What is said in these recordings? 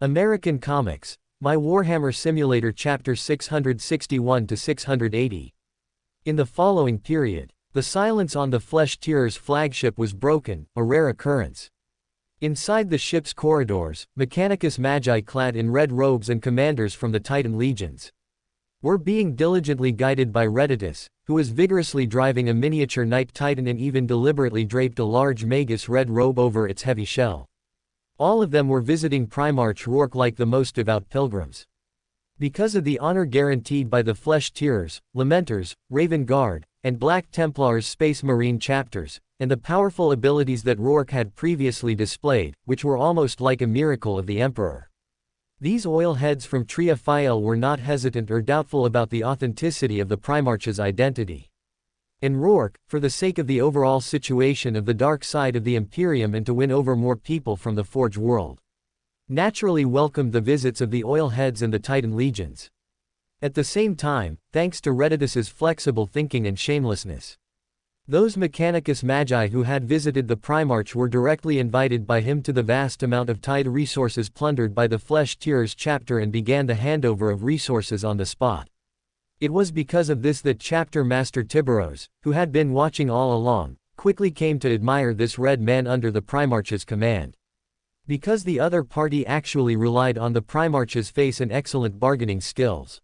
American Comics. My Warhammer Simulator Chapter 661 to 680. In the following period, the silence on the Flesh-Tearer's flagship was broken, a rare occurrence. Inside the ship's corridors, Mechanicus Magi clad in red robes and commanders from the Titan legions were being diligently guided by Reditus, who was vigorously driving a miniature Knight Titan and even deliberately draped a large Magus red robe over its heavy shell. All of them were visiting Primarch Rorschach like the most devout pilgrims. Because of the honor guaranteed by the Flesh-Tearers, Lamenters, Raven Guard, and Black Templars Space Marine chapters, and the powerful abilities that Rorschach had previously displayed, which were almost like a miracle of the Emperor. These oilheads from Tria Phael were not hesitant or doubtful about the authenticity of the Primarch's identity. And Rorschach, for the sake of the overall situation of the dark side of the Imperium and to win over more people from the Forge world, naturally welcomed the visits of the oilheads and the Titan legions. At the same time, thanks to Reditus's flexible thinking and shamelessness, those Mechanicus Magi who had visited the Primarch were directly invited by him to the vast amount of tide resources plundered by the Flesh-Tearers chapter and began the handover of resources on the spot. It was because of this that Chapter Master Tiberos, who had been watching all along, quickly came to admire this red man under the Primarch's command. Because the other party actually relied on the Primarch's face and excellent bargaining skills,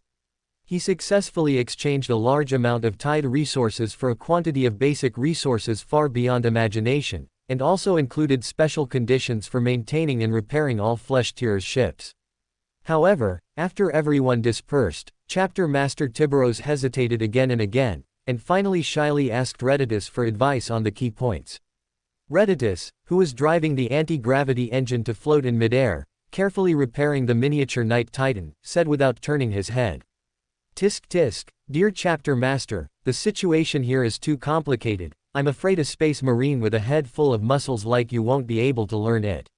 he successfully exchanged a large amount of tide resources for a quantity of basic resources far beyond imagination, and also included special conditions for maintaining and repairing all Flesh-Tearers ships. However, after everyone dispersed, Chapter Master Tiberos hesitated again and again, and finally shyly asked Reditus for advice on the key points. Reditus, who was driving the anti-gravity engine to float in midair, carefully repairing the miniature Knight Titan, said without turning his head, "Tisk tisk, dear Chapter Master, the situation here is too complicated. I'm afraid a space marine with a head full of muscles like you won't be able to learn it.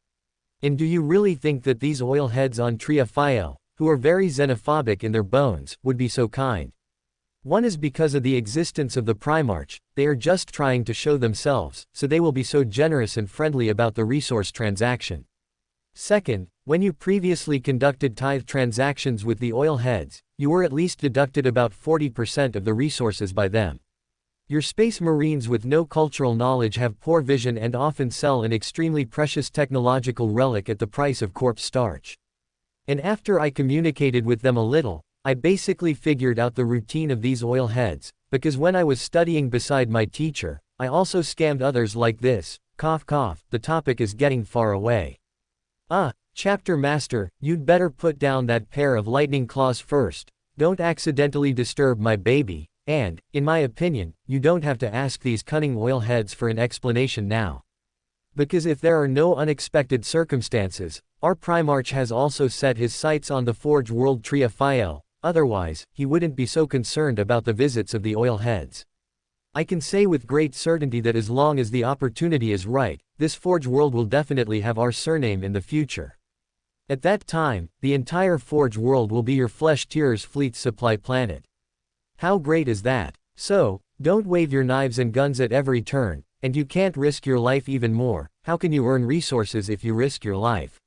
And do you really think that these oilheads on Tria Phael, who are very xenophobic in their bones, would be so kind? One is because of the existence of the Primarch, they are just trying to show themselves, so they will be so generous and friendly about the resource transaction. Second, when you previously conducted tithe transactions with the oilheads, you were at least deducted about 40% of the resources by them. Your space marines with no cultural knowledge have poor vision and often sell an extremely precious technological relic at the price of corpse starch. And after I communicated with them a little, I basically figured out the routine of these oilheads, because when I was studying beside my teacher, I also scammed others like this, cough cough, the topic is getting far away. Chapter Master, you'd better put down that pair of lightning claws first, don't accidentally disturb my baby, and, in my opinion, you don't have to ask these cunning oilheads for an explanation now. Because if there are no unexpected circumstances, our Primarch has also set his sights on the Forge world Tria Phael, otherwise, he wouldn't be so concerned about the visits of the oilheads. I can say with great certainty that as long as the opportunity is right, this Forge world will definitely have our surname in the future. At that time, the entire Forge world will be your Flesh-Tearers fleet supply planet. How great is that? So, don't wave your knives and guns at every turn, and you can't risk your life even more. How can you earn resources if you risk your life?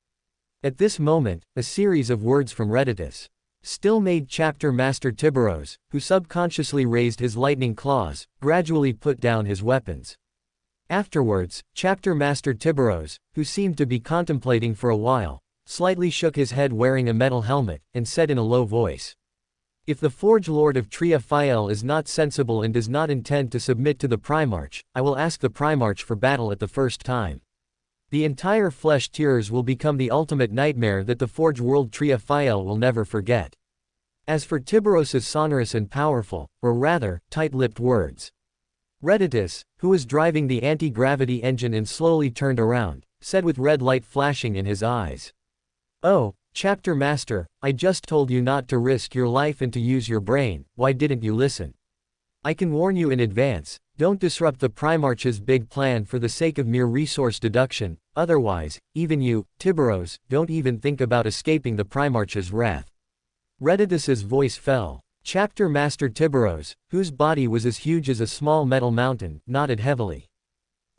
At this moment, a series of words from Reditus still made Chapter Master Tiberos, who subconsciously raised his lightning claws, gradually put down his weapons. Afterwards, Chapter Master Tiberos, who seemed to be contemplating for a while, slightly shook his head wearing a metal helmet, and said in a low voice, "If the Forge Lord of Tria Phael is not sensible and does not intend to submit to the Primarch, I will ask the Primarch for battle at the first time. The entire Flesh-Tearers will become the ultimate nightmare that the Forge world Tria Phael will never forget." As for Tiberos's sonorous and powerful, or rather, tight-lipped words, Reditus, who was driving the anti-gravity engine and slowly turned around, said with red light flashing in his eyes, "Oh, Chapter Master, I just told you not to risk your life and to use your brain, why didn't you listen? I can warn you in advance, don't disrupt the Primarch's big plan for the sake of mere resource deduction, otherwise, even you, Tiberos, don't even think about escaping the Primarch's wrath." Reditus's voice fell. Chapter Master Tiberos, whose body was as huge as a small metal mountain, nodded heavily.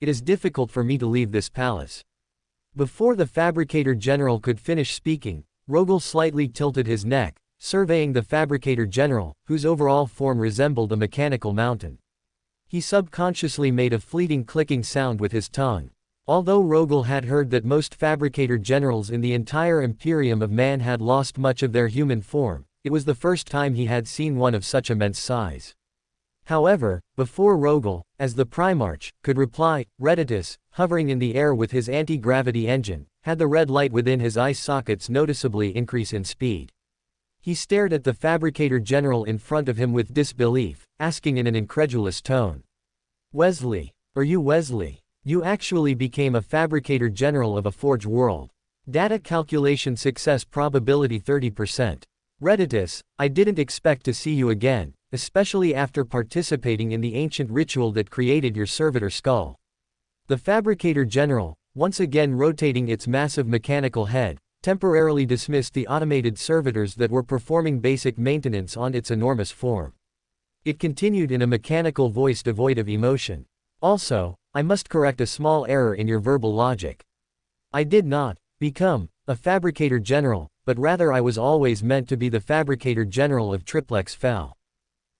it is difficult for me to leave this palace. Before the Fabricator General could finish speaking, Rogel slightly tilted his neck, surveying the Fabricator General, whose overall form resembled a mechanical mountain. He subconsciously made a fleeting clicking sound with his tongue. Although Rogel had heard that most Fabricator Generals in the entire Imperium of Man had lost much of their human form, it was the first time he had seen one of such immense size. However, before Rogel, as the Primarch, could reply, Reditus, hovering in the air with his anti-gravity engine, had the red light within his eye sockets noticeably increase in speed. He stared at the Fabricator General in front of him with disbelief, asking in an incredulous tone. Wesley. Are you Wesley? You actually became a Fabricator General of a Forge world. Data calculation success probability 30%. Reditus, I didn't expect to see you again, especially after participating in the ancient ritual that created your servitor skull. The Fabricator General, once again rotating its massive mechanical head, temporarily dismissed the automated servitors that were performing basic maintenance on its enormous form. It continued in a mechanical voice devoid of emotion. Also, I must correct a small error in your verbal logic. I did not become a Fabricator General, but rather I was always meant to be the Fabricator General of Triplex Fal.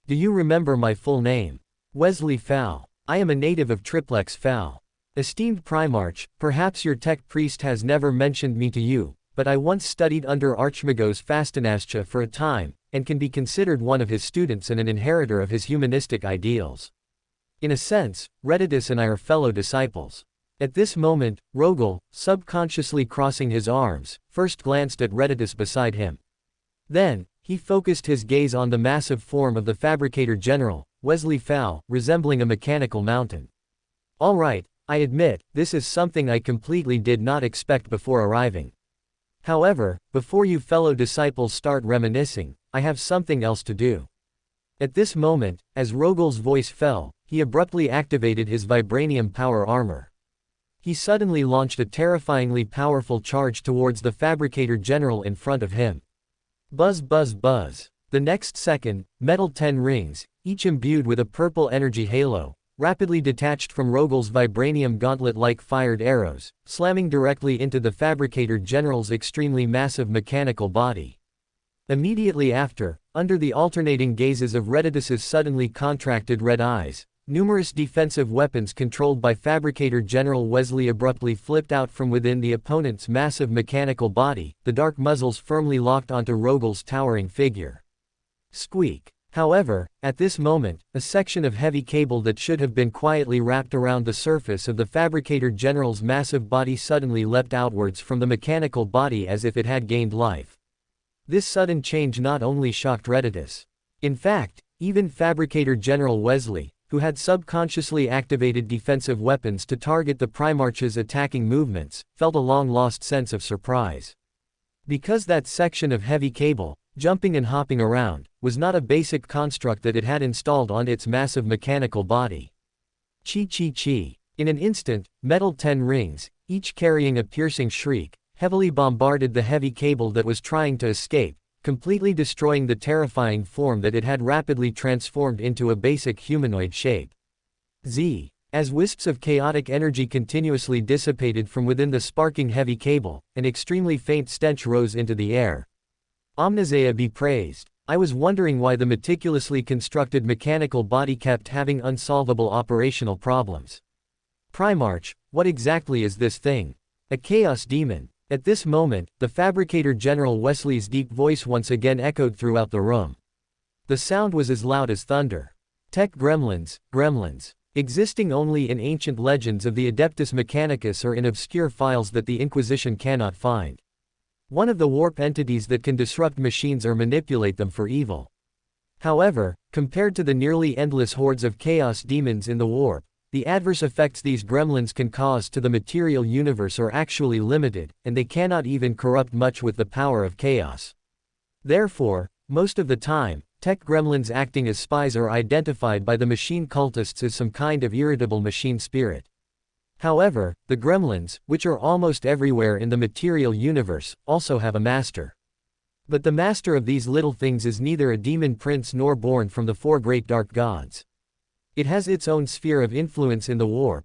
Do you remember my full name? Wesley Fal. I am a native of Triplex Fal. Esteemed Primarch, perhaps your tech priest has never mentioned me to you, but I once studied under Archmagos Fastinascha for a time, and can be considered one of his students and an inheritor of his humanistic ideals. In a sense, Reditus and I are fellow disciples. At this moment, Rogel, subconsciously crossing his arms, first glanced at Reditus beside him. Then, he focused his gaze on the massive form of the Fabricator General, Wesley Fal, resembling a mechanical mountain. All right, I admit, this is something I completely did not expect before arriving. However, before you fellow disciples start reminiscing, I have something else to do. At this moment, as Rogel's voice fell, he abruptly activated his vibranium power armor. He suddenly launched a terrifyingly powerful charge towards the Fabricator General in front of him. Buzz buzz buzz. The next second, metal 10 rings, each imbued with a purple energy halo, rapidly detached from Rogel's vibranium gauntlet-like fired arrows, slamming directly into the Fabricator General's extremely massive mechanical body. Immediately after, under the alternating gazes of Reditus's suddenly contracted red eyes, numerous defensive weapons controlled by Fabricator General Wesley abruptly flipped out from within the opponent's massive mechanical body, the dark muzzles firmly locked onto Rogel's towering figure. Squeak. However, at this moment, a section of heavy cable that should have been quietly wrapped around the surface of the Fabricator General's massive body suddenly leapt outwards from the mechanical body as if it had gained life. This sudden change not only shocked Reditus. In fact, even Fabricator General Wesley, who had subconsciously activated defensive weapons to target the Primarch's attacking movements, felt a long-lost sense of surprise. Because that section of heavy cable, jumping and hopping around, was not a basic construct that it had installed on its massive mechanical body. Chi. In an instant, metal 10 rings, each carrying a piercing shriek, heavily bombarded the heavy cable that was trying to escape, completely destroying the terrifying form that it had rapidly transformed into a basic humanoid shape. Z. As wisps of chaotic energy continuously dissipated from within the sparking heavy cable, an extremely faint stench rose into the air. Omnizaea be praised. I was wondering why the meticulously constructed mechanical body kept having unsolvable operational problems. Primarch, what exactly is this thing? A chaos demon. At this moment, the Fabricator General Wesley's deep voice once again echoed throughout the room. The sound was as loud as thunder. Tech gremlins. Existing only in ancient legends of the Adeptus Mechanicus or in obscure files that the Inquisition cannot find. One of the warp entities that can disrupt machines or manipulate them for evil. However, compared to the nearly endless hordes of chaos demons in the warp, the adverse effects these gremlins can cause to the material universe are actually limited, and they cannot even corrupt much with the power of chaos. Therefore, most of the time, tech gremlins acting as spies are identified by the machine cultists as some kind of irritable machine spirit. However, the gremlins, which are almost everywhere in the material universe, also have a master. But the master of these little things is neither a demon prince nor born from the 4 great dark gods. It has its own sphere of influence in the warp,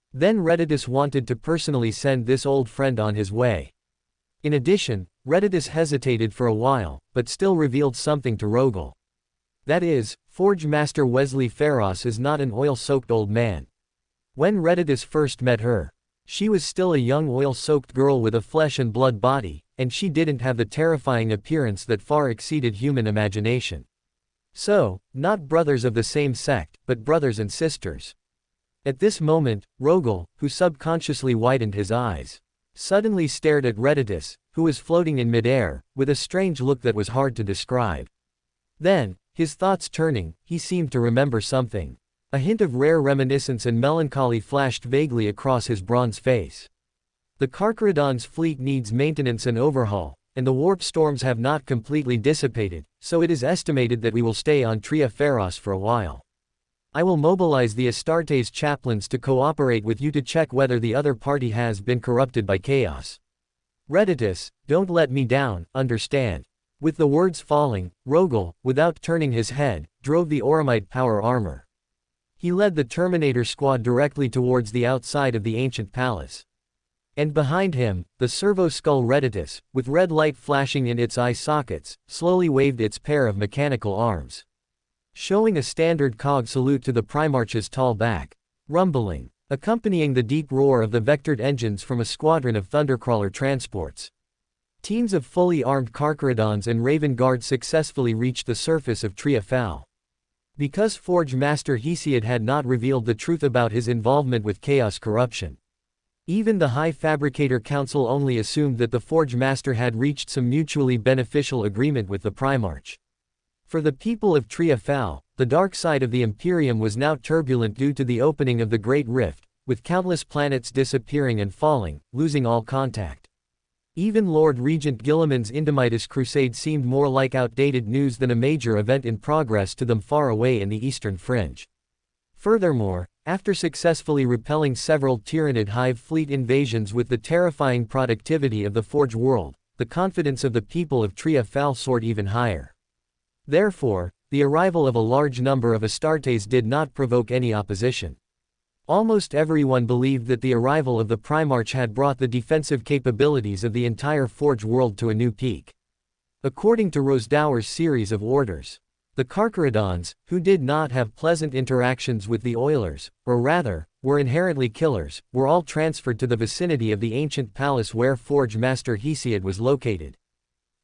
Then Reditus wanted to personally send this old friend on his way. In addition, Reditus hesitated for a while, but still revealed something to Rogel. That is, Forge Master Wesley Pharos is not an oil-soaked old man. When Reditus first met her, she was still a young oil-soaked girl with a flesh and blood body, and she didn't have the terrifying appearance that far exceeded human imagination. So, not brothers of the same sect, but brothers and sisters. At this moment, Rogel, who subconsciously widened his eyes, suddenly stared at Reditus, who was floating in midair, with a strange look that was hard to describe. Then, his thoughts turning, he seemed to remember something. A hint of rare reminiscence and melancholy flashed vaguely across his bronze face. The Carcharodon's fleet needs maintenance and overhaul, and the warp storms have not completely dissipated, so it is estimated that we will stay on Tria Pharos for a while. I will mobilize the Astartes chaplains to cooperate with you to check whether the other party has been corrupted by chaos. Reditus, don't let me down, understand. With the words falling, Rogel, without turning his head, drove the Oramite power armor. He led the Terminator squad directly towards the outside of the ancient palace. And behind him, the servo-skull Reditus, with red light flashing in its eye sockets, slowly waved its pair of mechanical arms, showing a standard cog salute to the Primarch's tall back. Rumbling, accompanying the deep roar of the vectored engines from a squadron of Thundercrawler transports. Teams of fully armed Carcharodons and Raven Guards successfully reached the surface of Tria Pharos. Because Forge Master Hesiod had not revealed the truth about his involvement with Chaos corruption, even the High Fabricator Council only assumed that the Forge Master had reached some mutually beneficial agreement with the Primarch. For the people of Tria Pharos, the dark side of the Imperium was now turbulent due to the opening of the Great Rift, with countless planets disappearing and falling, losing all contact. Even Lord Regent Gilliman's Indomitus Crusade seemed more like outdated news than a major event in progress to them far away in the Eastern Fringe. Furthermore, after successfully repelling several Tyranid Hive fleet invasions with the terrifying productivity of the Forge world, the confidence of the people of Tria Pharos soared even higher. Therefore, the arrival of a large number of Astartes did not provoke any opposition. Almost everyone believed that the arrival of the Primarch had brought the defensive capabilities of the entire Forge world to a new peak. According to Rosdower's series of orders, the Carcharodons, who did not have pleasant interactions with the Oilers, or rather, were inherently killers, were all transferred to the vicinity of the ancient palace where Forge Master Hesiod was located.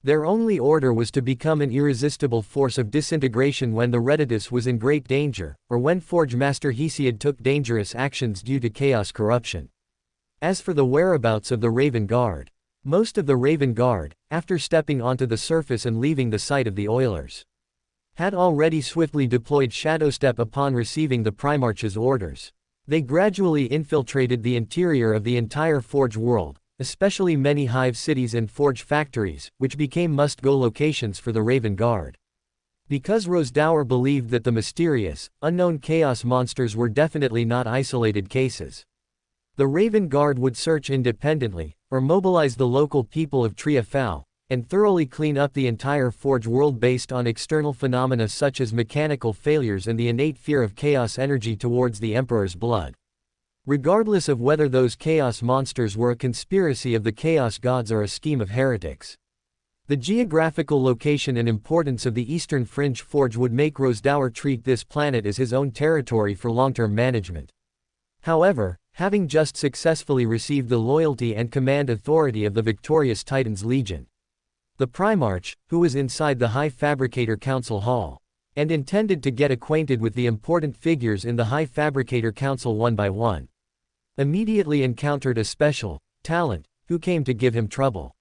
Their only order was to become an irresistible force of disintegration when the Reditus was in great danger, or when Forge Master Hesiod took dangerous actions due to chaos corruption. As for the whereabouts of the Raven Guard, most of the Raven Guard, after stepping onto the surface and leaving the site of the Oilers, had already swiftly deployed Shadowstep upon receiving the Primarch's orders. They gradually infiltrated the interior of the entire Forge world, especially many Hive cities and Forge factories, which became must-go locations for the Raven Guard. Because Rosdower believed that the mysterious, unknown chaos monsters were definitely not isolated cases, the Raven Guard would search independently, or mobilize the local people of Tria Pharos, and thoroughly clean up the entire Forge world based on external phenomena such as mechanical failures and the innate fear of chaos energy towards the Emperor's blood. Regardless of whether those chaos monsters were a conspiracy of the chaos gods or a scheme of heretics. The geographical location and importance of the Eastern Fringe Forge would make Rosdower treat this planet as his own territory for long-term management. However, having just successfully received the loyalty and command authority of the victorious Titans Legion, the Primarch, who was inside the High Fabricator Council Hall, and intended to get acquainted with the important figures in the High Fabricator Council one by one, immediately encountered a special talent, who came to give him trouble.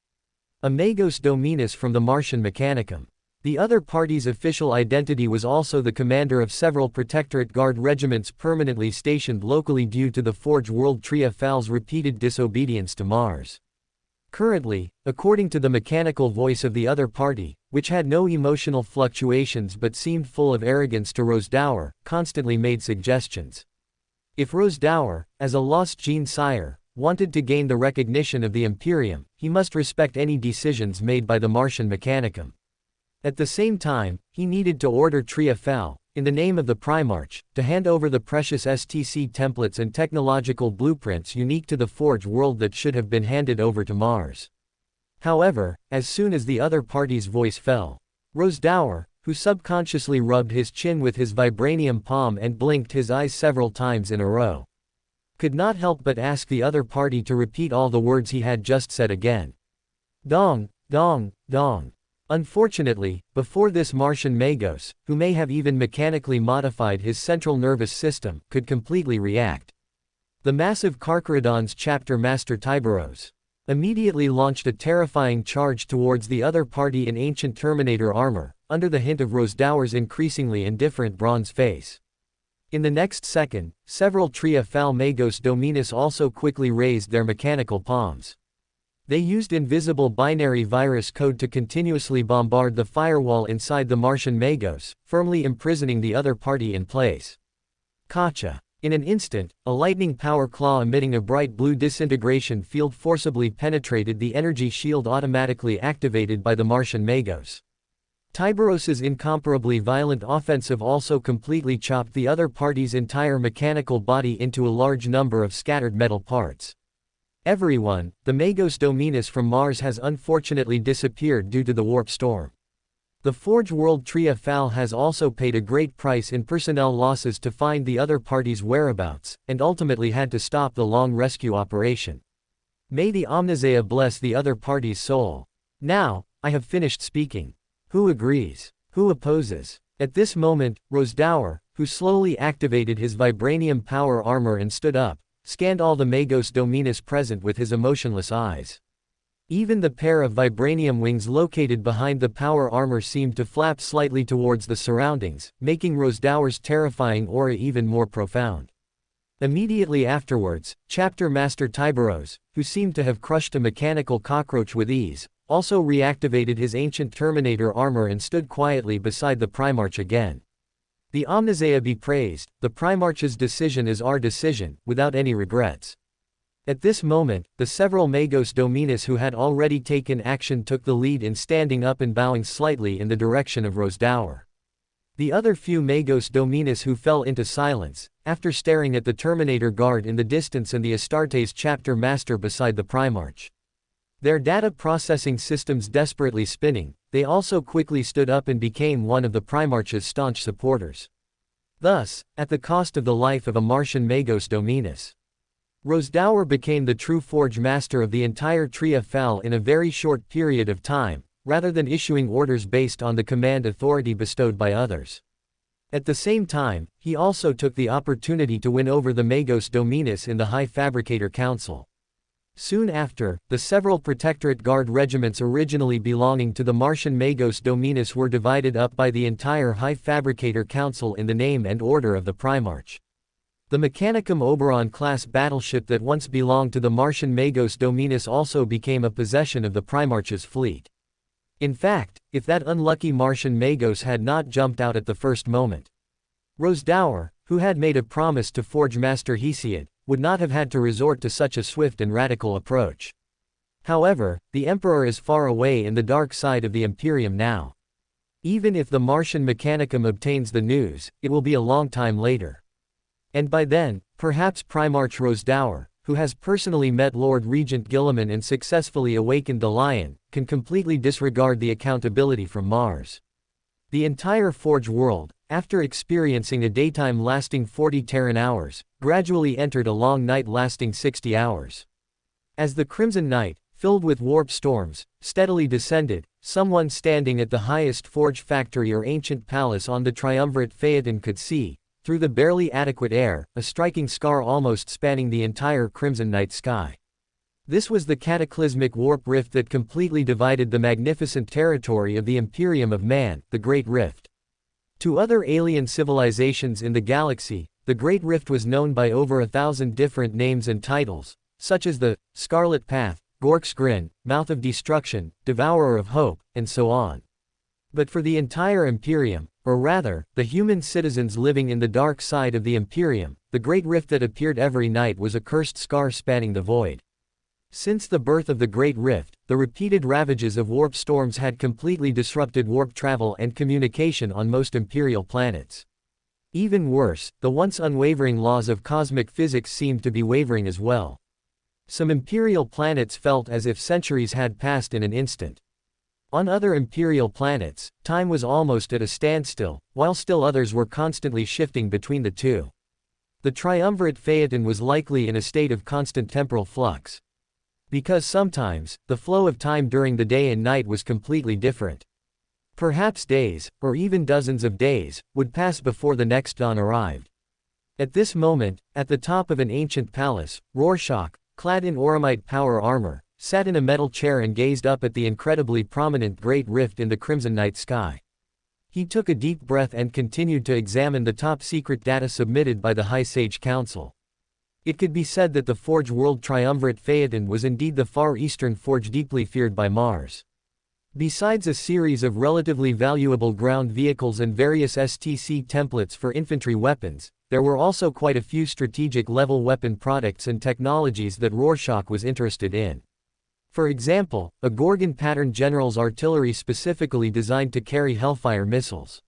A Magos Dominus from the Martian Mechanicum. The other party's official identity was also the commander of several Protectorate Guard regiments permanently stationed locally due to the Forge World Tria Pharos' repeated disobedience to Mars. Currently, according to the mechanical voice of the other party, which had no emotional fluctuations but seemed full of arrogance to Rosdower, constantly made suggestions. If Rosdower, as a lost gene sire, wanted to gain the recognition of the Imperium, he must respect any decisions made by the Martian Mechanicum. At the same time, he needed to order Tria Pharos, in the name of the Primarch, to hand over the precious STC templates and technological blueprints unique to the Forge world that should have been handed over to Mars. However, as soon as the other party's voice fell, Rosdour, who subconsciously rubbed his chin with his vibranium palm and blinked his eyes several times in a row, could not help but ask the other party to repeat all the words he had just said again. Dong, dong, dong. Unfortunately, before this Martian Magos, who may have even mechanically modified his central nervous system, could completely react, the massive Carcharodon's chapter master Tyberos immediately launched a terrifying charge towards the other party in ancient Terminator armor, under the hint of Rosdour's increasingly indifferent bronze face. In the next second, several Tria Fal Magos Dominus also quickly raised their mechanical palms. They used invisible binary virus code to continuously bombard the firewall inside the Martian Magos, firmly imprisoning the other party in place. Kacha. In an instant, a lightning power claw emitting a bright blue disintegration field forcibly penetrated the energy shield automatically activated by the Martian Magos. Tyberos's incomparably violent offensive also completely chopped the other party's entire mechanical body into a large number of scattered metal parts. Everyone, the Magos Dominus from Mars has unfortunately disappeared due to the warp storm. The Forge World Tria Fal has also paid a great price in personnel losses to find the other party's whereabouts, and ultimately had to stop the long rescue operation. May the Omnisaea bless the other party's soul. Now, I have finished speaking. Who agrees? Who opposes? At this moment, Rosdour, who slowly activated his vibranium power armor and stood up, scanned all the Magos Dominus present with his emotionless eyes. Even the pair of vibranium wings located behind the power armor seemed to flap slightly towards the surroundings, making Rosdour's terrifying aura even more profound. Immediately afterwards, Chapter Master Tyberos, who seemed to have crushed a mechanical cockroach with ease, also reactivated his ancient Terminator armor and stood quietly beside the Primarch again. The Omnisaea be praised, the Primarch's decision is our decision, without any regrets. At this moment, the several Magos Dominus who had already taken action took the lead in standing up and bowing slightly in the direction of Rosdour. The other few Magos Dominus who fell into silence, after staring at the Terminator guard in the distance and the Astartes chapter master beside the Primarch. Their data processing systems desperately spinning, they also quickly stood up and became one of the Primarch's staunch supporters. Thus, at the cost of the life of a Martian Magos Dominus, Rosdour became the true Forge Master of the entire Tria Fal in a very short period of time, rather than issuing orders based on the command authority bestowed by others. At the same time, he also took the opportunity to win over the Magos Dominus in the High Fabricator Council. Soon after, the several Protectorate Guard regiments originally belonging to the Martian Magos Dominus were divided up by the entire High Fabricator Council in the name and order of the Primarch. The Mechanicum Oberon-class battleship that once belonged to the Martian Magos Dominus also became a possession of the Primarch's fleet. In fact, if that unlucky Martian Magos had not jumped out at the first moment, Rosdour, who had made a promise to Forge Master Hesiod, would not have had to resort to such a swift and radical approach. However, the Emperor is far away in the dark side of the Imperium now. Even if the Martian Mechanicum obtains the news, it will be a long time later. And by then, perhaps Primarch Rosdour, who has personally met Lord Regent Guilliman and successfully awakened the Lion, can completely disregard the accountability from Mars. The entire Forge world, after experiencing a daytime lasting 40 Terran hours, gradually entered a long night lasting 60 hours. As the Crimson Night, filled with warp storms, steadily descended, someone standing at the highest forge factory or ancient palace on the triumvirate Phaeton could see, through the barely adequate air, a striking scar almost spanning the entire Crimson Night sky. This was the cataclysmic warp rift that completely divided the magnificent territory of the Imperium of Man, the Great Rift. To other alien civilizations in the galaxy, the Great Rift was known by over 1,000 different names and titles, such as the Scarlet Path, Gork's Grin, Mouth of Destruction, Devourer of Hope, and so on. But for the entire Imperium, or rather, the human citizens living in the dark side of the Imperium, the Great Rift that appeared every night was a cursed scar spanning the void. Since the birth of the Great Rift, the repeated ravages of warp storms had completely disrupted warp travel and communication on most Imperial planets. Even worse, the once unwavering laws of cosmic physics seemed to be wavering as well. Some imperial planets felt as if centuries had passed in an instant. On other imperial planets, time was almost at a standstill, while still others were constantly shifting between the two. The triumvirate Phaeton was likely in a state of constant temporal flux. Because sometimes, the flow of time during the day and night was completely different. Perhaps days, or even dozens of days, would pass before the next dawn arrived. At this moment, at the top of an ancient palace, Rorschach, clad in Oromite power armor, sat in a metal chair and gazed up at the incredibly prominent great rift in the crimson night sky. He took a deep breath and continued to examine the top-secret data submitted by the High Sage Council. It could be said that the Forge World Triumvirate Phaeton was indeed the Far Eastern Forge deeply feared by Mars. Besides a series of relatively valuable ground vehicles and various STC templates for infantry weapons, there were also quite a few strategic-level weapon products and technologies that Rorschach was interested in. For example, a Gorgon-patterned general's artillery specifically designed to carry Hellfire missiles.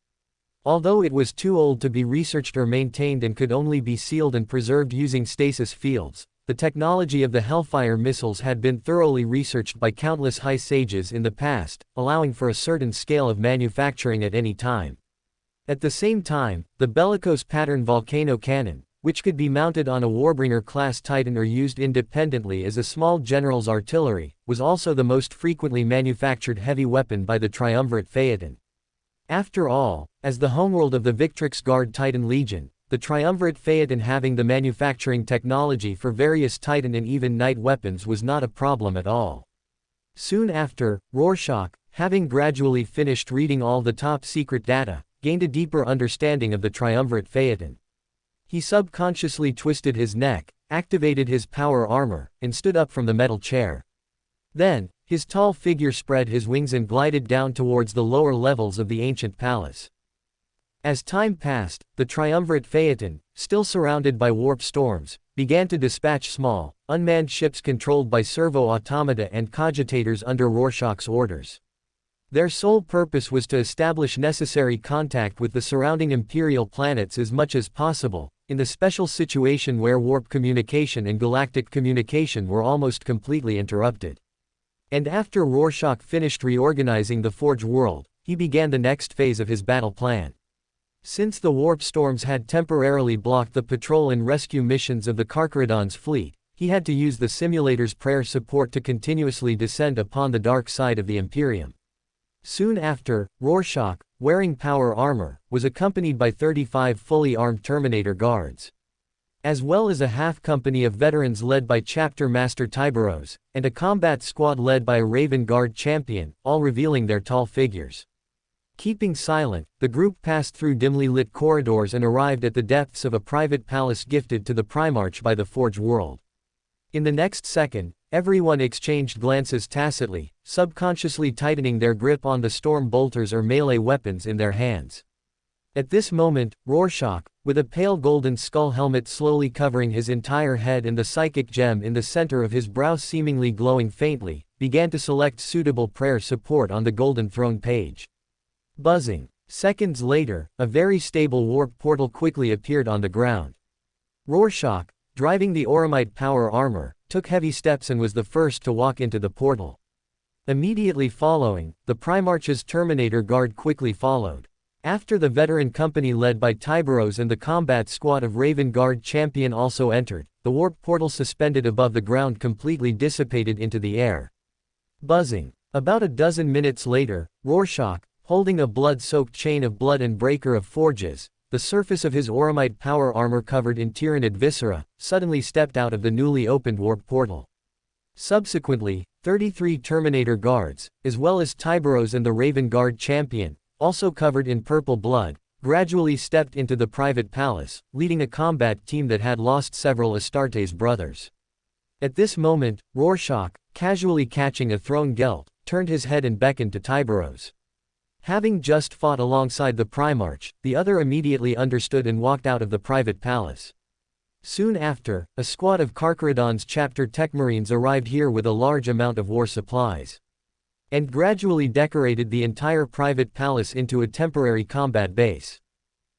Although it was too old to be researched or maintained and could only be sealed and preserved using stasis fields, the technology of the Hellfire missiles had been thoroughly researched by countless high sages in the past, allowing for a certain scale of manufacturing at any time. At the same time, the bellicose-pattern volcano cannon, which could be mounted on a Warbringer-class Titan or used independently as a small general's artillery, was also the most frequently manufactured heavy weapon by the triumvirate Phaeton. After all, as the homeworld of the Victrix Guard Titan Legion, the triumvirate Phaeton having the manufacturing technology for various Titan and even night weapons was not a problem at all. Soon after, Rorschach, having gradually finished reading all the top-secret data, gained a deeper understanding of the triumvirate Phaeton. He subconsciously twisted his neck, activated his power armor, and stood up from the metal chair. Then, his tall figure spread his wings and glided down towards the lower levels of the ancient palace. As time passed, the triumvirate Phaeton, still surrounded by warp storms, began to dispatch small, unmanned ships controlled by servo-automata and cogitators under Rorschach's orders. Their sole purpose was to establish necessary contact with the surrounding imperial planets as much as possible, in the special situation where warp communication and galactic communication were almost completely interrupted. And after Rorschach finished reorganizing the Forge world, he began the next phase of his battle plan. Since the warp storms had temporarily blocked the patrol and rescue missions of the Carcharodon's fleet, he had to use the simulator's prayer support to continuously descend upon the dark side of the Imperium. Soon after, Rorschach, wearing power armor, was accompanied by 35 fully armed Terminator guards, as well as a half-company of veterans led by Chapter Master Tyberos, and a combat squad led by a Raven Guard champion, all revealing their tall figures. Keeping silent, the group passed through dimly lit corridors and arrived at the depths of a private palace gifted to the Primarch by the Forge world. In the next second, everyone exchanged glances tacitly, subconsciously tightening their grip on the storm bolters or melee weapons in their hands. At this moment, Rorschach, with a pale golden skull helmet slowly covering his entire head and the psychic gem in the center of his brow seemingly glowing faintly, began to select suitable prayer support on the Golden Throne page. Buzzing. Seconds later, a very stable warp portal quickly appeared on the ground. Rorschach, driving the Oromite power armor, took heavy steps and was the first to walk into the portal. Immediately following, the Primarch's Terminator Guard quickly followed. After the veteran company led by Tyberos and the combat squad of Raven Guard champion also entered, the warp portal suspended above the ground completely dissipated into the air. Buzzing. About a dozen minutes later, Rorschach, holding a blood-soaked chain of blood and breaker of forges, the surface of his Oromite power armor covered in Tyranid viscera, suddenly stepped out of the newly opened warp portal. Subsequently, 33 Terminator guards, as well as Tyberos and the Raven Guard champion, also covered in purple blood, gradually stepped into the private palace, leading a combat team that had lost several Astartes brothers. At this moment, Rorschach, casually catching a thrown gelt, turned his head and beckoned to Tyberos. Having just fought alongside the Primarch, the other immediately understood and walked out of the private palace. Soon after, a squad of Carcharodon's chapter tech marines arrived here with a large amount of war supplies, and gradually decorated the entire private palace into a temporary combat base.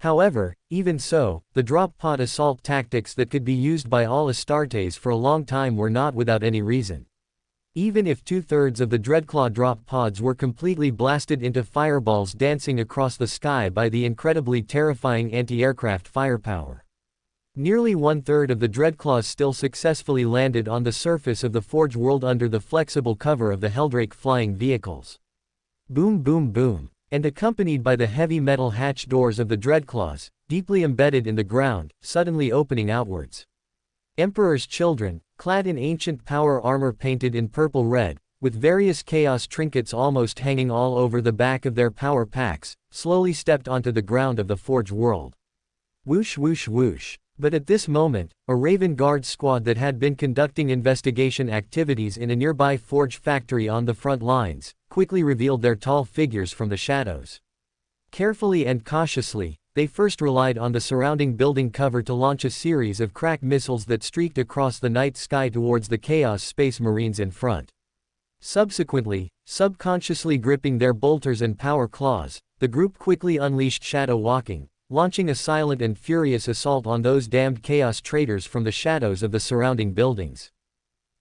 However, even so, the drop-pod assault tactics that could be used by all Astartes for a long time were not without any reason. Even if 2/3 of the Dreadclaw drop pods were completely blasted into fireballs dancing across the sky by the incredibly terrifying anti-aircraft firepower. Nearly 1/3 of the Dreadclaws still successfully landed on the surface of the Forge world under the flexible cover of the Helldrake flying vehicles. Boom boom boom. And accompanied by the heavy metal hatch doors of the Dreadclaws, deeply embedded in the ground, suddenly opening outwards. Emperor's children, clad in ancient power armor painted in purple-red, with various chaos trinkets almost hanging all over the back of their power packs, slowly stepped onto the ground of the Forge world. Whoosh whoosh whoosh. But at this moment, a Raven Guard squad that had been conducting investigation activities in a nearby Forge factory on the front lines, quickly revealed their tall figures from the shadows. Carefully and cautiously, they first relied on the surrounding building cover to launch a series of crack missiles that streaked across the night sky towards the Chaos Space Marines in front. Subsequently, subconsciously gripping their bolters and power claws, the group quickly unleashed shadow walking, launching a silent and furious assault on those damned Chaos traitors from the shadows of the surrounding buildings.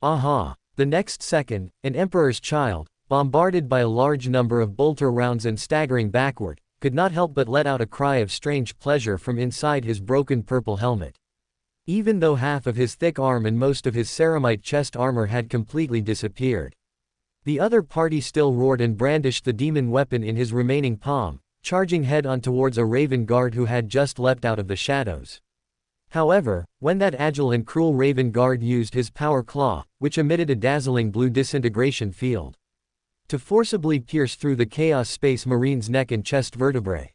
Aha! The next second, an Emperor's child, bombarded by a large number of bolter rounds and staggering backward, could not help but let out a cry of strange pleasure from inside his broken purple helmet. Even though half of his thick arm and most of his ceramite chest armor had completely disappeared. The other party still roared and brandished the demon weapon in his remaining palm, charging head-on towards a Raven Guard who had just leapt out of the shadows. However, when that agile and cruel Raven Guard used his power claw, which emitted a dazzling blue disintegration field, to forcibly pierce through the Chaos Space Marine's neck and chest vertebrae.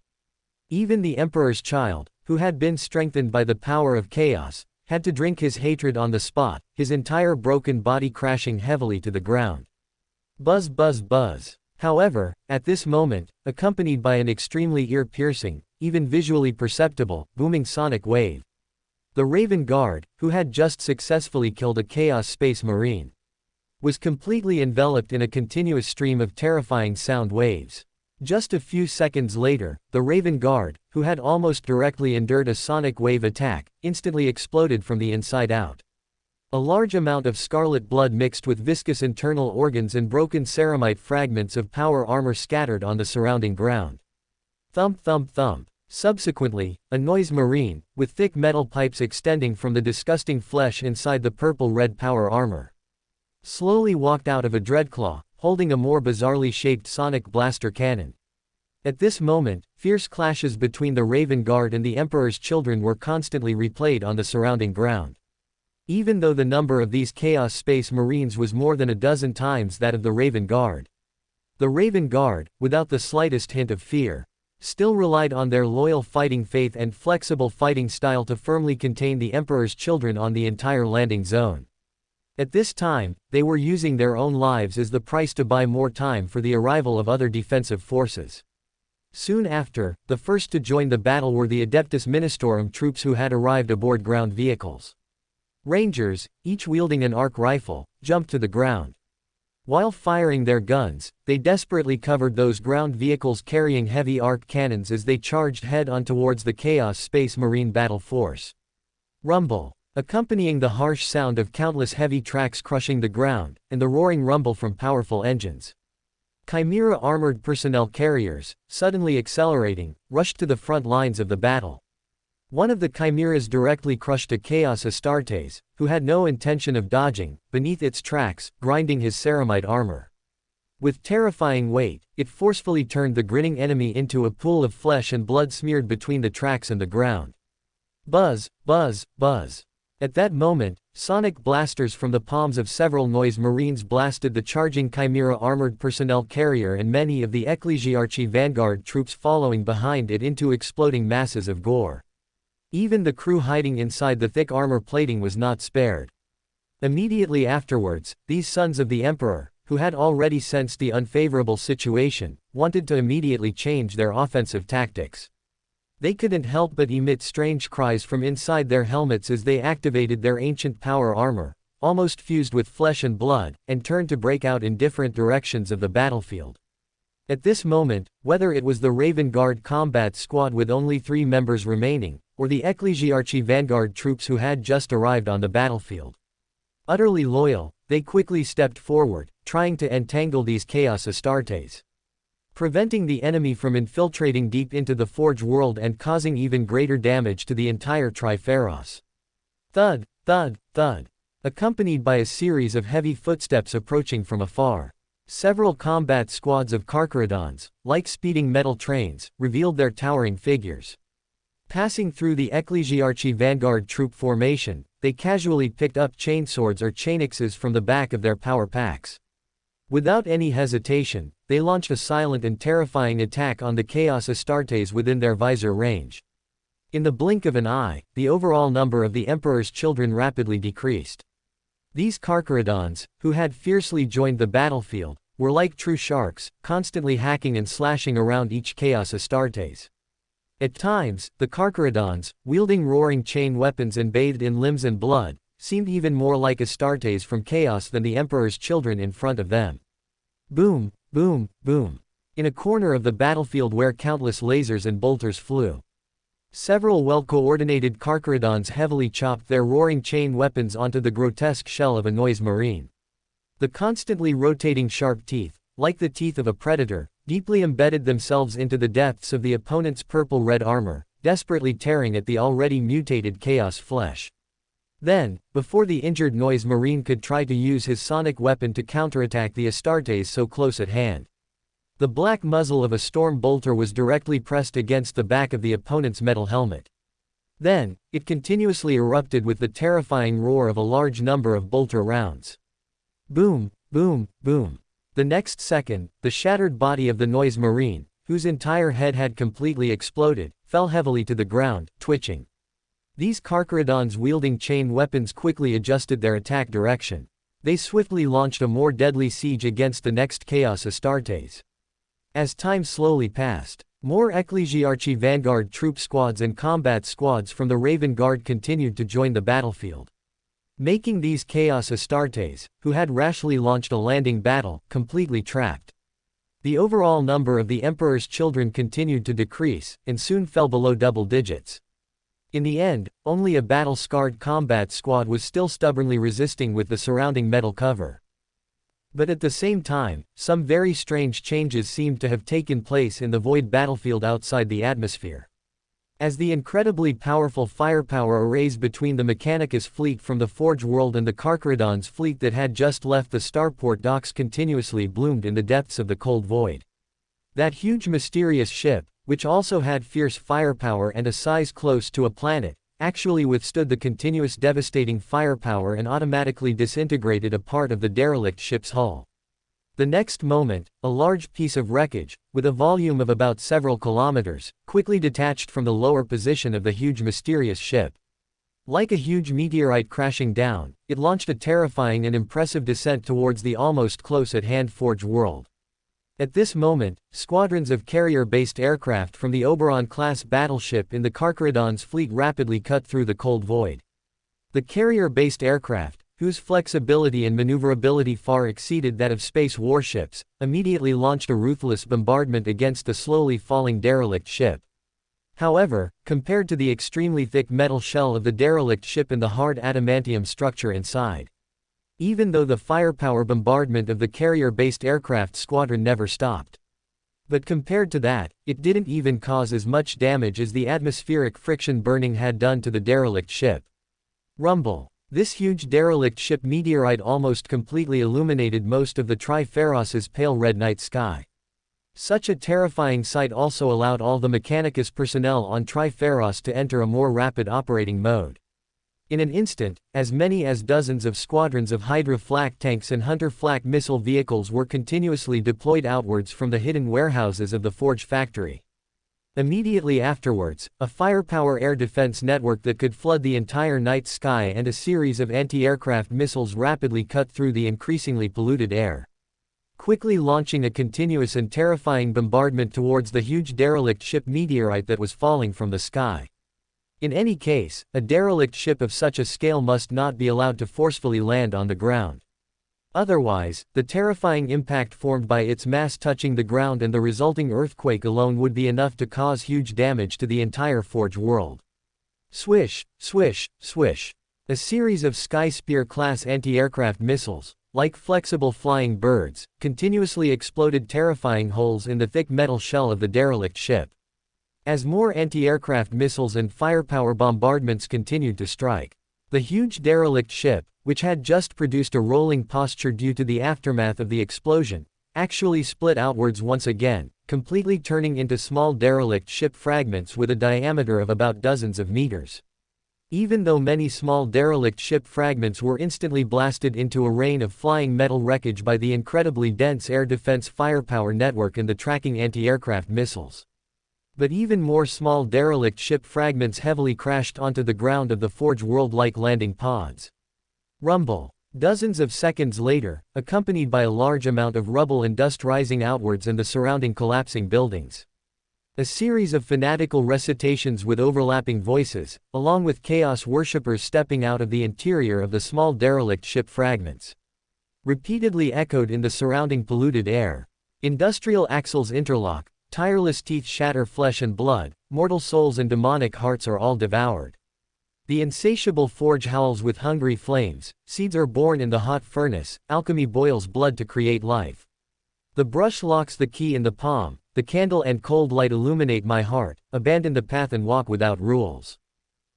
Even the Emperor's child, who had been strengthened by the power of chaos, had to drink his hatred on the spot, his entire broken body crashing heavily to the ground. Buzz buzz buzz. However, at this moment, accompanied by an extremely ear-piercing, even visually perceptible, booming sonic wave, the Raven Guard, who had just successfully killed a Chaos Space Marine, was completely enveloped in a continuous stream of terrifying sound waves. Just a few seconds later, the Raven Guard, who had almost directly endured a sonic wave attack, instantly exploded from the inside out. A large amount of scarlet blood mixed with viscous internal organs and broken ceramite fragments of power armor scattered on the surrounding ground. Thump thump thump. Subsequently, a noise marine, with thick metal pipes extending from the disgusting flesh inside the purple-red power armor, slowly walked out of a Dreadclaw, holding a more bizarrely shaped sonic blaster cannon. At this moment, fierce clashes between the Raven Guard and the Emperor's children were constantly replayed on the surrounding ground. Even though the number of these Chaos Space Marines was more than a dozen times that of the Raven Guard. The Raven Guard, without the slightest hint of fear, still relied on their loyal fighting faith and flexible fighting style to firmly contain the Emperor's children on the entire landing zone. At this time, they were using their own lives as the price to buy more time for the arrival of other defensive forces. Soon after, the first to join the battle were the Adeptus Ministorum troops who had arrived aboard ground vehicles. Rangers, each wielding an arc rifle, jumped to the ground. While firing their guns, they desperately covered those ground vehicles carrying heavy arc cannons as they charged head-on towards the Chaos Space Marine battle force. Rumble. Accompanying the harsh sound of countless heavy tracks crushing the ground, and the roaring rumble from powerful engines. Chimera armored personnel carriers, suddenly accelerating, rushed to the front lines of the battle. One of the chimeras directly crushed a Chaos Astartes, who had no intention of dodging, beneath its tracks, grinding his ceramite armor. With terrifying weight, it forcefully turned the grinning enemy into a pool of flesh and blood smeared between the tracks and the ground. Buzz, buzz, buzz. At that moment, sonic blasters from the palms of several noise marines blasted the charging chimera armored personnel carrier and many of the Ecclesiarchy Vanguard troops following behind it into exploding masses of gore. Even the crew hiding inside the thick armor plating was not spared. Immediately afterwards, these sons of the Emperor, who had already sensed the unfavorable situation, wanted to immediately change their offensive tactics. They couldn't help but emit strange cries from inside their helmets as they activated their ancient power armor, almost fused with flesh and blood, and turned to break out in different directions of the battlefield. At this moment, whether it was the Raven Guard combat squad with only 3 members remaining, or the Ecclesiarchy Vanguard troops who had just arrived on the battlefield. Utterly loyal, they quickly stepped forward, trying to entangle these Chaos Astartes, preventing the enemy from infiltrating deep into the Forge world and causing even greater damage to the entire Triferos. Thud, thud, thud, accompanied by a series of heavy footsteps approaching from afar. Several combat squads of Carcharodons, like speeding metal trains, revealed their towering figures. Passing through the Ecclesiarchy Vanguard troop formation, they casually picked up chainswords or chainixes from the back of their power packs. Without any hesitation, they launched a silent and terrifying attack on the Chaos Astartes within their visor range. In the blink of an eye, the overall number of the Emperor's children rapidly decreased. These Carcharodons, who had fiercely joined the battlefield, were like true sharks, constantly hacking and slashing around each Chaos Astartes. At times, the Carcharodons, wielding roaring chain weapons and bathed in limbs and blood, seemed even more like Astartes from Chaos than the Emperor's children in front of them. Boom, boom, boom. In a corner of the battlefield where countless lasers and bolters flew, several well-coordinated Carcharodons heavily chopped their roaring chain weapons onto the grotesque shell of a noise marine. The constantly rotating sharp teeth, like the teeth of a predator, deeply embedded themselves into the depths of the opponent's purple-red armor, desperately tearing at the already mutated Chaos flesh. Then, before the injured noise marine could try to use his sonic weapon to counterattack the Astartes so close at hand, the black muzzle of a storm bolter was directly pressed against the back of the opponent's metal helmet. Then, it continuously erupted with the terrifying roar of a large number of bolter rounds. Boom, boom, boom. The next second, the shattered body of the noise marine, whose entire head had completely exploded, fell heavily to the ground, twitching. These Carcharodons wielding chain weapons quickly adjusted their attack direction. They swiftly launched a more deadly siege against the next Chaos Astartes. As time slowly passed, more Ecclesiarchy Vanguard troop squads and combat squads from the Raven Guard continued to join the battlefield, making these Chaos Astartes, who had rashly launched a landing battle, completely trapped. The overall number of the Emperor's children continued to decrease, and soon fell below double digits. In the end, only a battle-scarred combat squad was still stubbornly resisting with the surrounding metal cover. But at the same time, some very strange changes seemed to have taken place in the void battlefield outside the atmosphere. As the incredibly powerful firepower arrays between the Mechanicus fleet from the Forge world and the Carcharodon's fleet that had just left the starport docks continuously bloomed in the depths of the cold void. That huge mysterious ship, which also had fierce firepower and a size close to a planet, actually withstood the continuous devastating firepower and automatically disintegrated a part of the derelict ship's hull. The next moment, a large piece of wreckage, with a volume of about several kilometers, quickly detached from the lower position of the huge mysterious ship. Like a huge meteorite crashing down, it launched a terrifying and impressive descent towards the almost close-at-hand Forge world. At this moment, squadrons of carrier-based aircraft from the Oberon-class battleship in the Carcharodon's fleet rapidly cut through the cold void. The carrier-based aircraft, whose flexibility and maneuverability far exceeded that of space warships, immediately launched a ruthless bombardment against the slowly falling derelict ship. However, compared to the extremely thick metal shell of the derelict ship and the hard adamantium structure inside, even though the firepower bombardment of the carrier-based aircraft squadron never stopped. But compared to that, it didn't even cause as much damage as the atmospheric friction burning had done to the derelict ship. Rumble. This huge derelict ship meteorite almost completely illuminated most of the Triferos's pale red night sky. Such a terrifying sight also allowed all the Mechanicus personnel on Triferos to enter a more rapid operating mode. In an instant, as many as dozens of squadrons of Hydra flak tanks and Hunter flak missile vehicles were continuously deployed outwards from the hidden warehouses of the Forge factory. Immediately afterwards, a firepower air defense network that could flood the entire night sky and a series of anti-aircraft missiles rapidly cut through the increasingly polluted air, quickly launching a continuous and terrifying bombardment towards the huge derelict ship meteorite that was falling from the sky. In any case, a derelict ship of such a scale must not be allowed to forcefully land on the ground. Otherwise, the terrifying impact formed by its mass touching the ground and the resulting earthquake alone would be enough to cause huge damage to the entire Forge world. Swish, swish, swish. A series of Sky Spear-class anti-aircraft missiles, like flexible flying birds, continuously exploded terrifying holes in the thick metal shell of the derelict ship. As more anti-aircraft missiles and firepower bombardments continued to strike, the huge derelict ship, which had just produced a rolling posture due to the aftermath of the explosion, actually split outwards once again, completely turning into small derelict ship fragments with a diameter of about dozens of meters. Even though many small derelict ship fragments were instantly blasted into a rain of flying metal wreckage by the incredibly dense air defense firepower network and the tracking anti-aircraft missiles. But even more small derelict ship fragments heavily crashed onto the ground of the Forge world like landing pods. Rumble. Dozens of seconds later, accompanied by a large amount of rubble and dust rising outwards and the surrounding collapsing buildings. A series of fanatical recitations with overlapping voices, along with chaos worshippers stepping out of the interior of the small derelict ship fragments. Repeatedly echoed in the surrounding polluted air. Industrial axles interlock, tireless teeth shatter flesh and blood, mortal souls and demonic hearts are all devoured. The insatiable forge howls with hungry flames, seeds are born in the hot furnace, alchemy boils blood to create life. The brush locks the key in the palm, the candle and cold light illuminate my heart, abandon the path and walk without rules.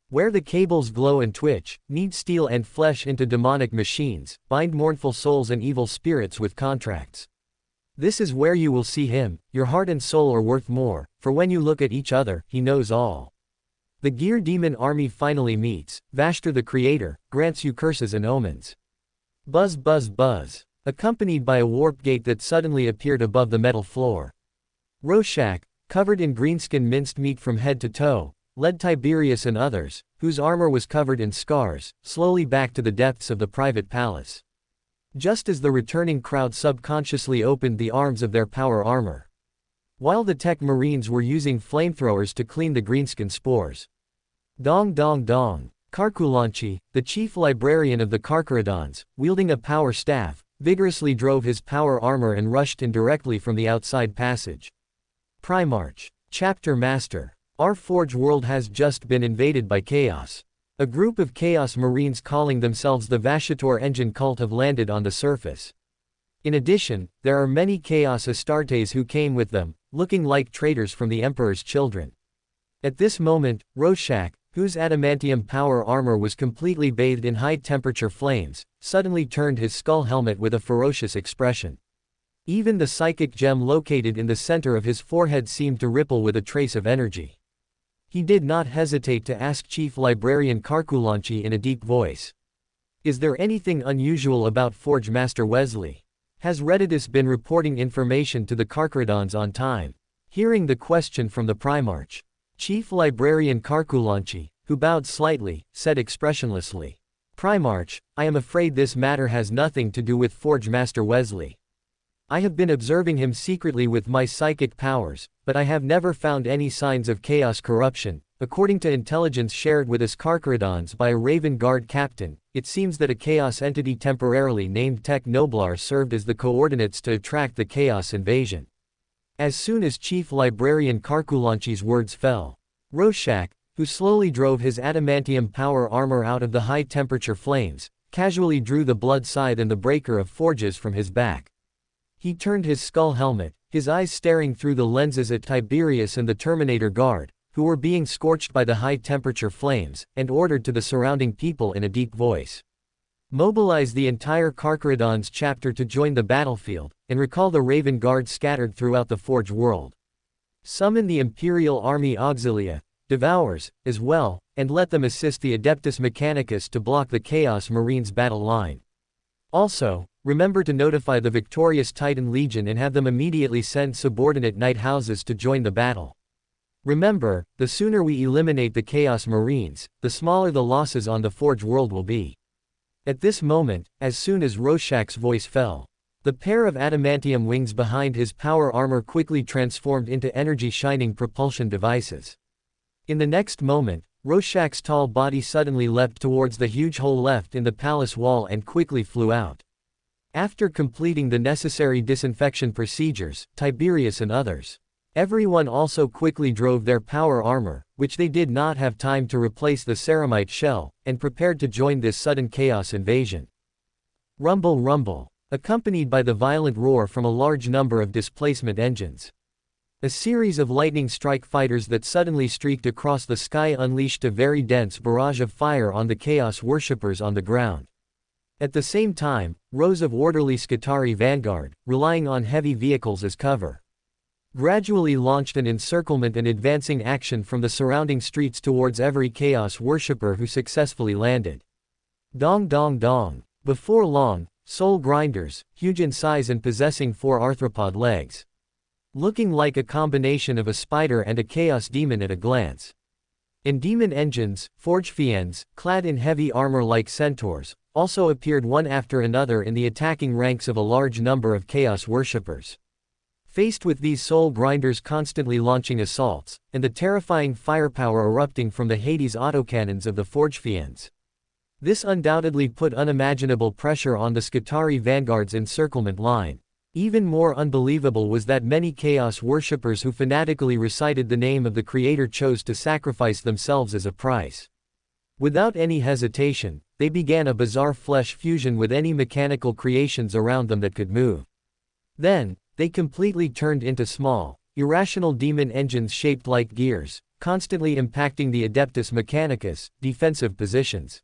Where the cables glow and twitch, knead steel and flesh into demonic machines, bind mournful souls and evil spirits with contracts. This is where you will see him, your heart and soul are worth more, for when you look at each other, he knows all. The Gear Demon army finally meets, Vashtor the Creator, grants you curses and omens. Buzz buzz buzz. Accompanied by a warp gate that suddenly appeared above the metal floor. Rorschach, covered in greenskin minced meat from head to toe, led Tiberius and others, whose armor was covered in scars, slowly back to the depths of the private palace. Just as the returning crowd subconsciously opened the arms of their power armor. While the tech marines were using flamethrowers to clean the greenskin spores. Dong dong dong. Carculanchi, the chief librarian of the Carcharodons, wielding a power staff, vigorously drove his power armor and rushed in directly from the outside passage. Primarch. Chapter Master. Our Forge world has just been invaded by chaos. A group of Chaos Marines calling themselves the Vashator Engine Cult have landed on the surface. In addition, there are many Chaos Astartes who came with them, looking like traitors from the Emperor's children. At this moment, Rorschach, whose adamantium power armor was completely bathed in high-temperature flames, suddenly turned his skull helmet with a ferocious expression. Even the psychic gem located in the center of his forehead seemed to ripple with a trace of energy. He did not hesitate to ask Chief Librarian Carculanchi in a deep voice. Is there anything unusual about Forge Master Wesley? Has Redditus been reporting information to the Carcharodons on time? Hearing the question from the Primarch, Chief Librarian Carculanchi, who bowed slightly, said expressionlessly, Primarch, I am afraid this matter has nothing to do with Forge Master Wesley. I have been observing him secretly with my psychic powers, but I have never found any signs of chaos corruption. According to intelligence shared with us Carcharodons by a Raven Guard captain, it seems that a chaos entity temporarily named Tech Noblar served as the coordinates to attract the chaos invasion. As soon as Chief Librarian Carculanchi's words fell, Rorschach, who slowly drove his adamantium power armor out of the high-temperature flames, casually drew the blood scythe and the breaker of forges from his back. He turned his skull helmet, his eyes staring through the lenses at Tiberius and the Terminator Guard, who were being scorched by the high-temperature flames, and ordered to the surrounding people in a deep voice. Mobilize the entire Carcharodons chapter to join the battlefield, and recall the Raven Guard scattered throughout the Forge world. Summon the Imperial Army Auxilia, Devours, as well, and let them assist the Adeptus Mechanicus to block the Chaos Marines battle line. Also, remember to notify the victorious Titan Legion and have them immediately send subordinate Night Houses to join the battle. Remember, the sooner we eliminate the Chaos Marines, the smaller the losses on the Forge world will be. At this moment, as soon as Rorschach's voice fell, the pair of adamantium wings behind his power armor quickly transformed into energy-shining propulsion devices. In the next moment, Rorschach's tall body suddenly leapt towards the huge hole left in the palace wall and quickly flew out. After completing the necessary disinfection procedures, Tiberius and others. Everyone also quickly drove their power armor, which they did not have time to replace the ceramite shell, and prepared to join this sudden chaos invasion. Rumble rumble, accompanied by the violent roar from a large number of displacement engines. A series of lightning strike fighters that suddenly streaked across the sky unleashed a very dense barrage of fire on the chaos worshippers on the ground. At the same time, rows of orderly Skitarii vanguard, relying on heavy vehicles as cover, gradually launched an encirclement and advancing action from the surrounding streets towards every chaos worshipper who successfully landed. Dong dong dong. Before long, soul grinders, huge in size and possessing 4 arthropod legs, looking like a combination of a spider and a chaos demon at a glance. And demon engines, forge fiends, clad in heavy armor like centaurs, also appeared one after another in the attacking ranks of a large number of chaos worshippers. Faced with these soul grinders constantly launching assaults, and the terrifying firepower erupting from the Hades autocannons of the forge fiends, this undoubtedly put unimaginable pressure on the Skitarii vanguard's encirclement line. Even more unbelievable was that many chaos worshippers who fanatically recited the name of the creator chose to sacrifice themselves as a price. Without any hesitation, they began a bizarre flesh fusion with any mechanical creations around them that could move. Then, they completely turned into small, irrational demon engines shaped like gears, constantly impacting the Adeptus Mechanicus' defensive positions.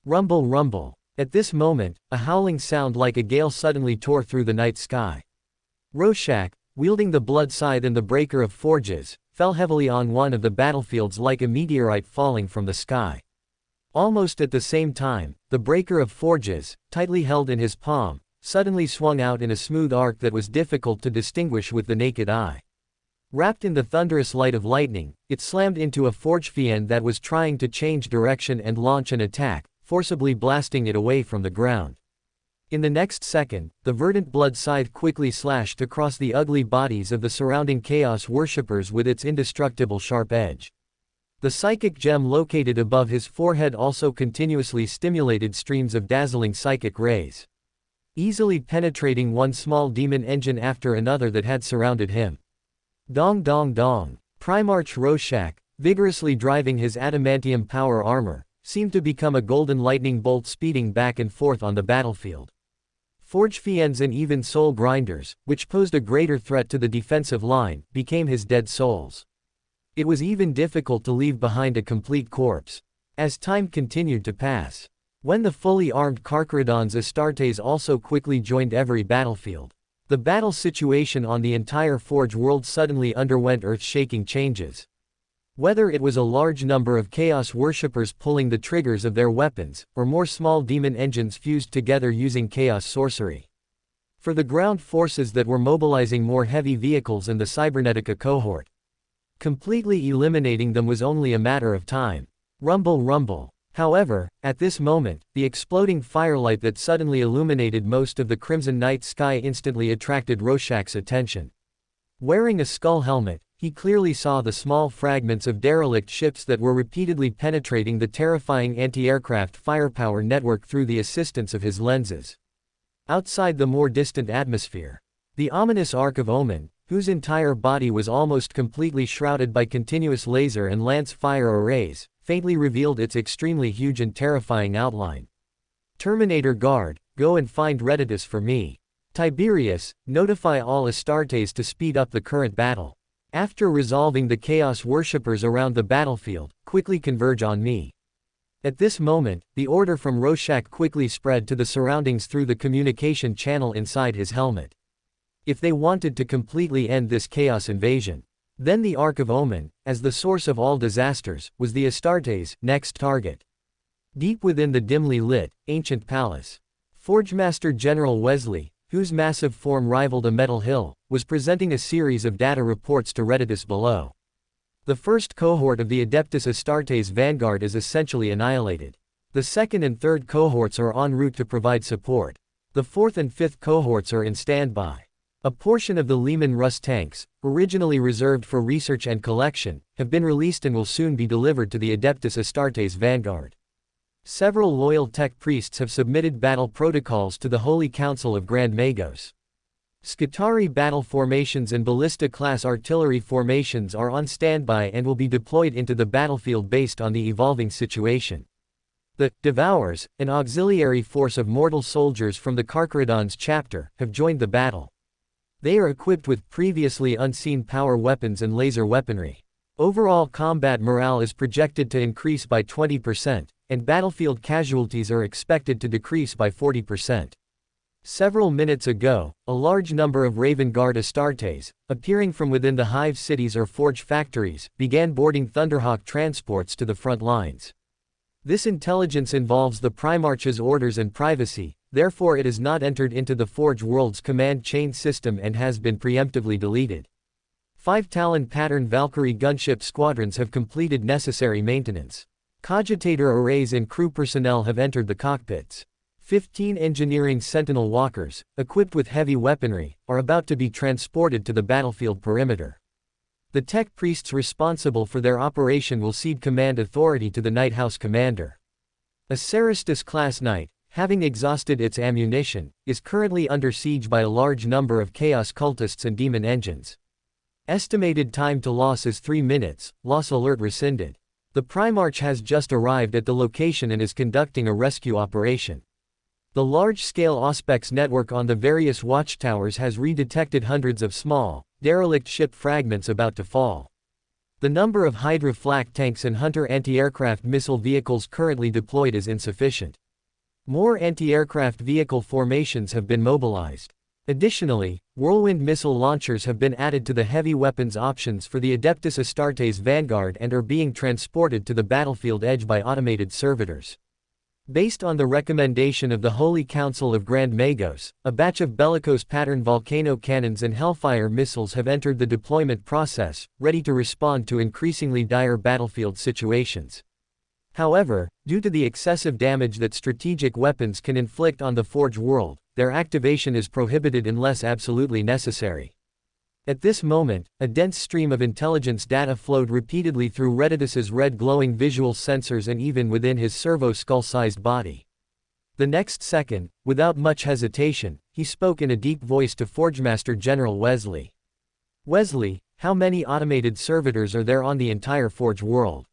Rumble rumble. At this moment, a howling sound like a gale suddenly tore through the night sky. Rorschach, wielding the blood scythe and the breaker of forges, fell heavily on one of the battlefields like a meteorite falling from the sky. Almost at the same time, the breaker of forges, tightly held in his palm, suddenly swung out in a smooth arc that was difficult to distinguish with the naked eye. Wrapped in the thunderous light of lightning, it slammed into a forge fiend that was trying to change direction and launch an attack, forcibly blasting it away from the ground. In the next second, the verdant blood scythe quickly slashed across the ugly bodies of the surrounding chaos worshippers with its indestructible sharp edge. The psychic gem located above his forehead also continuously stimulated streams of dazzling psychic rays, easily penetrating one small demon engine after another that had surrounded him. Dong dong dong. Primarch Rorschach, vigorously driving his adamantium power armor, seemed to become a golden lightning bolt speeding back and forth on the battlefield. Forge fiends and even soul grinders, which posed a greater threat to the defensive line, became his dead souls. It was even difficult to leave behind a complete corpse. As time continued to pass, when the fully armed Carcharodon's Astartes also quickly joined every battlefield, the battle situation on the entire Forge world suddenly underwent earth-shaking changes. Whether it was a large number of chaos worshippers pulling the triggers of their weapons, or more small demon engines fused together using chaos sorcery. For the ground forces that were mobilizing more heavy vehicles and the Cybernetica cohort, completely eliminating them was only a matter of time. Rumble rumble. However, at this moment, the exploding firelight that suddenly illuminated most of the crimson night sky instantly attracted Rorschach's attention. Wearing a skull helmet, he clearly saw the small fragments of derelict ships that were repeatedly penetrating the terrifying anti-aircraft firepower network through the assistance of his lenses. Outside the more distant atmosphere, the ominous Ark of Omen, whose entire body was almost completely shrouded by continuous laser and lance fire arrays, faintly revealed its extremely huge and terrifying outline. Terminator Guard, go and find Reditus for me. Tiberius, notify all Astartes to speed up the current battle. After resolving the chaos worshippers around the battlefield, quickly converge on me. At this moment, the order from Rorschach quickly spread to the surroundings through the communication channel inside his helmet. If they wanted to completely end this chaos invasion, then the Ark of Omen, as the source of all disasters, was the Astartes' next target. Deep within the dimly lit, ancient palace, Forgemaster General Wesley, whose massive form rivaled a metal hill, was presenting a series of data reports to Reditus below. The first cohort of the Adeptus Astartes vanguard is essentially annihilated. The second and third cohorts are en route to provide support. The fourth and fifth cohorts are in standby. A portion of the Lehman Russ tanks, originally reserved for research and collection, have been released and will soon be delivered to the Adeptus Astartes vanguard. Several loyal tech priests have submitted battle protocols to the Holy Council of Grand Magos. Skitarii battle formations and ballista-class artillery formations are on standby and will be deployed into the battlefield based on the evolving situation. The Devourers, an auxiliary force of mortal soldiers from the Carcharodon's chapter, have joined the battle. They are equipped with previously unseen power weapons and laser weaponry. Overall combat morale is projected to increase by 20%, and battlefield casualties are expected to decrease by 40%. Several minutes ago, a large number of Raven Guard Astartes, appearing from within the hive cities or forge factories, began boarding Thunderhawk transports to the front lines. This intelligence involves the Primarch's orders and privacy, therefore it is not entered into the Forge World's command chain system and has been preemptively deleted. 5 Talon pattern Valkyrie gunship squadrons have completed necessary maintenance. Cogitator arrays and crew personnel have entered the cockpits. 15 engineering sentinel walkers, equipped with heavy weaponry, are about to be transported to the battlefield perimeter. The tech priests responsible for their operation will cede command authority to the Night House commander. A Astartes-class knight, having exhausted its ammunition, is currently under siege by a large number of chaos cultists and demon engines. Estimated time to loss is 3 minutes, loss alert rescinded. The Primarch has just arrived at the location and is conducting a rescue operation. The large-scale Auspex network on the various watchtowers has redetected hundreds of small, derelict ship fragments about to fall. The number of Hydra flak tanks and Hunter anti-aircraft missile vehicles currently deployed is insufficient. More anti-aircraft vehicle formations have been mobilized. Additionally, Whirlwind missile launchers have been added to the heavy weapons options for the Adeptus Astartes Vanguard and are being transported to the battlefield edge by automated servitors. Based on the recommendation of the Holy Council of Grand Magos, a batch of bellicose pattern volcano cannons and Hellfire missiles have entered the deployment process, ready to respond to increasingly dire battlefield situations. However, due to the excessive damage that strategic weapons can inflict on the Forge world, their activation is prohibited unless absolutely necessary. At this moment, a dense stream of intelligence data flowed repeatedly through Reditus's red glowing visual sensors and even within his servo-skull-sized body. The next second, without much hesitation, he spoke in a deep voice to Forgemaster General Wesley. "Wesley, how many automated servitors are there on the entire Forge world?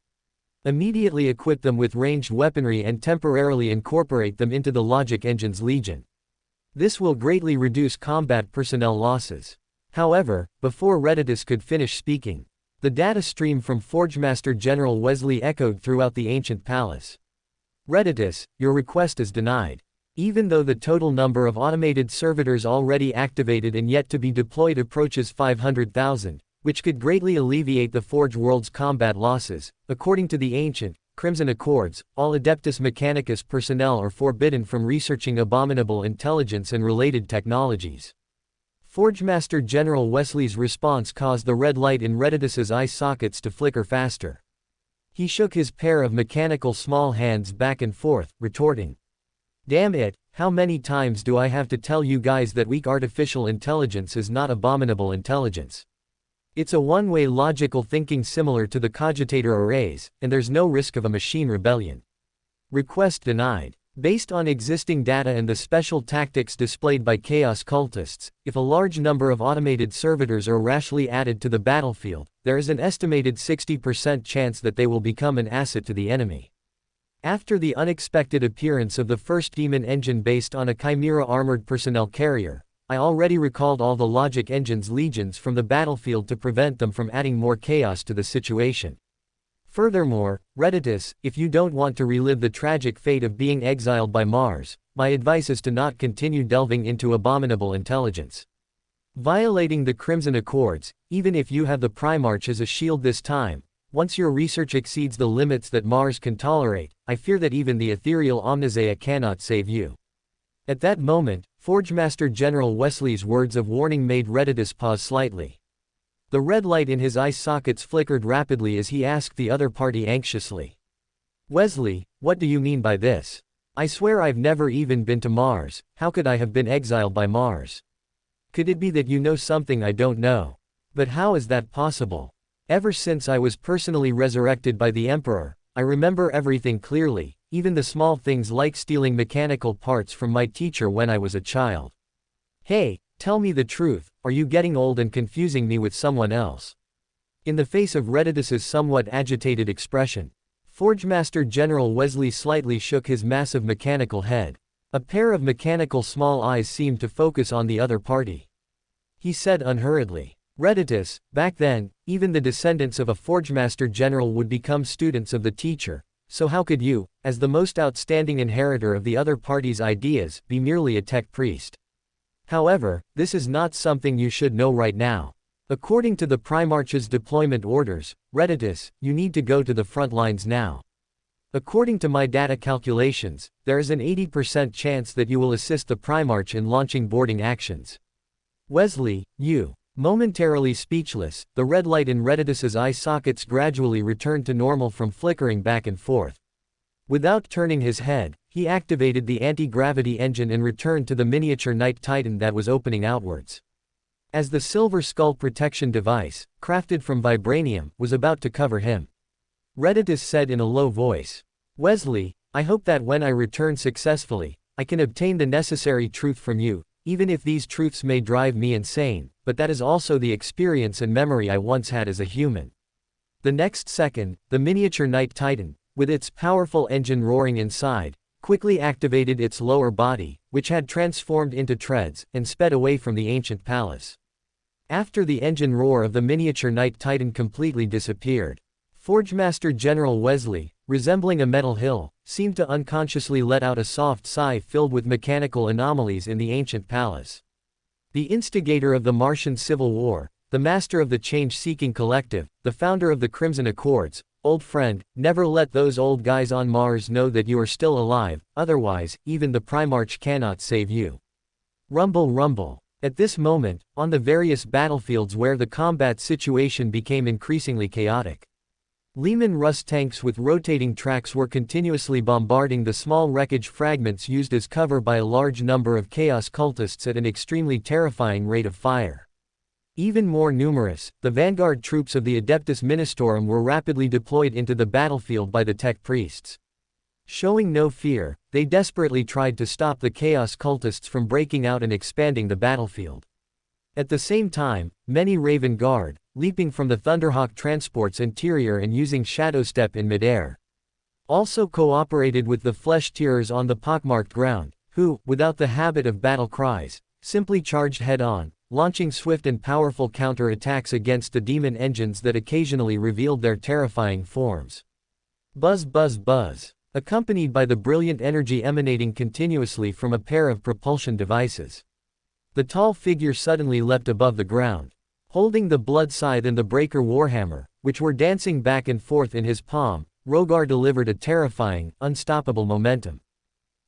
Immediately equip them with ranged weaponry and temporarily incorporate them into the Logic Engine's Legion. This will greatly reduce combat personnel losses." However, before Reditus could finish speaking, the data stream from Forgemaster General Wesley echoed throughout the ancient palace. "Reditus, your request is denied. Even though the total number of automated servitors already activated and yet to be deployed approaches 500,000, which could greatly alleviate the Forge world's combat losses, according to the ancient, Crimson Accords, all Adeptus Mechanicus personnel are forbidden from researching abominable intelligence and related technologies." Forgemaster General Wesley's response caused the red light in Reditus's eye sockets to flicker faster. He shook his pair of mechanical small hands back and forth, retorting, "Damn it, how many times do I have to tell you guys that weak artificial intelligence is not abominable intelligence? It's a one-way logical thinking similar to the cogitator arrays, and there's no risk of a machine rebellion. Request denied. Based on existing data and the special tactics displayed by Chaos cultists, if a large number of automated servitors are rashly added to the battlefield, there is an estimated 60% chance that they will become an asset to the enemy. After the unexpected appearance of the first demon engine based on a Chimera armored personnel carrier, I already recalled all the Logic Engine's legions from the battlefield to prevent them from adding more chaos to the situation. Furthermore, Reditus, if you don't want to relive the tragic fate of being exiled by Mars, my advice is to not continue delving into abominable intelligence. Violating the Crimson Accords, even if you have the Primarch as a shield this time, once your research exceeds the limits that Mars can tolerate, I fear that even the ethereal Omnisaea cannot save you." At that moment, Forgemaster General Wesley's words of warning made Reditus pause slightly. The red light in his eye sockets flickered rapidly as he asked the other party anxiously, "Wesley, what do you mean by this? I swear I've never even been to Mars. How could I have been exiled by Mars? Could it be that you know something I don't know? But how is that possible? Ever since I was personally resurrected by the Emperor, I remember everything clearly, even the small things like stealing mechanical parts from my teacher when I was a child. Hey, tell me the truth, are you getting old and confusing me with someone else? In the face of Reditus's somewhat agitated expression, Forgemaster General Wesley slightly shook his massive mechanical head. A pair of mechanical small eyes seemed to focus on the other party. He said unhurriedly, Reditus, back then, even the descendants of a Forgemaster General would become students of the teacher, so how could you, as the most outstanding inheritor of the other party's ideas, be merely a tech priest? However, this is not something you should know right now. According to the Primarch's deployment orders, Reditus, you need to go to the front lines now. According to my data calculations, there is an 80% chance that you will assist the Primarch in launching boarding actions. Wesley, you. Momentarily speechless, the red light in Reditus's eye sockets gradually returned to normal from flickering back and forth. Without turning his head, he activated the anti-gravity engine and returned to the miniature Night Titan that was opening outwards. As the silver skull protection device, crafted from vibranium, was about to cover him, Reditus said in a low voice, Wesley, I hope that when I return successfully, I can obtain the necessary truth from you, even if these truths may drive me insane, but that is also the experience and memory I once had as a human. The next second, the miniature Night Titan, with its powerful engine roaring inside, quickly activated its lower body, which had transformed into treads, and sped away from the ancient palace. After the engine roar of the miniature Night Titan completely disappeared, Forgemaster General Wesley, resembling a metal hill, seemed to unconsciously let out a soft sigh filled with mechanical anomalies in the ancient palace. The instigator of the Martian Civil War, the master of the change-seeking collective, the founder of the Crimson Accords, old friend, never let those old guys on Mars know that you are still alive, otherwise, even the Primarch cannot save you. Rumble rumble. At this moment, on the various battlefields where the combat situation became increasingly chaotic, Leman Russ tanks with rotating tracks were continuously bombarding the small wreckage fragments used as cover by a large number of Chaos cultists at an extremely terrifying rate of fire. Even more numerous, the vanguard troops of the Adeptus Ministorum were rapidly deployed into the battlefield by the tech priests. Showing no fear, they desperately tried to stop the Chaos cultists from breaking out and expanding the battlefield. At the same time, many Raven Guard, leaping from the Thunderhawk transport's interior and using shadow step in midair, also cooperated with the flesh-tearers on the pockmarked ground, who, without the habit of battle cries, simply charged head-on, launching swift and powerful counter-attacks against the demon engines that occasionally revealed their terrifying forms. Buzz buzz buzz, accompanied by the brilliant energy emanating continuously from a pair of propulsion devices. The tall figure suddenly leapt above the ground. Holding the blood scythe and the breaker warhammer, which were dancing back and forth in his palm, Rogar delivered a terrifying, unstoppable momentum.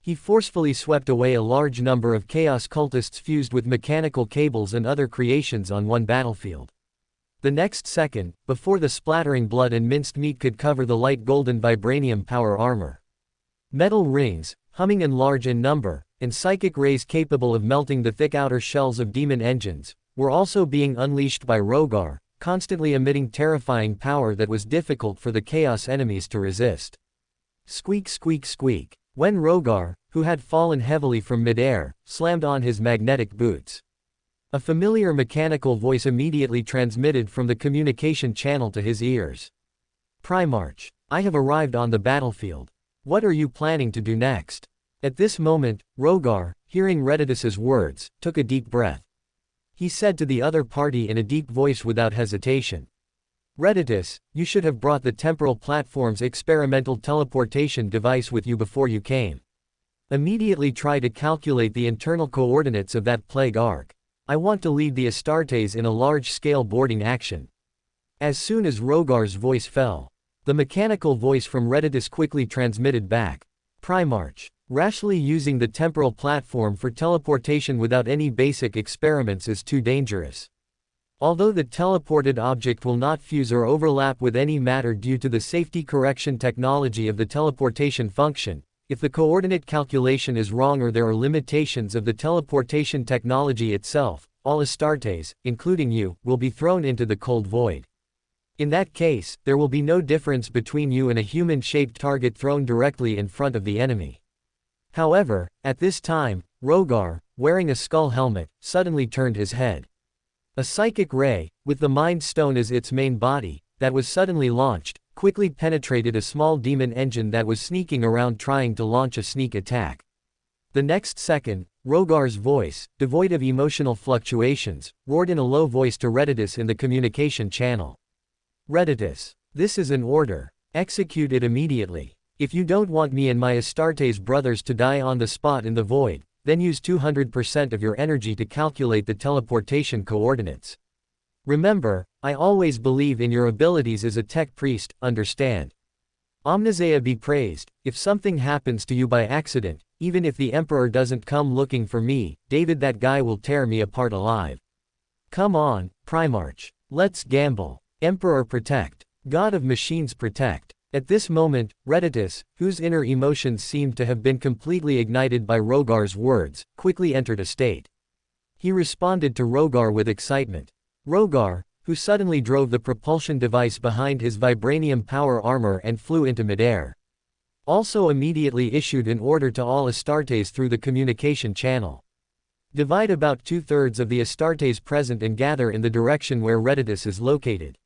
He forcefully swept away a large number of Chaos cultists fused with mechanical cables and other creations on one battlefield. The next second, before the splattering blood and minced meat could cover the light golden vibranium power armor, metal rings, humming and large in number, and psychic rays capable of melting the thick outer shells of demon engines, were also being unleashed by Rogar, constantly emitting terrifying power that was difficult for the Chaos enemies to resist. Squeak squeak squeak. When Rogar, who had fallen heavily from midair, slammed on his magnetic boots, a familiar mechanical voice immediately transmitted from the communication channel to his ears. Primarch, I have arrived on the battlefield. What are you planning to do next? At this moment, Rogar, hearing Reditus's words, took a deep breath. He said to the other party in a deep voice without hesitation, Reditus, you should have brought the temporal platform's experimental teleportation device with you before you came. Immediately try to calculate the internal coordinates of that plague arc. I want to lead the Astartes in a large-scale boarding action. As soon as Rogar's voice fell, the mechanical voice from Reditus quickly transmitted back. Primarch, rashly using the temporal platform for teleportation without any basic experiments is too dangerous. Although the teleported object will not fuse or overlap with any matter due to the safety correction technology of the teleportation function, if the coordinate calculation is wrong or there are limitations of the teleportation technology itself, all Astartes, including you, will be thrown into the cold void. In that case, there will be no difference between you and a human-shaped target thrown directly in front of the enemy. However, at this time, Rogar, wearing a skull helmet, suddenly turned his head. A psychic ray, with the Mind Stone as its main body, that was suddenly launched, quickly penetrated a small demon engine that was sneaking around trying to launch a sneak attack. The next second, Rogar's voice, devoid of emotional fluctuations, roared in a low voice to Reditus in the communication channel. Reditus, this is an order. Execute it immediately. If you don't want me and my Astartes brothers to die on the spot in the void, then use 200% of your energy to calculate the teleportation coordinates. Remember, I always believe in your abilities as a tech priest, understand? Omnizeia be praised, if something happens to you by accident, even if the Emperor doesn't come looking for me, David, that guy will tear me apart alive. Come on, Primarch. Let's gamble. Emperor protect. God of machines protect. At this moment, Reditus, whose inner emotions seemed to have been completely ignited by Rogar's words, quickly entered a state. He responded to Rogar with excitement. Rogar, who suddenly drove the propulsion device behind his vibranium power armor and flew into midair, also immediately issued an order to all Astartes through the communication channel. Divide about 2/3 of the Astartes present and gather in the direction where Reditus is located.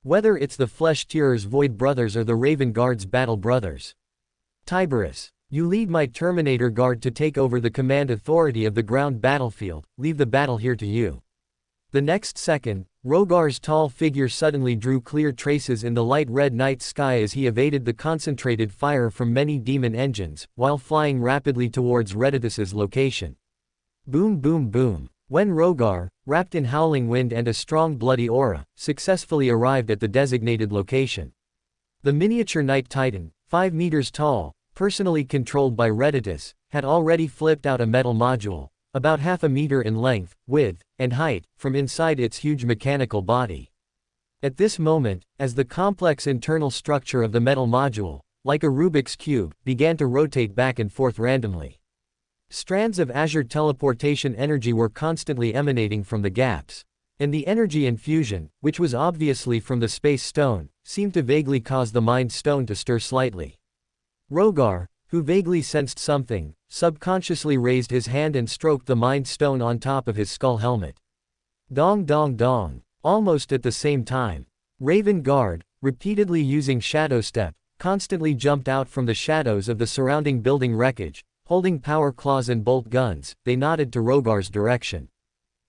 Whether it's the Flesh-Tearers Void Brothers or the Raven Guard's Battle Brothers. Tiberius, you lead my Terminator Guard to take over the command authority of the ground battlefield, leave the battle here to you. The next second, Rogar's tall figure suddenly drew clear traces in the light red night sky as he evaded the concentrated fire from many demon engines, while flying rapidly towards Reditus's location. Boom boom boom. When Rogar, wrapped in howling wind and a strong bloody aura, successfully arrived at the designated location. The miniature Night Titan, 5 meters tall, personally controlled by Reditus, had already flipped out a metal module, about half a meter in length, width, and height, from inside its huge mechanical body. At this moment, as the complex internal structure of the metal module, like a Rubik's Cube, began to rotate back and forth randomly. Strands of azure teleportation energy were constantly emanating from the gaps. And the energy infusion, which was obviously from the Space Stone, seemed to vaguely cause the Mind Stone to stir slightly. Rogar, who vaguely sensed something, subconsciously raised his hand and stroked the Mind Stone on top of his skull helmet. Dong dong dong. Almost at the same time, Raven Guard, repeatedly using Shadow Step, constantly jumped out from the shadows of the surrounding building wreckage. Holding power claws and bolt guns, they nodded to Rogar's direction.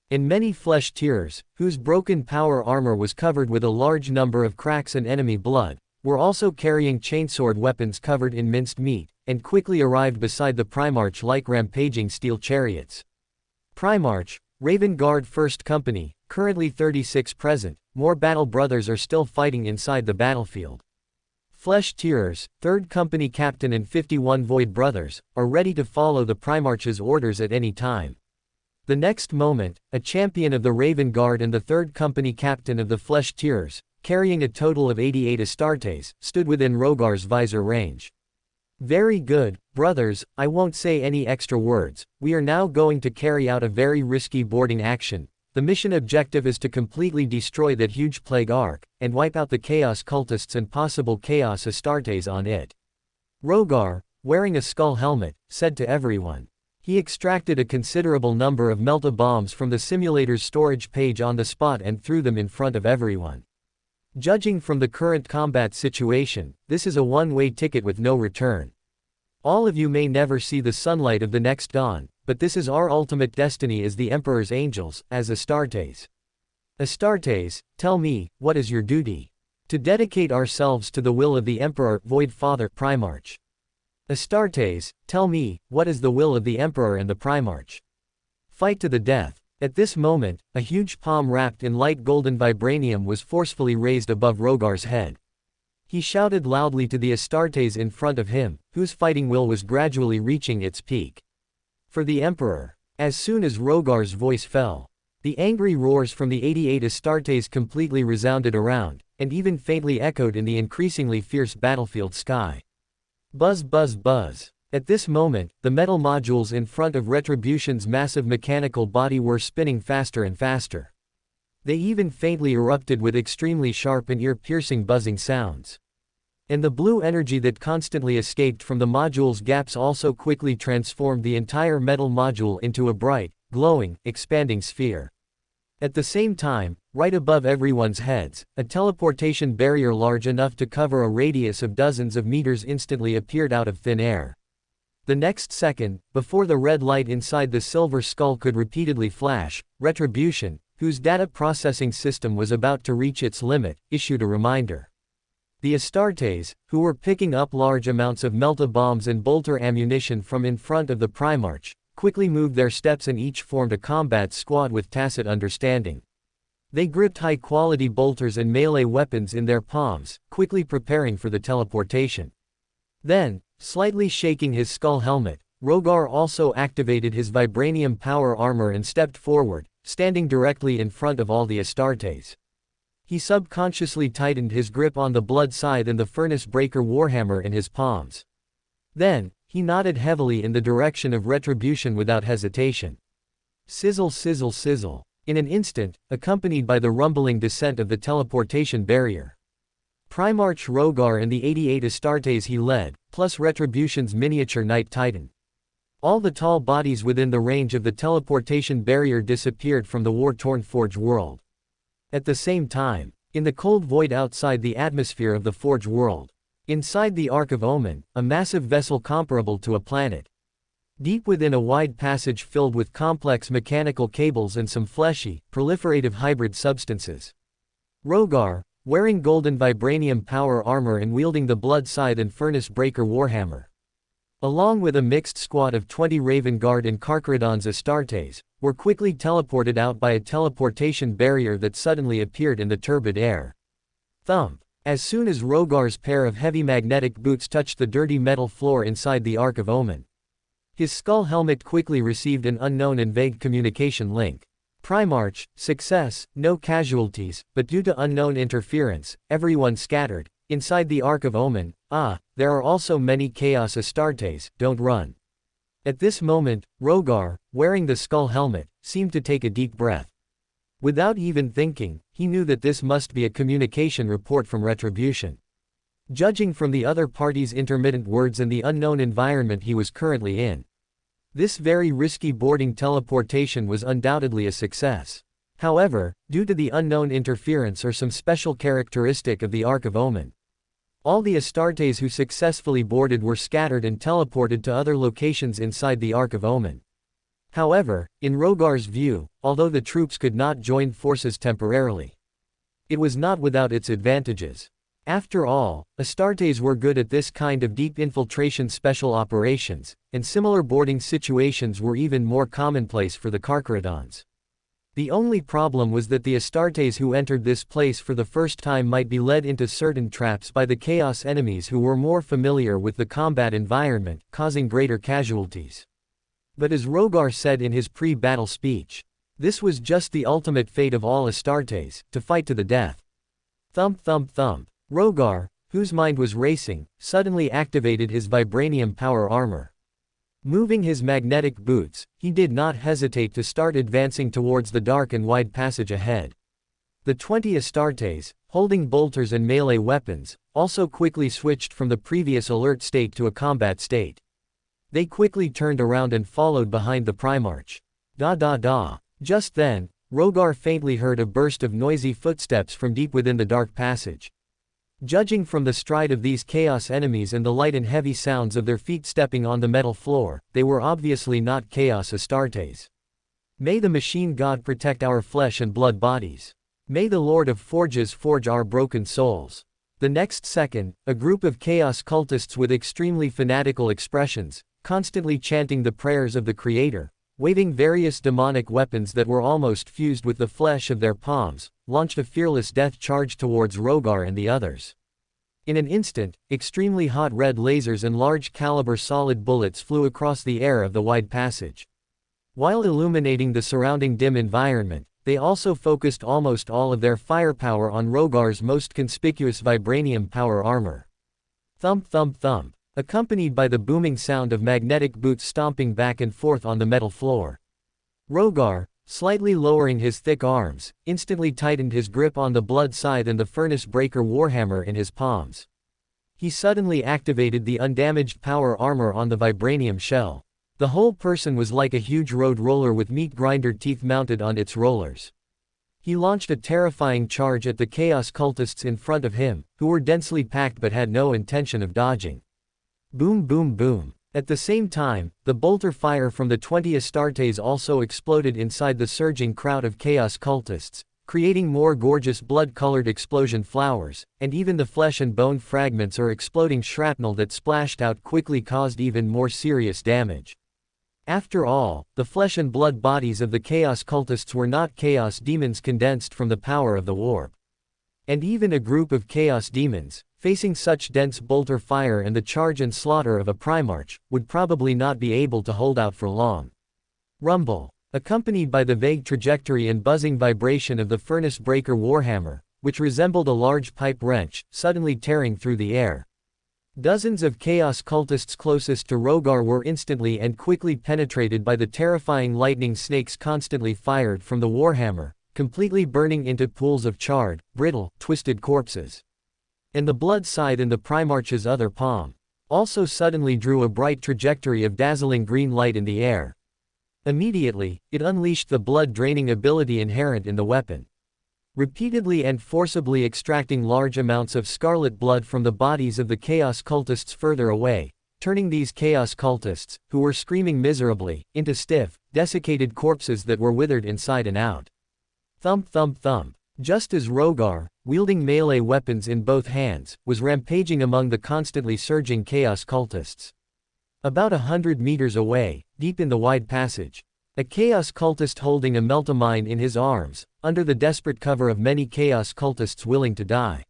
And many Flesh-Tearers, whose broken power armor was covered with a large number of cracks and enemy blood, were also carrying chainsword weapons covered in minced meat, and quickly arrived beside the Primarch like rampaging steel chariots. Primarch, Raven Guard 1st Company, currently 36 present, more Battle Brothers are still fighting inside the battlefield. Flesh-Tearers, 3rd Company Captain and 51 Void Brothers, are ready to follow the Primarch's orders at any time. The next moment, a champion of the Raven Guard and the 3rd Company Captain of the Flesh-Tearers, carrying a total of 88 Astartes, stood within Rogar's visor range. Very good, brothers, I won't say any extra words, we are now going to carry out a very risky boarding action. The mission objective is to completely destroy that huge plague ark, and wipe out the Chaos Cultists and possible Chaos Astartes on it. Rogar, wearing a skull helmet, said to everyone. He extracted a considerable number of melta bombs from the simulator's storage page on the spot and threw them in front of everyone. Judging from the current combat situation, this is a one-way ticket with no return. All of you may never see the sunlight of the next dawn, but this is our ultimate destiny as the Emperor's angels, as Astartes. Astartes, tell me, what is your duty? To dedicate ourselves to the will of the Emperor, Void Father, Primarch. Astartes, tell me, what is the will of the Emperor and the Primarch? Fight to the death. At this moment, a huge palm wrapped in light golden vibranium was forcefully raised above Rogar's head. He shouted loudly to the Astartes in front of him, whose fighting will was gradually reaching its peak. For the Emperor. As soon as Rogar's voice fell, the angry roars from the 88 Astartes completely resounded around, and even faintly echoed in the increasingly fierce battlefield sky. Buzz buzz buzz. At this moment, the metal modules in front of Retribution's massive mechanical body were spinning faster and faster. They even faintly erupted with extremely sharp and ear-piercing buzzing sounds. And the blue energy that constantly escaped from the module's gaps also quickly transformed the entire metal module into a bright, glowing, expanding sphere. At the same time, right above everyone's heads, a teleportation barrier large enough to cover a radius of dozens of meters instantly appeared out of thin air. The next second, before the red light inside the silver skull could repeatedly flash, Retribution, whose data processing system was about to reach its limit, issued a reminder. The Astartes, who were picking up large amounts of melta-bombs and bolter ammunition from in front of the Primarch, quickly moved their steps and each formed a combat squad with tacit understanding. They gripped high-quality bolters and melee weapons in their palms, quickly preparing for the teleportation. Then, slightly shaking his skull helmet, Rogar also activated his vibranium power armor and stepped forward, standing directly in front of all the Astartes. He subconsciously tightened his grip on the blood scythe and the furnace breaker warhammer in his palms. Then, he nodded heavily in the direction of Retribution without hesitation. Sizzle, sizzle, sizzle. In an instant, accompanied by the rumbling descent of the teleportation barrier. Primarch Rogar and the 88 Astartes he led, plus Retribution's miniature Knight Titan. All the tall bodies within the range of the teleportation barrier disappeared from the war-torn Forge world. At the same time, in the cold void outside the atmosphere of the Forge world, inside the Ark of Omen, a massive vessel comparable to a planet. Deep within a wide passage filled with complex mechanical cables and some fleshy, proliferative hybrid substances. Rogar, wearing golden vibranium power armor and wielding the blood scythe and furnace breaker warhammer, along with a mixed squad of 20 Raven Guard and Carcharodon's Astartes, were quickly teleported out by a teleportation barrier that suddenly appeared in the turbid air. Thump! As soon as Rogar's pair of heavy magnetic boots touched the dirty metal floor inside the Ark of Omen, his skull helmet quickly received an unknown and vague communication link. Primarch, success, no casualties, but due to unknown interference, everyone scattered. Inside the Ark of Omen, there are also many Chaos Astartes, don't run. At this moment, Rogar, wearing the skull helmet, seemed to take a deep breath. Without even thinking, he knew that this must be a communication report from Retribution. Judging from the other party's intermittent words and the unknown environment he was currently in, this very risky boarding teleportation was undoubtedly a success. However, due to the unknown interference or some special characteristic of the Ark of Omen, all the Astartes who successfully boarded were scattered and teleported to other locations inside the Ark of Omen. However, in Rogar's view, although the troops could not join forces temporarily, it was not without its advantages. After all, Astartes were good at this kind of deep infiltration special operations, and similar boarding situations were even more commonplace for the Carcharodons. The only problem was that the Astartes who entered this place for the first time might be led into certain traps by the Chaos enemies who were more familiar with the combat environment, causing greater casualties. But as Rogar said in his pre-battle speech, this was just the ultimate fate of all Astartes, to fight to the death. Thump thump thump. Rogar, whose mind was racing, suddenly activated his vibranium power armor. Moving his magnetic boots, he did not hesitate to start advancing towards the dark and wide passage ahead. The 20 Astartes, holding bolters and melee weapons, also quickly switched from the previous alert state to a combat state. They quickly turned around and followed behind the Primarch. Da da da. Just then, Rogar faintly heard a burst of noisy footsteps from deep within the dark passage. Judging from the stride of these Chaos enemies and the light and heavy sounds of their feet stepping on the metal floor, they were obviously not Chaos Astartes. May the machine god protect our flesh and blood bodies. May the Lord of Forges forge our broken souls. The next second, a group of Chaos cultists with extremely fanatical expressions, constantly chanting the prayers of the Creator, waving various demonic weapons that were almost fused with the flesh of their palms, launched a fearless death charge towards Rogar and the others. In an instant, extremely hot red lasers and large-caliber solid bullets flew across the air of the wide passage. While illuminating the surrounding dim environment, they also focused almost all of their firepower on Rogar's most conspicuous vibranium power armor. Thump thump thump, accompanied by the booming sound of magnetic boots stomping back and forth on the metal floor. Rogar, slightly lowering his thick arms, instantly tightened his grip on the blood scythe and the furnace breaker warhammer in his palms. He suddenly activated the undamaged power armor on the vibranium shell. The whole person was like a huge road roller with meat grinder teeth mounted on its rollers. He launched a terrifying charge at the Chaos cultists in front of him, who were densely packed but had no intention of dodging. Boom boom boom. At the same time, the bolter fire from the 20 Astartes also exploded inside the surging crowd of Chaos cultists, creating more gorgeous blood-colored explosion flowers, and even the flesh and bone fragments or exploding shrapnel that splashed out quickly caused even more serious damage. After all, the flesh and blood bodies of the Chaos cultists were not Chaos demons condensed from the power of the warp. And even a group of Chaos demons, facing such dense bolter fire and the charge and slaughter of a Primarch, would probably not be able to hold out for long. Rumble. Accompanied by the vague trajectory and buzzing vibration of the furnace breaker warhammer, which resembled a large pipe wrench, suddenly tearing through the air. Dozens of Chaos cultists closest to Rogar were instantly and quickly penetrated by the terrifying lightning snakes constantly fired from the warhammer, completely burning into pools of charred, brittle, twisted corpses. And the blood scythe in the Primarch's other palm also suddenly drew a bright trajectory of dazzling green light in the air. Immediately, it unleashed the blood-draining ability inherent in the weapon. Repeatedly and forcibly extracting large amounts of scarlet blood from the bodies of the Chaos cultists further away, turning these Chaos cultists, who were screaming miserably, into stiff, desiccated corpses that were withered inside and out. Thump thump thump. Just as Rogar, wielding melee weapons in both hands, was rampaging among the constantly surging Chaos cultists. About 100 meters away, deep in the wide passage, a Chaos cultist holding a meltamine in his arms, under the desperate cover of many Chaos cultists willing to die.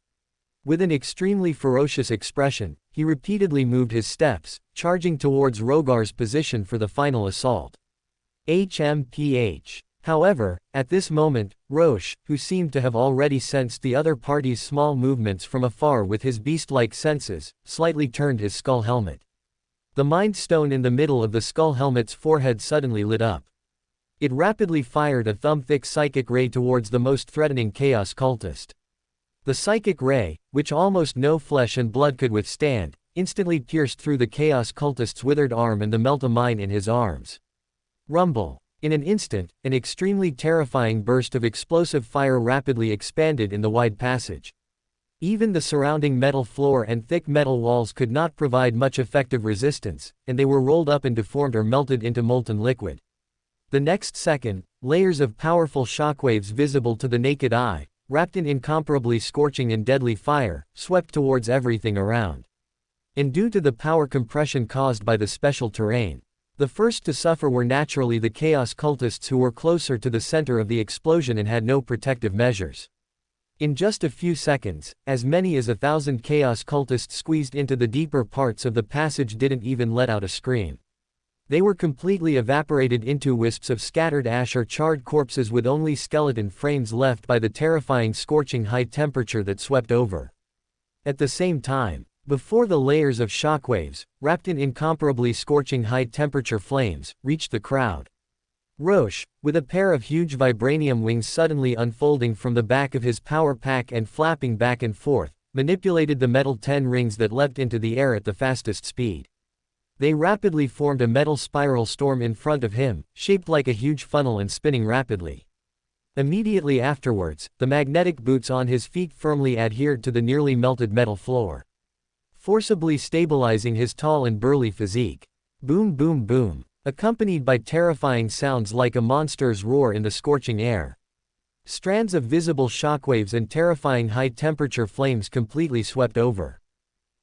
With an extremely ferocious expression, he repeatedly moved his steps, charging towards Rogar's position for the final assault. HMPH. However, at this moment, Rorschach, who seemed to have already sensed the other party's small movements from afar with his beast-like senses, slightly turned his skull helmet. The mind stone in the middle of the skull helmet's forehead suddenly lit up. It rapidly fired a thumb-thick psychic ray towards the most threatening Chaos cultist. The psychic ray, which almost no flesh and blood could withstand, instantly pierced through the Chaos cultist's withered arm and the meltamine in his arms. Rumble. In an instant, an extremely terrifying burst of explosive fire rapidly expanded in the wide passage. Even the surrounding metal floor and thick metal walls could not provide much effective resistance, and they were rolled up and deformed or melted into molten liquid. The next second, layers of powerful shockwaves visible to the naked eye, wrapped in incomparably scorching and deadly fire, swept towards everything around. And due to the power compression caused by the special terrain, the first to suffer were naturally the Chaos cultists who were closer to the center of the explosion and had no protective measures. In just a few seconds, as many as 1,000 Chaos cultists squeezed into the deeper parts of the passage didn't even let out a scream. They were completely evaporated into wisps of scattered ash or charred corpses with only skeleton frames left by the terrifying scorching high temperature that swept over. At the same time, before the layers of shockwaves, wrapped in incomparably scorching high temperature flames, reached the crowd, Rorschach, with a pair of huge vibranium wings suddenly unfolding from the back of his power pack and flapping back and forth, manipulated the metal 10 rings that leapt into the air at the fastest speed. They rapidly formed a metal spiral storm in front of him, shaped like a huge funnel and spinning rapidly. Immediately afterwards, the magnetic boots on his feet firmly adhered to the nearly melted metal floor, forcibly stabilizing his tall and burly physique. Boom boom boom. Accompanied by terrifying sounds like a monster's roar in the scorching air. Strands of visible shockwaves and terrifying high-temperature flames completely swept over.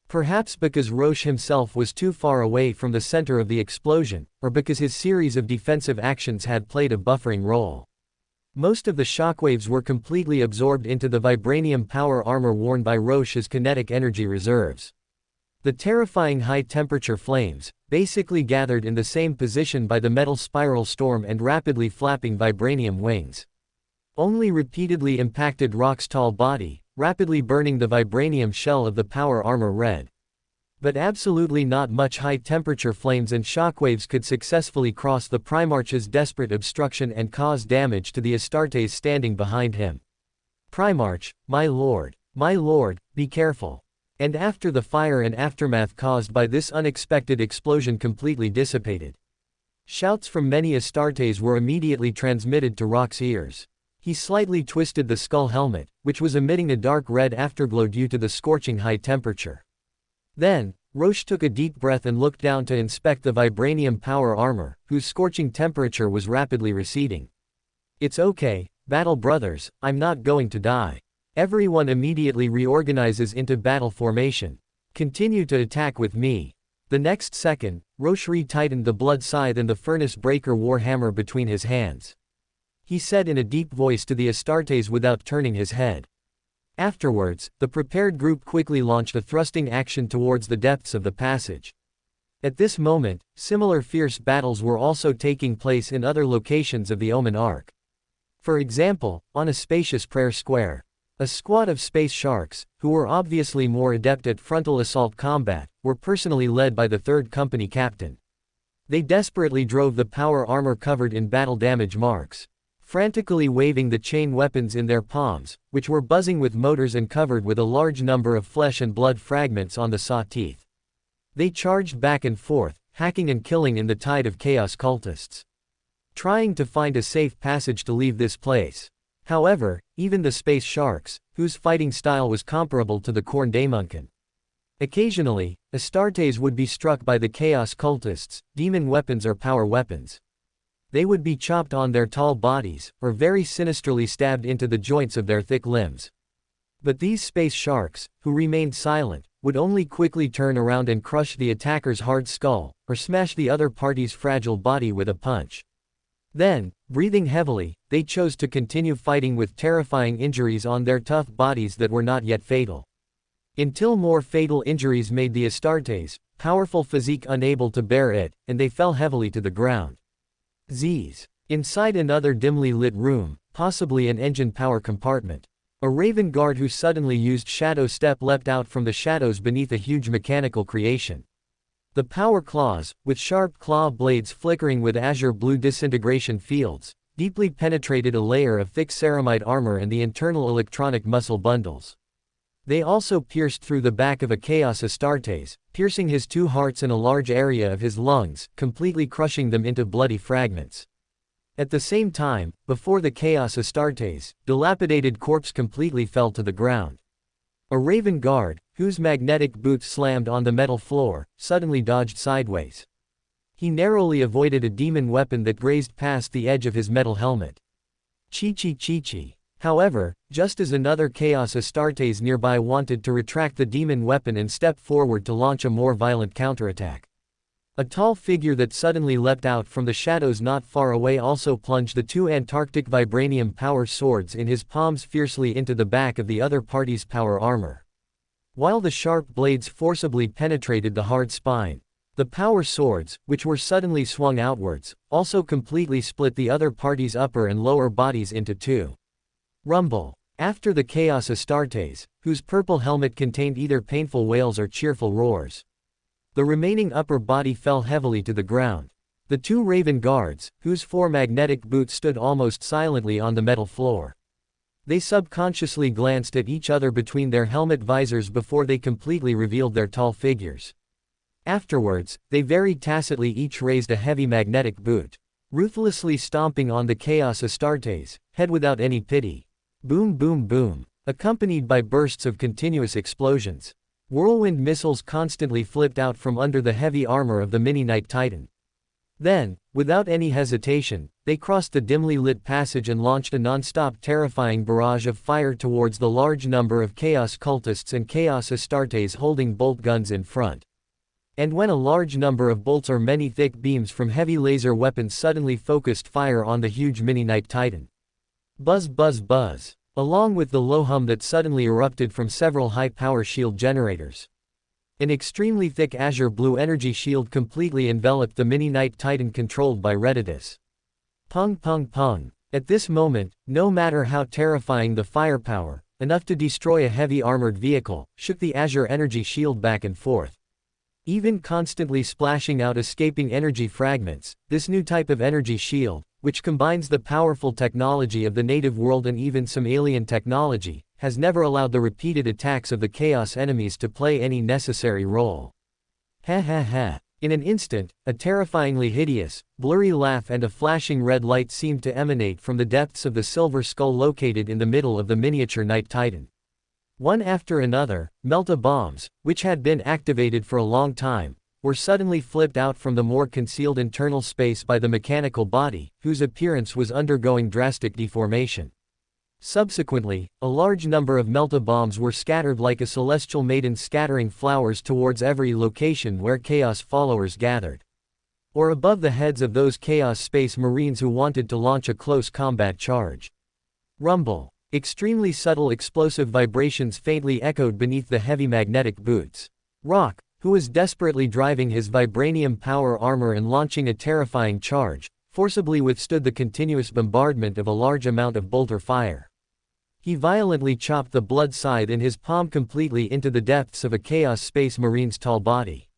Perhaps because Rorschach himself was too far away from the center of the explosion, or because his series of defensive actions had played a buffering role. Most of the shockwaves were completely absorbed into the vibranium power armor worn by Rorschach's kinetic energy reserves. The terrifying high-temperature flames, basically gathered in the same position by the metal spiral storm and rapidly flapping vibranium wings, only repeatedly impacted Rock's tall body, rapidly burning the vibranium shell of the power armor red. But absolutely not much high-temperature flames and shockwaves could successfully cross the Primarch's desperate obstruction and cause damage to the Astartes standing behind him. "Primarch, my lord, be careful." And after the fire and aftermath caused by this unexpected explosion completely dissipated, shouts from many Astartes were immediately transmitted to Rock's ears. He slightly twisted the skull helmet, which was emitting a dark red afterglow due to the scorching high temperature. Then, Roche took a deep breath and looked down to inspect the vibranium power armor, whose scorching temperature was rapidly receding. "It's okay, battle brothers, I'm not going to die." Everyone immediately reorganizes into battle formation. "Continue to attack with me." The next second, Roche re-tightened the blood scythe and the furnace breaker warhammer between his hands. He said in a deep voice to the Astartes without turning his head. Afterwards, the prepared group quickly launched a thrusting action towards the depths of the passage. At this moment, similar fierce battles were also taking place in other locations of the Omen Arc. For example, on a spacious prayer square, a squad of space sharks, who were obviously more adept at frontal assault combat, were personally led by the 3rd Company captain. They desperately drove the power armor covered in battle damage marks, frantically waving the chain weapons in their palms, which were buzzing with motors and covered with a large number of flesh and blood fragments on the saw teeth. They charged back and forth, hacking and killing in the tide of chaos cultists, trying to find a safe passage to leave this place. However, even the space sharks, whose fighting style was comparable to the Khorne Daemonkin. Occasionally, Astartes would be struck by the chaos cultists, demon weapons or power weapons. They would be chopped on their tall bodies, or very sinisterly stabbed into the joints of their thick limbs. But these space sharks, who remained silent, would only quickly turn around and crush the attacker's hard skull, or smash the other party's fragile body with a punch. Then, breathing heavily, they chose to continue fighting with terrifying injuries on their tough bodies that were not yet fatal. Until more fatal injuries made the Astartes' powerful physique unable to bear it, and they fell heavily to the ground. Z's. Inside another dimly lit room, possibly an engine power compartment, a raven guard who suddenly used shadow step leapt out from the shadows beneath a huge mechanical creation. The power claws, with sharp claw blades flickering with azure blue disintegration fields, deeply penetrated a layer of thick ceramide armor and the internal electronic muscle bundles. They also pierced through the back of a Chaos Astartes, piercing his 2 hearts and a large area of his lungs, completely crushing them into bloody fragments. At the same time, before the Chaos Astartes, dilapidated corpse completely fell to the ground. A raven guard, whose magnetic boots slammed on the metal floor, suddenly dodged sideways. He narrowly avoided a demon weapon that grazed past the edge of his metal helmet. Chi. However, just as another Chaos Astartes nearby wanted to retract the demon weapon and step forward to launch a more violent counterattack, a tall figure that suddenly leapt out from the shadows not far away also plunged the 2 Antarctic vibranium power swords in his palms fiercely into the back of the other party's power armor. While the sharp blades forcibly penetrated the hard spine, the power swords, which were suddenly swung outwards, also completely split the other party's upper and lower bodies into 2. Rumble. After the Chaos Astartes, whose purple helmet contained either painful wails or cheerful roars, the remaining upper body fell heavily to the ground. The 2 raven guards, whose 4 magnetic boots stood almost silently on the metal floor. They subconsciously glanced at each other between their helmet visors before they completely revealed their tall figures. Afterwards, they very tacitly each raised a heavy magnetic boot, ruthlessly stomping on the Chaos Astartes, head without any pity. Boom boom boom, accompanied by bursts of continuous explosions. Whirlwind missiles constantly flipped out from under the heavy armor of the Mini-Knight Titan. Then, without any hesitation, they crossed the dimly lit passage and launched a non-stop terrifying barrage of fire towards the large number of Chaos cultists and Chaos Astartes holding bolt guns in front. And when a large number of bolts or many thick beams from heavy laser weapons suddenly focused fire on the huge Mini-Knight Titan. Buzz buzz buzz, along with the low hum that suddenly erupted from several high-power shield generators. An extremely thick azure blue energy shield completely enveloped the Mini-Knight Titan controlled by Redidus. Pung pung pung. At this moment, no matter how terrifying the firepower, enough to destroy a heavy armored vehicle, shook the azure energy shield back and forth. even constantly splashing out escaping energy fragments. This new type of energy shield, which combines the powerful technology of the native world and even some alien technology, has never allowed the repeated attacks of the Chaos enemies to play any necessary role. Ha ha ha. In an instant, a terrifyingly hideous, blurry laugh and a flashing red light seemed to emanate from the depths of the silver skull located in the middle of the miniature Night Titan. One after another, Melta bombs, which had been activated for a long time, were suddenly flipped out from the more concealed internal space by the mechanical body, whose appearance was undergoing drastic deformation. Subsequently, a large number of Melta bombs were scattered like a celestial maiden scattering flowers towards every location where Chaos followers gathered. Or above the heads of those Chaos Space Marines who wanted to launch a close combat charge. Rumble. Extremely subtle explosive vibrations faintly echoed beneath the heavy magnetic boots. Rock, who was desperately driving his vibranium power armor and launching a terrifying charge, forcibly withstood the continuous bombardment of a large amount of bolter fire. He violently chopped the blood scythe in his palm completely into the depths of a Chaos Space Marine's tall body.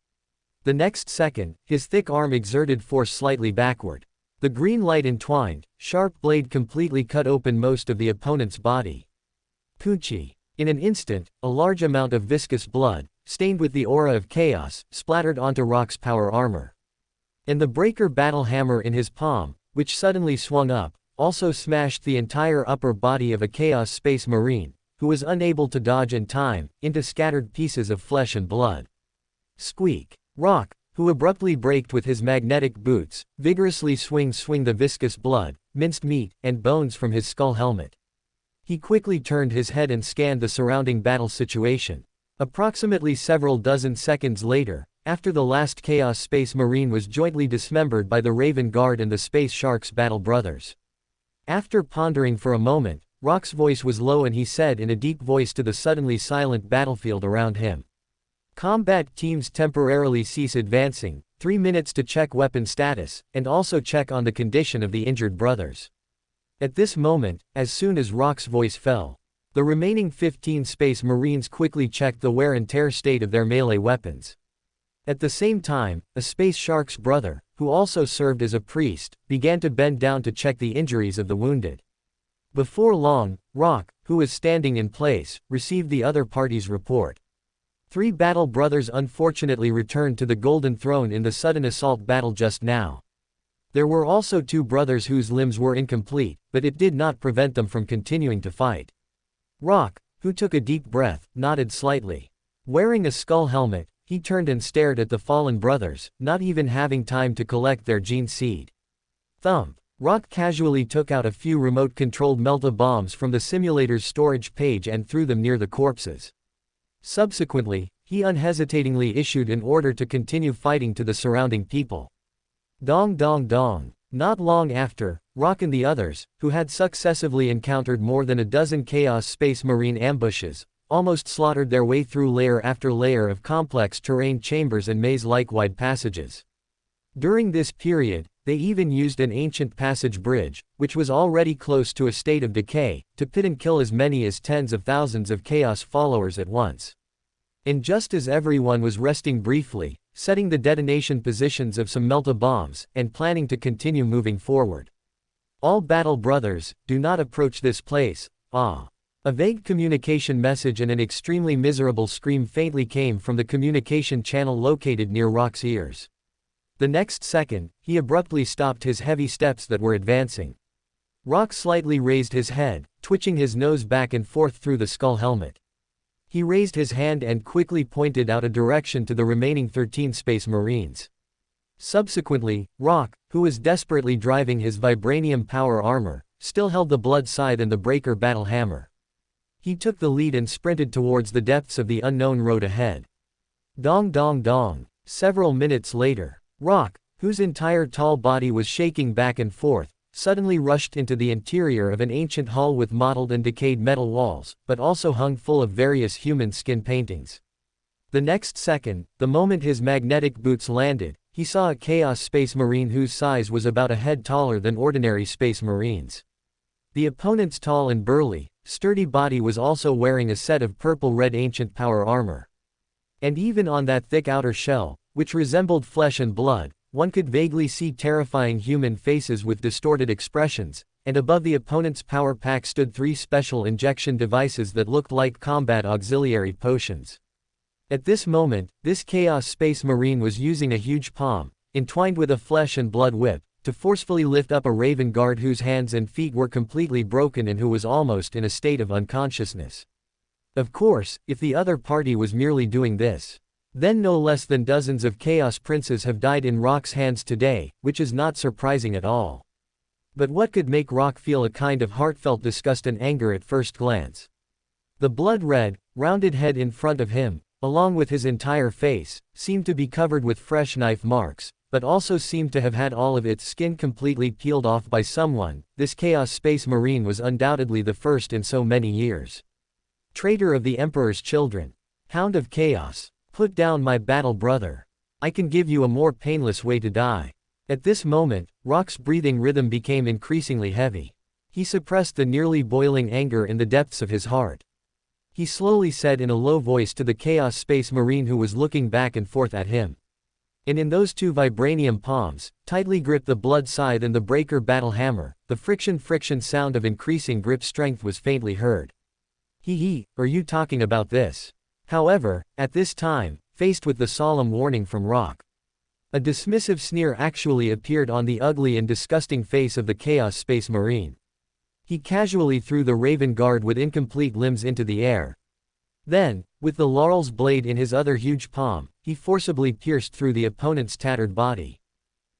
The next second, his thick arm exerted force slightly backward. The green light entwined, sharp blade completely cut open most of the opponent's body. Poochie. In an instant, a large amount of viscous blood, stained with the aura of chaos, splattered onto Rock's power armor. And the breaker battle hammer in his palm, which suddenly swung up, also smashed the entire upper body of a Chaos Space Marine, who was unable to dodge in time, into scattered pieces of flesh and blood. Squeak. Rock, who abruptly braked with his magnetic boots, vigorously swing the viscous blood, minced meat, and bones from his skull helmet. He quickly turned his head and scanned the surrounding battle situation. Approximately several dozen seconds later, after the last Chaos Space Marine was jointly dismembered by the Raven Guard and the Space Sharks Battle Brothers. After pondering for a moment, Rock's voice was low and he said in a deep voice to the suddenly silent battlefield around him. Combat teams temporarily cease advancing, 3 minutes to check weapon status, and also check on the condition of the injured brothers. At this moment, as soon as Rock's voice fell, the remaining 15 Space Marines quickly checked the wear and tear state of their melee weapons. At the same time, a Space Shark's brother, who also served as a priest, began to bend down to check the injuries of the wounded. Before long, Rock, who was standing in place, received the other party's report. 3 Battle Brothers unfortunately returned to the Golden Throne in the sudden assault battle just now. There were also 2 brothers whose limbs were incomplete, but it did not prevent them from continuing to fight. Rock, who took a deep breath, nodded slightly. Wearing a skull helmet, he turned and stared at the fallen brothers, not even having time to collect their gene seed. Thump. Rock casually took out a few remote-controlled Melta bombs from the simulator's storage page and threw them near the corpses. Subsequently, he unhesitatingly issued an order to continue fighting to the surrounding people. Dong dong dong. Not long after, Rock and the others, who had successively encountered more than a dozen Chaos Space Marine ambushes, almost slaughtered their way through layer after layer of complex terrain chambers and maze-like wide passages. During this period, they even used an ancient passage bridge, which was already close to a state of decay, to pit and kill as many as tens of thousands of Chaos followers at once. And just as everyone was resting briefly, setting the detonation positions of some Melta bombs, and planning to continue moving forward. All Battle Brothers, do not approach this place, ah. A vague communication message and an extremely miserable scream faintly came from the communication channel located near Rock's ears. The next second, he abruptly stopped his heavy steps that were advancing. Rock slightly raised his head, twitching his nose back and forth through the skull helmet. He raised his hand and quickly pointed out a direction to the remaining 13 Space Marines. Subsequently, Rock, who was desperately driving his vibranium power armor, still held the blood scythe and the breaker battle hammer. He took the lead and sprinted towards the depths of the unknown road ahead. Dong dong dong. Several minutes later, Rock, whose entire tall body was shaking back and forth, suddenly rushed into the interior of an ancient hall with mottled and decayed metal walls, but also hung full of various human skin paintings. The next second, the moment his magnetic boots landed, he saw a Chaos Space Marine whose size was about a head taller than ordinary Space Marines. The opponent's tall and burly, sturdy body was also wearing a set of purple-red ancient power armor. And even on that thick outer shell, which resembled flesh and blood, one could vaguely see terrifying human faces with distorted expressions, and above the opponent's power pack stood 3 special injection devices that looked like combat auxiliary potions. At this moment, this Chaos Space Marine was using a huge palm, entwined with a flesh and blood whip, to forcefully lift up a Raven guard whose hands and feet were completely broken and who was almost in a state of unconsciousness. Of course, if the other party was merely doing this, then no less than dozens of Chaos Princes have died in Rock's hands today, which is not surprising at all. But what could make Rock feel a kind of heartfelt disgust and anger at first glance? The blood-red, rounded head in front of him, along with his entire face, seemed to be covered with fresh knife marks, but also seemed to have had all of its skin completely peeled off by someone. This Chaos Space Marine was undoubtedly the first in so many years. Traitor of the Emperor's children. Hound of Chaos. Put down my battle brother. I can give you a more painless way to die. At this moment, Rock's breathing rhythm became increasingly heavy. He suppressed the nearly boiling anger in the depths of his heart. He slowly said in a low voice to the Chaos Space Marine who was looking back and forth at him. And in those 2 vibranium palms, tightly gripped the blood scythe and the breaker battle hammer. The friction sound of increasing grip strength was faintly heard. Are you talking about this? However, at this time, faced with the solemn warning from Rock, a dismissive sneer actually appeared on the ugly and disgusting face of the Chaos Space Marine. He casually threw the Raven Guard with incomplete limbs into the air. Then, with the laurel's blade in his other huge palm, he forcibly pierced through the opponent's tattered body.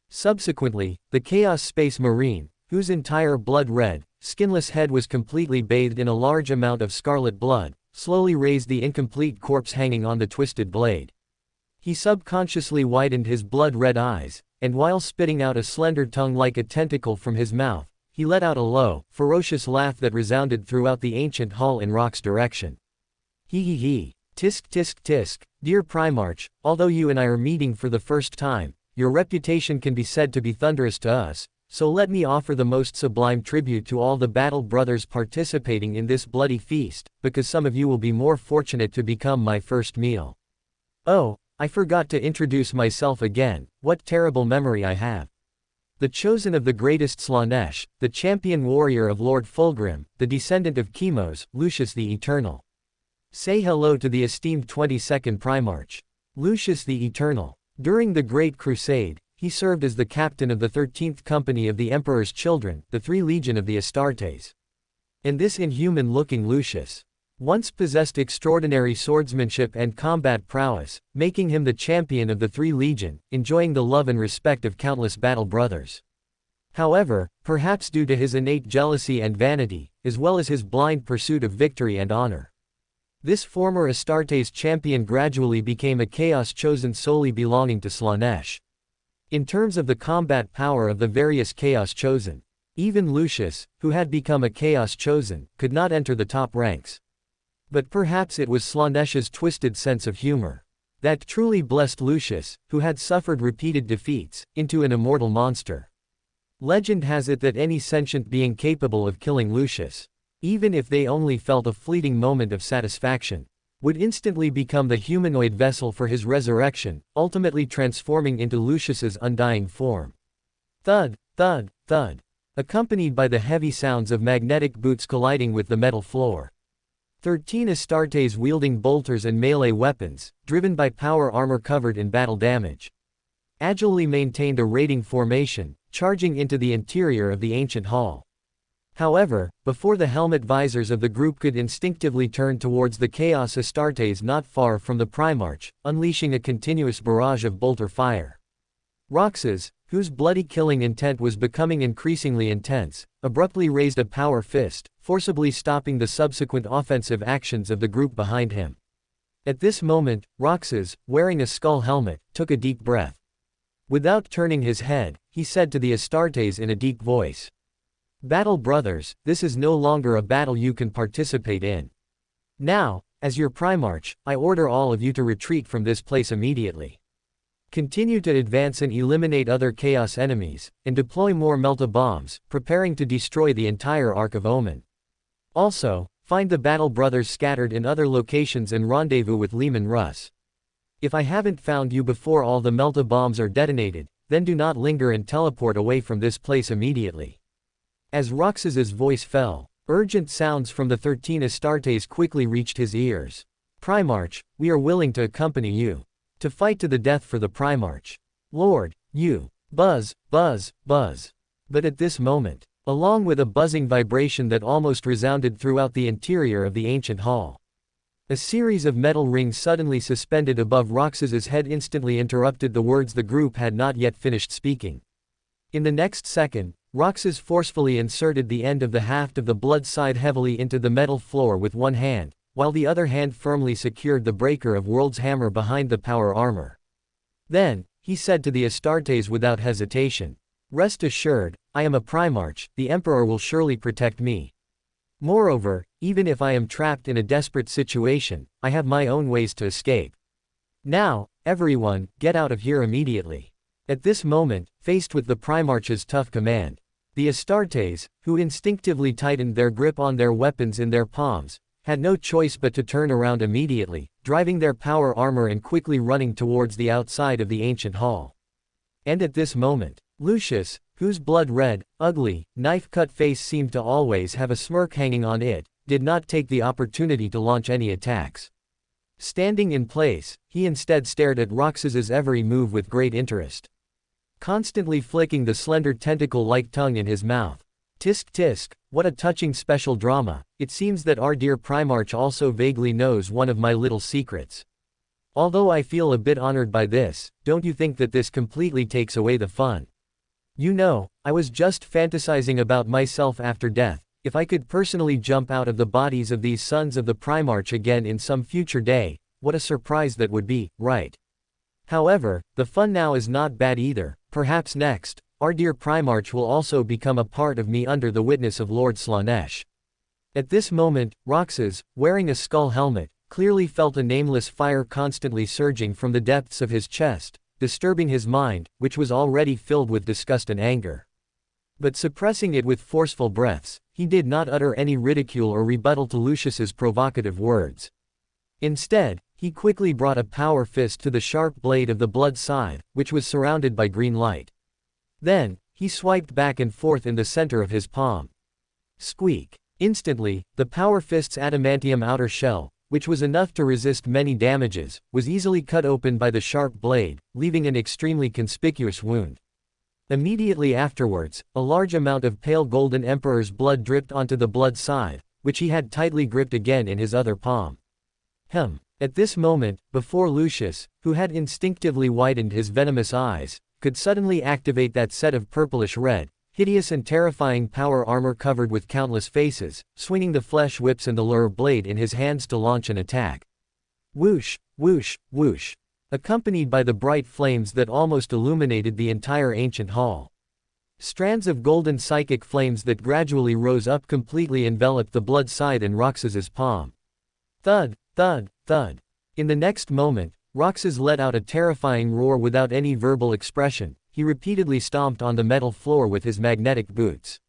Subsequently, the Chaos Space Marine, whose entire blood-red, skinless head was completely bathed in a large amount of scarlet blood, slowly raised the incomplete corpse hanging on the twisted blade. He subconsciously widened his blood-red eyes, and while spitting out a slender tongue like a tentacle from his mouth, he let out a low, ferocious laugh that resounded throughout the ancient hall in Rock's direction. Tisk tisk tisk, dear Primarch, although you and I are meeting for the first time, your reputation can be said to be thunderous to us, so let me offer the most sublime tribute to all the battle brothers participating in this bloody feast, because some of you will be more fortunate to become my first meal. Oh, I forgot to introduce myself again, what terrible memory I have. The chosen of the greatest Slaanesh, the champion warrior of Lord Fulgrim, the descendant of Chemos, Lucius the Eternal. Say hello to the esteemed 22nd Primarch. Lucius the Eternal. During the Great Crusade, he served as the captain of the 13th Company of the Emperor's Children, the 3 Legion of the Astartes. And this inhuman-looking Lucius once possessed extraordinary swordsmanship and combat prowess, making him the champion of the 3 Legion, enjoying the love and respect of countless battle brothers. However, perhaps due to his innate jealousy and vanity, as well as his blind pursuit of victory and honor, this former Astartes champion gradually became a Chaos chosen solely belonging to Slaanesh. In terms of the combat power of the various Chaos chosen, even Lucius, who had become a Chaos chosen, could not enter the top ranks. But perhaps it was Slaanesh's twisted sense of humor that truly blessed Lucius, who had suffered repeated defeats, into an immortal monster. Legend has it that any sentient being capable of killing Lucius, even if they only felt a fleeting moment of satisfaction, would instantly become the humanoid vessel for his resurrection, ultimately transforming into Lucius's undying form. Thud, thud, thud, accompanied by the heavy sounds of magnetic boots colliding with the metal floor. 13 Astartes wielding bolters and melee weapons, driven by power armor covered in battle damage, agilely maintained a raiding formation, charging into the interior of the ancient hall. However, before the helmet visors of the group could instinctively turn towards the Chaos Astartes not far from the Primarch, unleashing a continuous barrage of bolter fire. Roxas, whose bloody killing intent was becoming increasingly intense, abruptly raised a power fist, forcibly stopping the subsequent offensive actions of the group behind him. At this moment, Roxas, wearing a skull helmet, took a deep breath. Without turning his head, he said to the Astartes in a deep voice, "Battle brothers, this is no longer a battle you can participate in. Now, as your Primarch, I order all of you to retreat from this place immediately. Continue to advance and eliminate other Chaos enemies, and deploy more melta-bombs, preparing to destroy the entire Ark of Omen. Also, find the Battle Brothers scattered in other locations and rendezvous with Leman Russ. If I haven't found you before all the melta bombs are detonated, then do not linger and teleport away from this place immediately. As Roxas's voice fell, urgent sounds from the 13 Astartes quickly reached his ears. Primarch, we are willing to accompany you. To fight to the death for the Primarch. Lord, you. Buzz, buzz, buzz. But at this moment, along with a buzzing vibration that almost resounded throughout the interior of the ancient hall, a series of metal rings suddenly suspended above Roxas's head instantly interrupted the words the group had not yet finished speaking. In the next second, Roxas forcefully inserted the end of the haft of the blood side heavily into the metal floor with one hand, while the other hand firmly secured the breaker of World's hammer behind the power armor. Then, he said to the Astartes without hesitation, "Rest assured, I am a Primarch, the Emperor will surely protect me. Moreover, even if I am trapped in a desperate situation, I have my own ways to escape. Now, everyone, get out of here immediately." At this moment, faced with the Primarch's tough command, the Astartes, who instinctively tightened their grip on their weapons in their palms, had no choice but to turn around immediately, driving their power armor and quickly running towards the outside of the ancient hall. And at this moment, Lucius, whose blood-red, ugly, knife-cut face seemed to always have a smirk hanging on it, did not take the opportunity to launch any attacks. Standing in place, he instead stared at Roxas's every move with great interest, constantly flicking the slender tentacle-like tongue in his mouth. Tisk tisk, what a touching special drama. It seems that our dear Primarch also vaguely knows one of my little secrets. Although I feel a bit honored by this, don't you think that this completely takes away the fun? You know, I was just fantasizing about myself after death. If I could personally jump out of the bodies of these sons of the Primarch again in some future day, what a surprise that would be, right? However, the fun now is not bad either. Perhaps next, our dear Primarch will also become a part of me under the witness of Lord Slaanesh. At this moment, Roxas, wearing a skull helmet, clearly felt a nameless fire constantly surging from the depths of his chest, disturbing his mind, which was already filled with disgust and anger. But suppressing it with forceful breaths, he did not utter any ridicule or rebuttal to Lucius's provocative words. Instead, he quickly brought a power fist to the sharp blade of the blood scythe, which was surrounded by green light. Then, he swiped back and forth in the center of his palm. Squeak! Instantly, the power fist's adamantium outer shell, which was enough to resist many damages, was easily cut open by the sharp blade, leaving an extremely conspicuous wound. Immediately afterwards, a large amount of pale golden Emperor's blood dripped onto the blood scythe, which he had tightly gripped again in his other palm. At this moment, before Lucius, who had instinctively widened his venomous eyes, could suddenly activate that set of purplish-red, hideous and terrifying power armor covered with countless faces, swinging the flesh whips and the lure blade in his hands to launch an attack. Whoosh, whoosh, whoosh. Accompanied by the bright flames that almost illuminated the entire ancient hall. Strands of golden psychic flames that gradually rose up completely enveloped the blood scythe in Roxas's palm. Thud, thud, thud. In the next moment, Roxas let out a terrifying roar without any verbal expression. He repeatedly stomped on the metal floor with his magnetic boots.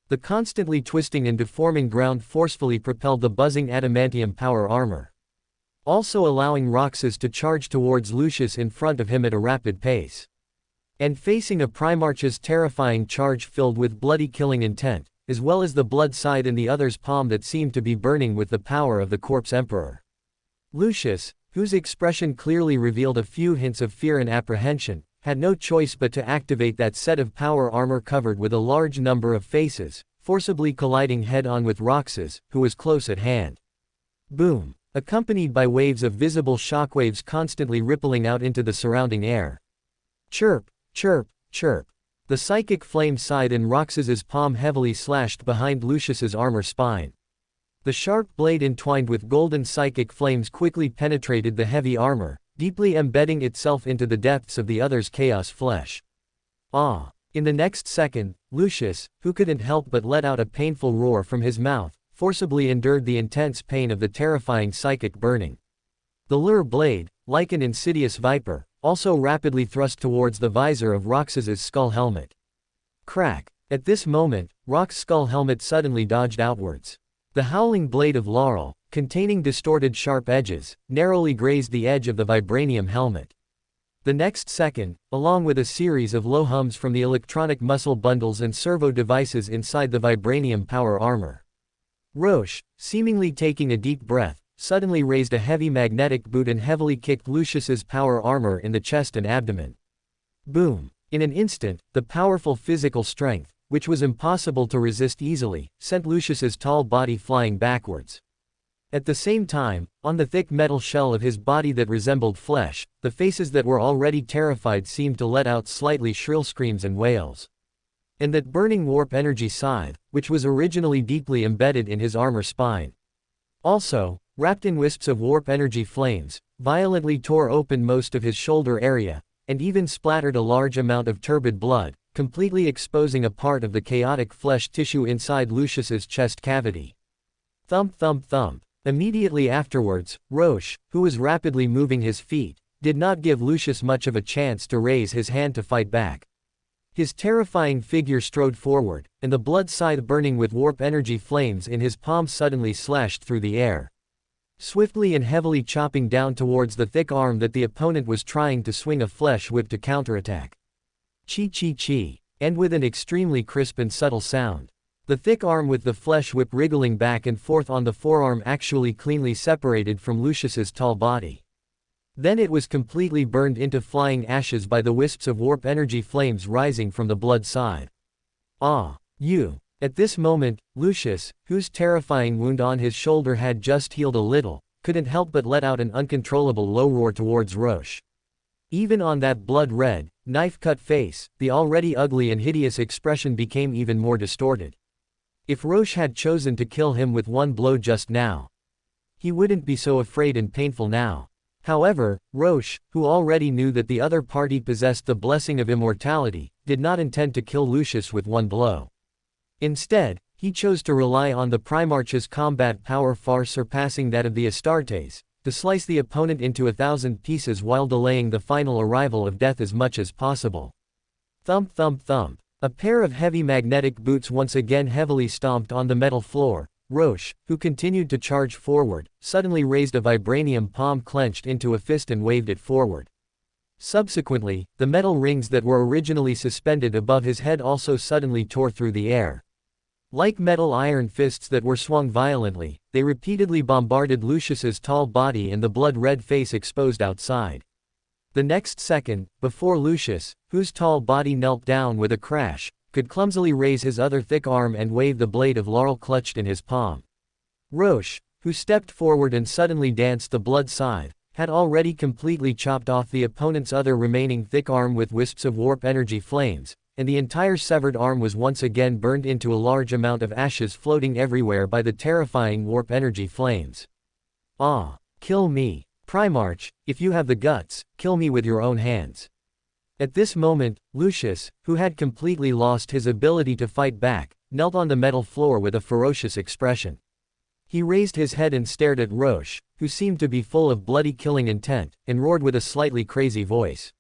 The constantly twisting and deforming ground forcefully propelled the buzzing adamantium power armor, also allowing Roxas to charge towards Lucius in front of him at a rapid pace. And facing a Primarch's terrifying charge filled with bloody killing intent, as well as the blood scythe in the other's palm that seemed to be burning with the power of the corpse emperor. Lucius, whose expression clearly revealed a few hints of fear and apprehension, had no choice but to activate that set of power armor covered with a large number of faces, forcibly colliding head-on with Roxas, who was close at hand. Boom! Accompanied by waves of visible shockwaves constantly rippling out into the surrounding air. Chirp, chirp, chirp. The psychic flame scythe in Roxas's palm heavily slashed behind Lucius's armor spine. The sharp blade entwined with golden psychic flames quickly penetrated the heavy armor, deeply embedding itself into the depths of the other's chaos flesh. Ah! In the next second, Lucius, who couldn't help but let out a painful roar from his mouth, forcibly endured the intense pain of the terrifying psychic burning. The lure blade, like an insidious viper, also rapidly thrust towards the visor of Roxas's skull helmet. Crack! At this moment, Rox's skull helmet suddenly dodged outwards. The howling blade of Laurel, containing distorted sharp edges, narrowly grazed the edge of the vibranium helmet. The next second, along with a series of low hums from the electronic muscle bundles and servo devices inside the vibranium power armor, Roche, seemingly taking a deep breath, suddenly raised a heavy magnetic boot and heavily kicked Lucius's power armor in the chest and abdomen. Boom! In an instant, the powerful physical strength, which was impossible to resist easily, sent Lucius's tall body flying backwards. At the same time, on the thick metal shell of his body that resembled flesh, the faces that were already terrified seemed to let out slightly shrill screams and wails. And that burning warp energy scythe, which was originally deeply embedded in his armor spine, also, wrapped in wisps of warp energy flames, violently tore open most of his shoulder area, and even splattered a large amount of turbid blood, completely exposing a part of the chaotic flesh tissue inside Lucius's chest cavity. Thump thump thump. Immediately afterwards, Roche, who was rapidly moving his feet, did not give Lucius much of a chance to raise his hand to fight back. His terrifying figure strode forward, and the blood scythe burning with warp energy flames in his palm suddenly slashed through the air, swiftly and heavily chopping down towards the thick arm that the opponent was trying to swing a flesh whip to counterattack. Chi-chi-chi, and with an extremely crisp and subtle sound. The thick arm with the flesh whip wriggling back and forth on the forearm actually cleanly separated from Lucius's tall body. Then it was completely burned into flying ashes by the wisps of warp energy flames rising from the blood scythe. Ah! You! At this moment, Lucius, whose terrifying wound on his shoulder had just healed a little, couldn't help but let out an uncontrollable low roar towards Roche. Even on that blood-red, knife-cut face, the already ugly and hideous expression became even more distorted. If Roche had chosen to kill him with one blow just now, he wouldn't be so afraid and painful now. However, Roche, who already knew that the other party possessed the blessing of immortality, did not intend to kill Lucius with one blow. Instead, he chose to rely on the Primarch's combat power far surpassing that of the Astartes, to slice the opponent into 1,000 pieces while delaying the final arrival of death as much as possible. Thump thump thump. A pair of heavy magnetic boots once again heavily stomped on the metal floor. Roche, who continued to charge forward, suddenly raised a vibranium palm clenched into a fist and waved it forward. Subsequently, the metal rings that were originally suspended above his head also suddenly tore through the air. Like metal iron fists that were swung violently, they repeatedly bombarded Lucius's tall body and the blood-red face exposed outside. The next second, before Lucius, whose tall body knelt down with a crash, could clumsily raise his other thick arm and wave the blade of laurel clutched in his palm, Roche, who stepped forward and suddenly danced the blood scythe, had already completely chopped off the opponent's other remaining thick arm with wisps of warp energy flames, and the entire severed arm was once again burned into a large amount of ashes floating everywhere by the terrifying warp energy flames. Ah! Kill me, Primarch, if you have the guts, kill me with your own hands. At this moment, Lucius, who had completely lost his ability to fight back, knelt on the metal floor with a ferocious expression. He raised his head and stared at Roche, who seemed to be full of bloody killing intent, and roared with a slightly crazy voice.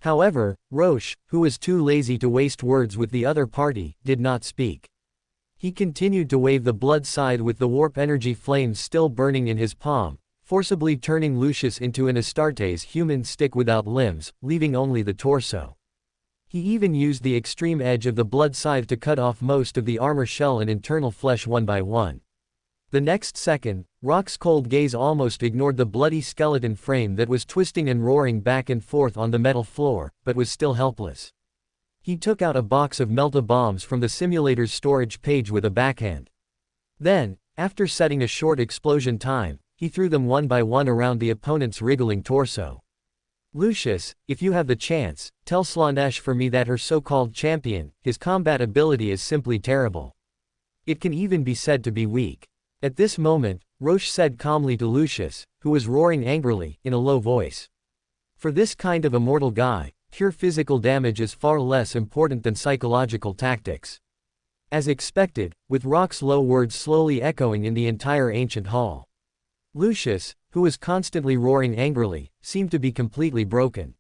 However, Roche, who was too lazy to waste words with the other party, did not speak. He continued to wave the blood scythe with the warp energy flames still burning in his palm, forcibly turning Lucius into an Astartes human stick without limbs, leaving only the torso. He even used the extreme edge of the blood scythe to cut off most of the armor shell and internal flesh one by one. The next second, Rock's cold gaze almost ignored the bloody skeleton frame that was twisting and roaring back and forth on the metal floor, but was still helpless. He took out a box of melta-bombs from the simulator's storage page with a backhand. Then, after setting a short explosion time, he threw them one by one around the opponent's wriggling torso. Lucius, if you have the chance, tell Slaanesh for me that her so-called champion, his combat ability is simply terrible. It can even be said to be weak. At this moment, Roche said calmly to Lucius, who was roaring angrily, in a low voice. For this kind of immortal guy, pure physical damage is far less important than psychological tactics. As expected, with Rock's low words slowly echoing in the entire ancient hall, Lucius, who was constantly roaring angrily, seemed to be completely broken.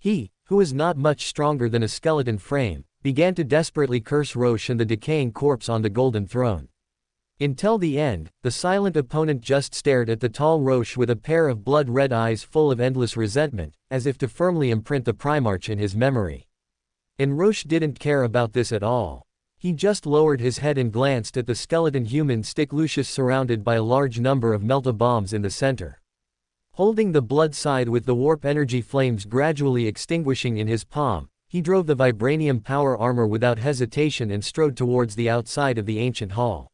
He, who was not much stronger than a skeleton frame, began to desperately curse Roche and the decaying corpse on the golden throne. Until the end, the silent opponent just stared at the tall Rorschach with a pair of blood-red eyes full of endless resentment, as if to firmly imprint the Primarch in his memory. And Rorschach didn't care about this at all. He just lowered his head and glanced at the skeleton human stick Lucius surrounded by a large number of melta-bombs in the center. Holding the blood scythe with the warp energy flames gradually extinguishing in his palm, he drove the vibranium power armor without hesitation and strode towards the outside of the ancient hall.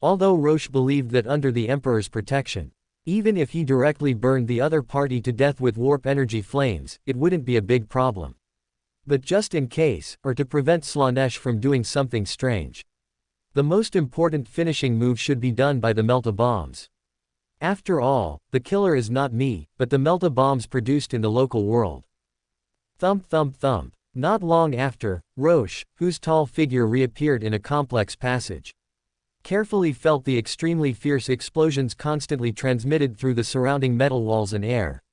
Although Rorschach believed that under the Emperor's protection, even if he directly burned the other party to death with warp energy flames, it wouldn't be a big problem. But just in case, or to prevent Slaanesh from doing something strange, the most important finishing move should be done by the melta-bombs. After all, the killer is not me, but the melta-bombs produced in the local world. Thump thump thump. Not long after, Rorschach, whose tall figure reappeared in a complex passage, carefully felt the extremely fierce explosions constantly transmitted through the surrounding metal walls and air.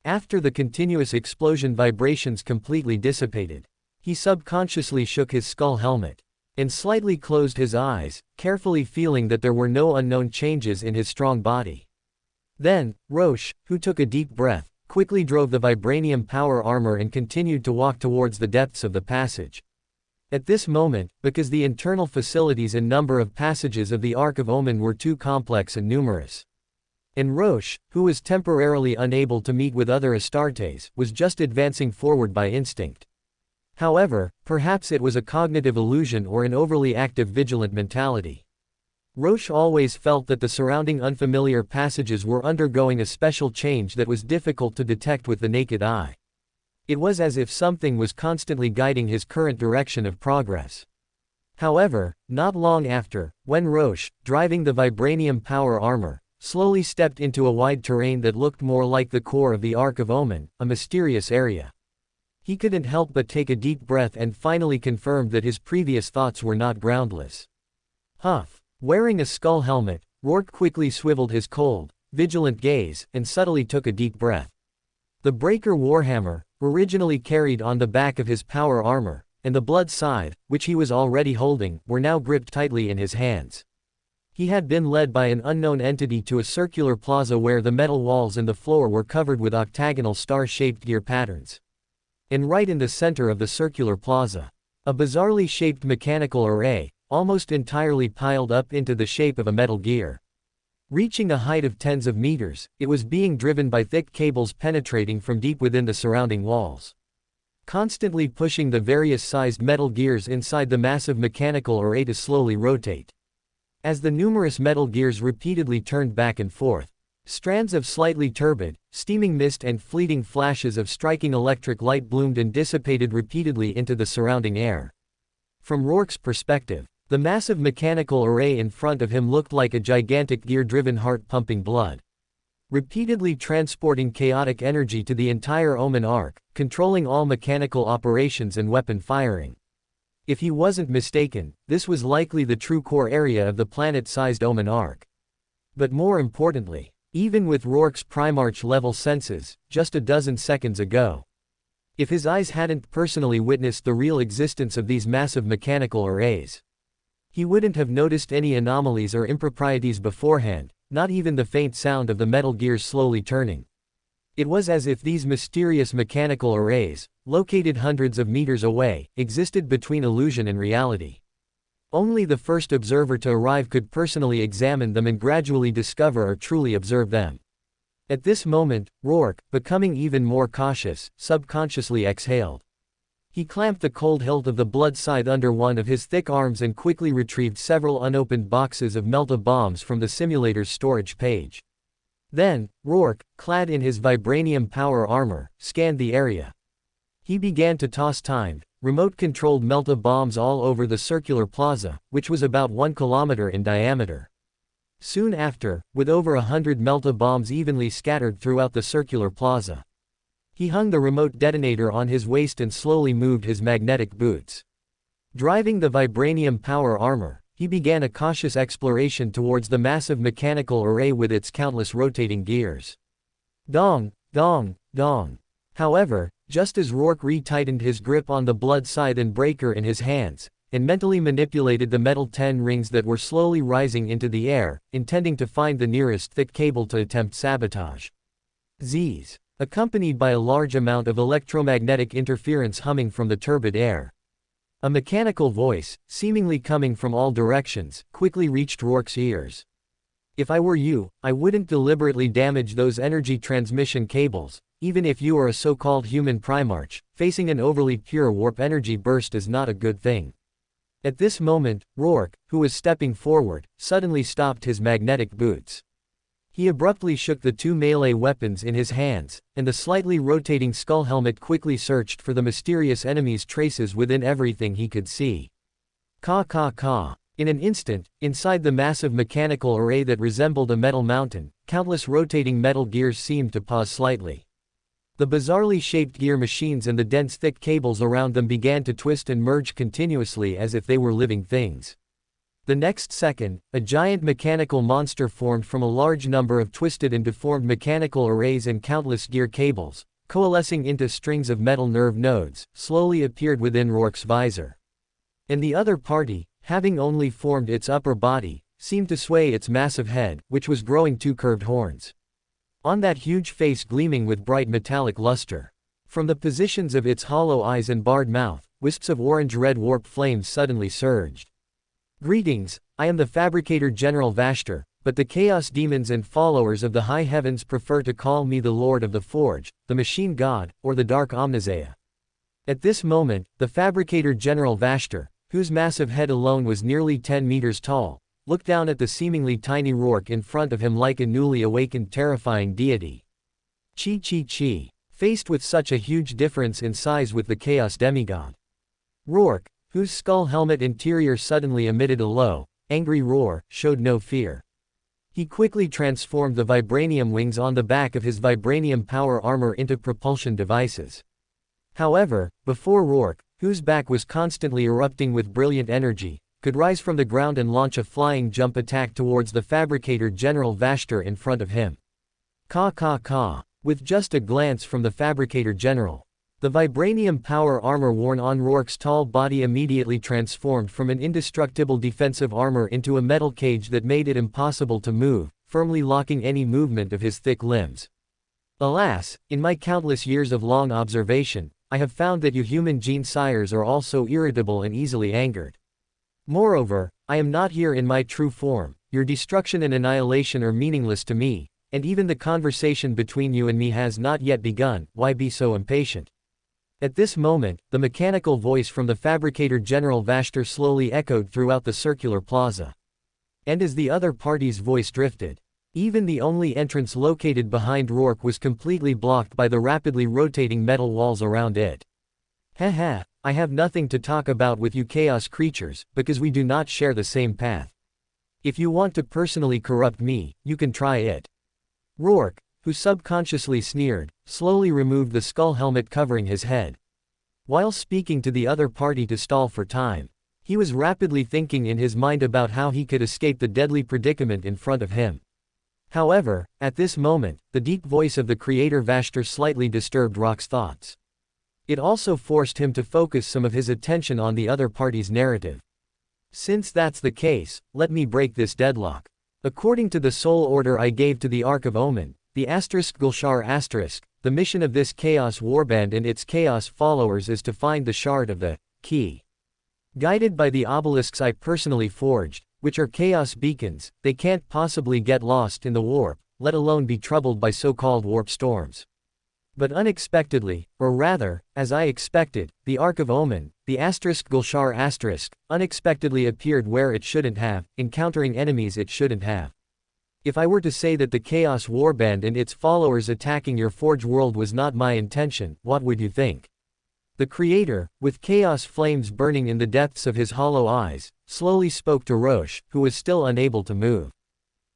After the continuous explosion vibrations completely dissipated, he subconsciously shook his skull helmet and slightly closed his eyes, carefully feeling that there were no unknown changes in his strong body. Then, Rorschach, who took a deep breath, quickly drove the vibranium power armor and continued to walk towards the depths of the passage. At this moment, because the internal facilities and number of passages of the Ark of Omen were too complex and numerous, and Rorschach, who was temporarily unable to meet with other Astartes, was just advancing forward by instinct. However, perhaps it was a cognitive illusion or an overly active vigilant mentality. Rorschach always felt that the surrounding unfamiliar passages were undergoing a special change that was difficult to detect with the naked eye. It was as if something was constantly guiding his current direction of progress. However, not long after, when Rorschach, driving the vibranium power armor, slowly stepped into a wide terrain that looked more like the core of the Ark of Omen, a mysterious area, he couldn't help but take a deep breath and finally confirmed that his previous thoughts were not groundless. Huff. Wearing a skull helmet, Rourke quickly swiveled his cold, vigilant gaze, and subtly took a deep breath. The Breaker Warhammer, originally carried on the back of his power armor, and the blood scythe, which he was already holding, were now gripped tightly in his hands. He had been led by an unknown entity to a circular plaza where the metal walls and the floor were covered with octagonal star-shaped gear patterns. And right in the center of the circular plaza, a bizarrely shaped mechanical array, almost entirely piled up into the shape of a metal gear. Reaching a height of tens of meters, it was being driven by thick cables penetrating from deep within the surrounding walls, constantly pushing the various sized metal gears inside the massive mechanical array to slowly rotate. As the numerous metal gears repeatedly turned back and forth, strands of slightly turbid, steaming mist and fleeting flashes of striking electric light bloomed and dissipated repeatedly into the surrounding air. From Rourke's perspective, the massive mechanical array in front of him looked like a gigantic gear-driven heart pumping blood, repeatedly transporting chaotic energy to the entire Omen Ark, controlling all mechanical operations and weapon firing. If he wasn't mistaken, this was likely the true core area of the planet-sized Omen Ark. But more importantly, even with Rourke's Primarch-level senses, just a dozen seconds ago, if his eyes hadn't personally witnessed the real existence of these massive mechanical arrays, he wouldn't have noticed any anomalies or improprieties beforehand, not even the faint sound of the metal gears slowly turning. It was as if these mysterious mechanical arrays, located hundreds of meters away, existed between illusion and reality. Only the first observer to arrive could personally examine them and gradually discover or truly observe them. At this moment, Rourke, becoming even more cautious, subconsciously exhaled. He clamped the cold hilt of the blood scythe under one of his thick arms and quickly retrieved several unopened boxes of melta-bombs from the simulator's storage page. Then, Rourke, clad in his vibranium power armor, scanned the area. He began to toss timed, remote-controlled melta-bombs all over the circular plaza, which was about 1 kilometer in diameter. Soon after, with over 100 melta-bombs evenly scattered throughout the circular plaza, he hung the remote detonator on his waist and slowly moved his magnetic boots. Driving the vibranium power armor, he began a cautious exploration towards the massive mechanical array with its countless rotating gears. Dong, dong, dong. However, just as Rourke re-tightened his grip on the blood scythe and breaker in his hands, and mentally manipulated the metal 10 rings that were slowly rising into the air, intending to find the nearest thick cable to attempt sabotage. Z's, accompanied by a large amount of electromagnetic interference humming from the turbid air. A mechanical voice, seemingly coming from all directions, quickly reached Rourke's ears. If I were you, I wouldn't deliberately damage those energy transmission cables. Even if you are a so-called human primarch, facing an overly pure warp energy burst is not a good thing. At this moment, Rourke, who was stepping forward, suddenly stopped his magnetic boots. He abruptly shook the two melee weapons in his hands, and the slightly rotating skull helmet quickly searched for the mysterious enemy's traces within everything he could see. Caw caw caw. In an instant, inside the massive mechanical array that resembled a metal mountain, countless rotating metal gears seemed to pause slightly. The bizarrely shaped gear machines and the dense thick cables around them began to twist and merge continuously as if they were living things. The next second, a giant mechanical monster formed from a large number of twisted and deformed mechanical arrays and countless gear cables, coalescing into strings of metal nerve nodes, slowly appeared within Rourke's visor. And the other party, having only formed its upper body, seemed to sway its massive head, which was growing two curved horns. On that huge face gleaming with bright metallic luster. From the positions of its hollow eyes and barred mouth, wisps of orange-red warp flames suddenly surged. Greetings, I am the Fabricator General Vashtor, but the Chaos Demons and followers of the high heavens prefer to call me the Lord of the Forge, the Machine God, or the Dark Omnisaea. At this moment, the Fabricator General Vashtor, whose massive head alone was nearly 10 meters tall, looked down at the seemingly tiny Rourke in front of him like a newly awakened terrifying deity. Chi chi chi. Faced with such a huge difference in size with the Chaos Demigod. Rourke, whose skull helmet interior suddenly emitted a low, angry roar, showed no fear. He quickly transformed the vibranium wings on the back of his vibranium power armor into propulsion devices. However, before Rourke, whose back was constantly erupting with brilliant energy, could rise from the ground and launch a flying jump attack towards the Fabricator General Vashtor in front of him. Caw caw caw. With just a glance from the Fabricator General, the vibranium power armor worn on Rourke's tall body immediately transformed from an indestructible defensive armor into a metal cage that made it impossible to move, firmly locking any movement of his thick limbs. Alas, in my countless years of long observation, I have found that you human gene sires are also irritable and easily angered. Moreover, I am not here in my true form, your destruction and annihilation are meaningless to me, and even the conversation between you and me has not yet begun, why be so impatient? At this moment, the mechanical voice from the Fabricator General Vashtor slowly echoed throughout the circular plaza. And as the other party's voice drifted, even the only entrance located behind Rourke was completely blocked by the rapidly rotating metal walls around it. Haha, I have nothing to talk about with you chaos creatures, because we do not share the same path. If you want to personally corrupt me, you can try it. Rourke, who subconsciously sneered, slowly removed the skull helmet covering his head. While speaking to the other party to stall for time, he was rapidly thinking in his mind about how he could escape the deadly predicament in front of him. However, at this moment, the deep voice of the Creator Vashtor slightly disturbed Rourke's thoughts. It also forced him to focus some of his attention on the other party's narrative. Since that's the case, let me break this deadlock. According to the soul order I gave to the Ark of Omen, the ****, the mission of this Chaos Warband and its Chaos followers is to find the shard of the key. Guided by the obelisks I personally forged, which are Chaos beacons, they can't possibly get lost in the warp, let alone be troubled by so-called warp storms. But unexpectedly, or rather, as I expected, the Ark of Omen, the ****, unexpectedly appeared where it shouldn't have, encountering enemies it shouldn't have. If I were to say that the Chaos Warband and its followers attacking your Forge world was not my intention, what would you think? The Creator, with chaos flames burning in the depths of his hollow eyes, slowly spoke to Rorschach, who was still unable to move.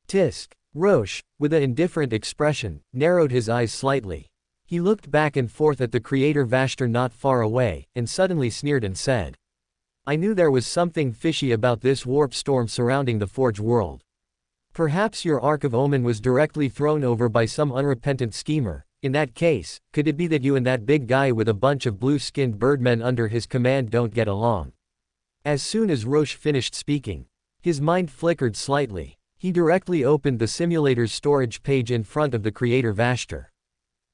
Tisk. Rorschach, with an indifferent expression, narrowed his eyes slightly. He looked back and forth at the Creator Vashtor not far away, and suddenly sneered and said, I knew there was something fishy about this warp storm surrounding the Forge world. Perhaps your Ark of Omen was directly thrown over by some unrepentant schemer. In that case, could it be that you and that big guy with a bunch of blue-skinned birdmen under his command don't get along? As soon as Roche finished speaking, his mind flickered slightly. He directly opened the simulator's storage page in front of the creator Vashtor.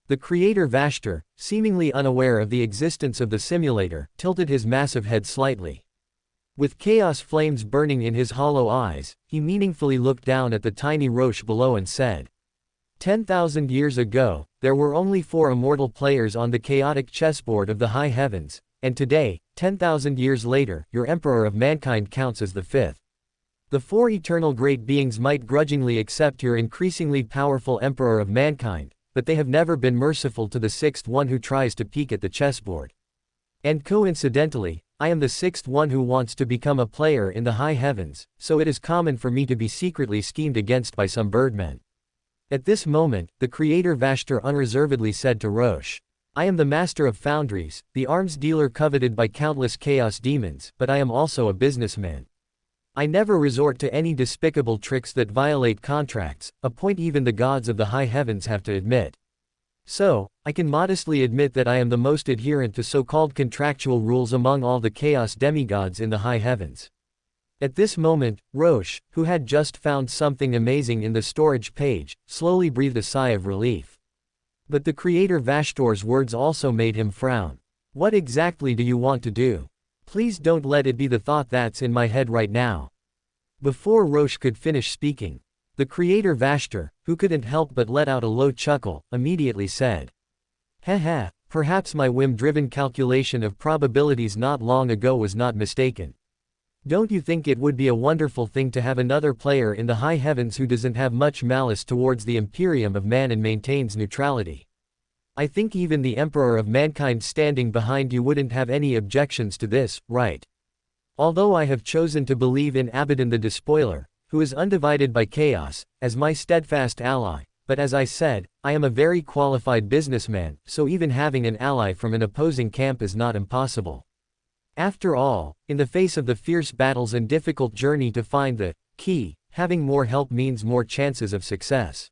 The creator Vashtor, seemingly unaware of the existence of the simulator, tilted his massive head slightly. With chaos flames burning in his hollow eyes, he meaningfully looked down at the tiny Roche below and said, 10,000 years ago, there were only 4 immortal players on the chaotic chessboard of the high heavens, and today, 10,000 years later, your Emperor of Mankind counts as the 5th. The 4 eternal great beings might grudgingly accept your increasingly powerful Emperor of Mankind, but they have never been merciful to the 6th one who tries to peek at the chessboard. And coincidentally, I am the 6th one who wants to become a player in the high heavens, so it is common for me to be secretly schemed against by some birdmen. At this moment, the creator Vashtor unreservedly said to Roche, I am the master of foundries, the arms dealer coveted by countless chaos demons, but I am also a businessman. I never resort to any despicable tricks that violate contracts, a point even the gods of the high heavens have to admit. So, I can modestly admit that I am the most adherent to so-called contractual rules among all the chaos demigods in the high heavens. At this moment, Roche, who had just found something amazing in the storage page, slowly breathed a sigh of relief. But the creator Vashtor's words also made him frown. What exactly do you want to do? Please don't let it be the thought that's in my head right now. Before Roche could finish speaking, the creator Vashtor, who couldn't help but let out a low chuckle, immediately said, Heh, perhaps my whim-driven calculation of probabilities not long ago was not mistaken. Don't you think it would be a wonderful thing to have another player in the high heavens who doesn't have much malice towards the Imperium of Man and maintains neutrality? I think even the Emperor of Mankind standing behind you wouldn't have any objections to this, right? Although I have chosen to believe in Abaddon the Despoiler, who is undivided by chaos, as my steadfast ally, but as I said, I am a very qualified businessman, so even having an ally from an opposing camp is not impossible. After all, in the face of the fierce battles and difficult journey to find the key, having more help means more chances of success.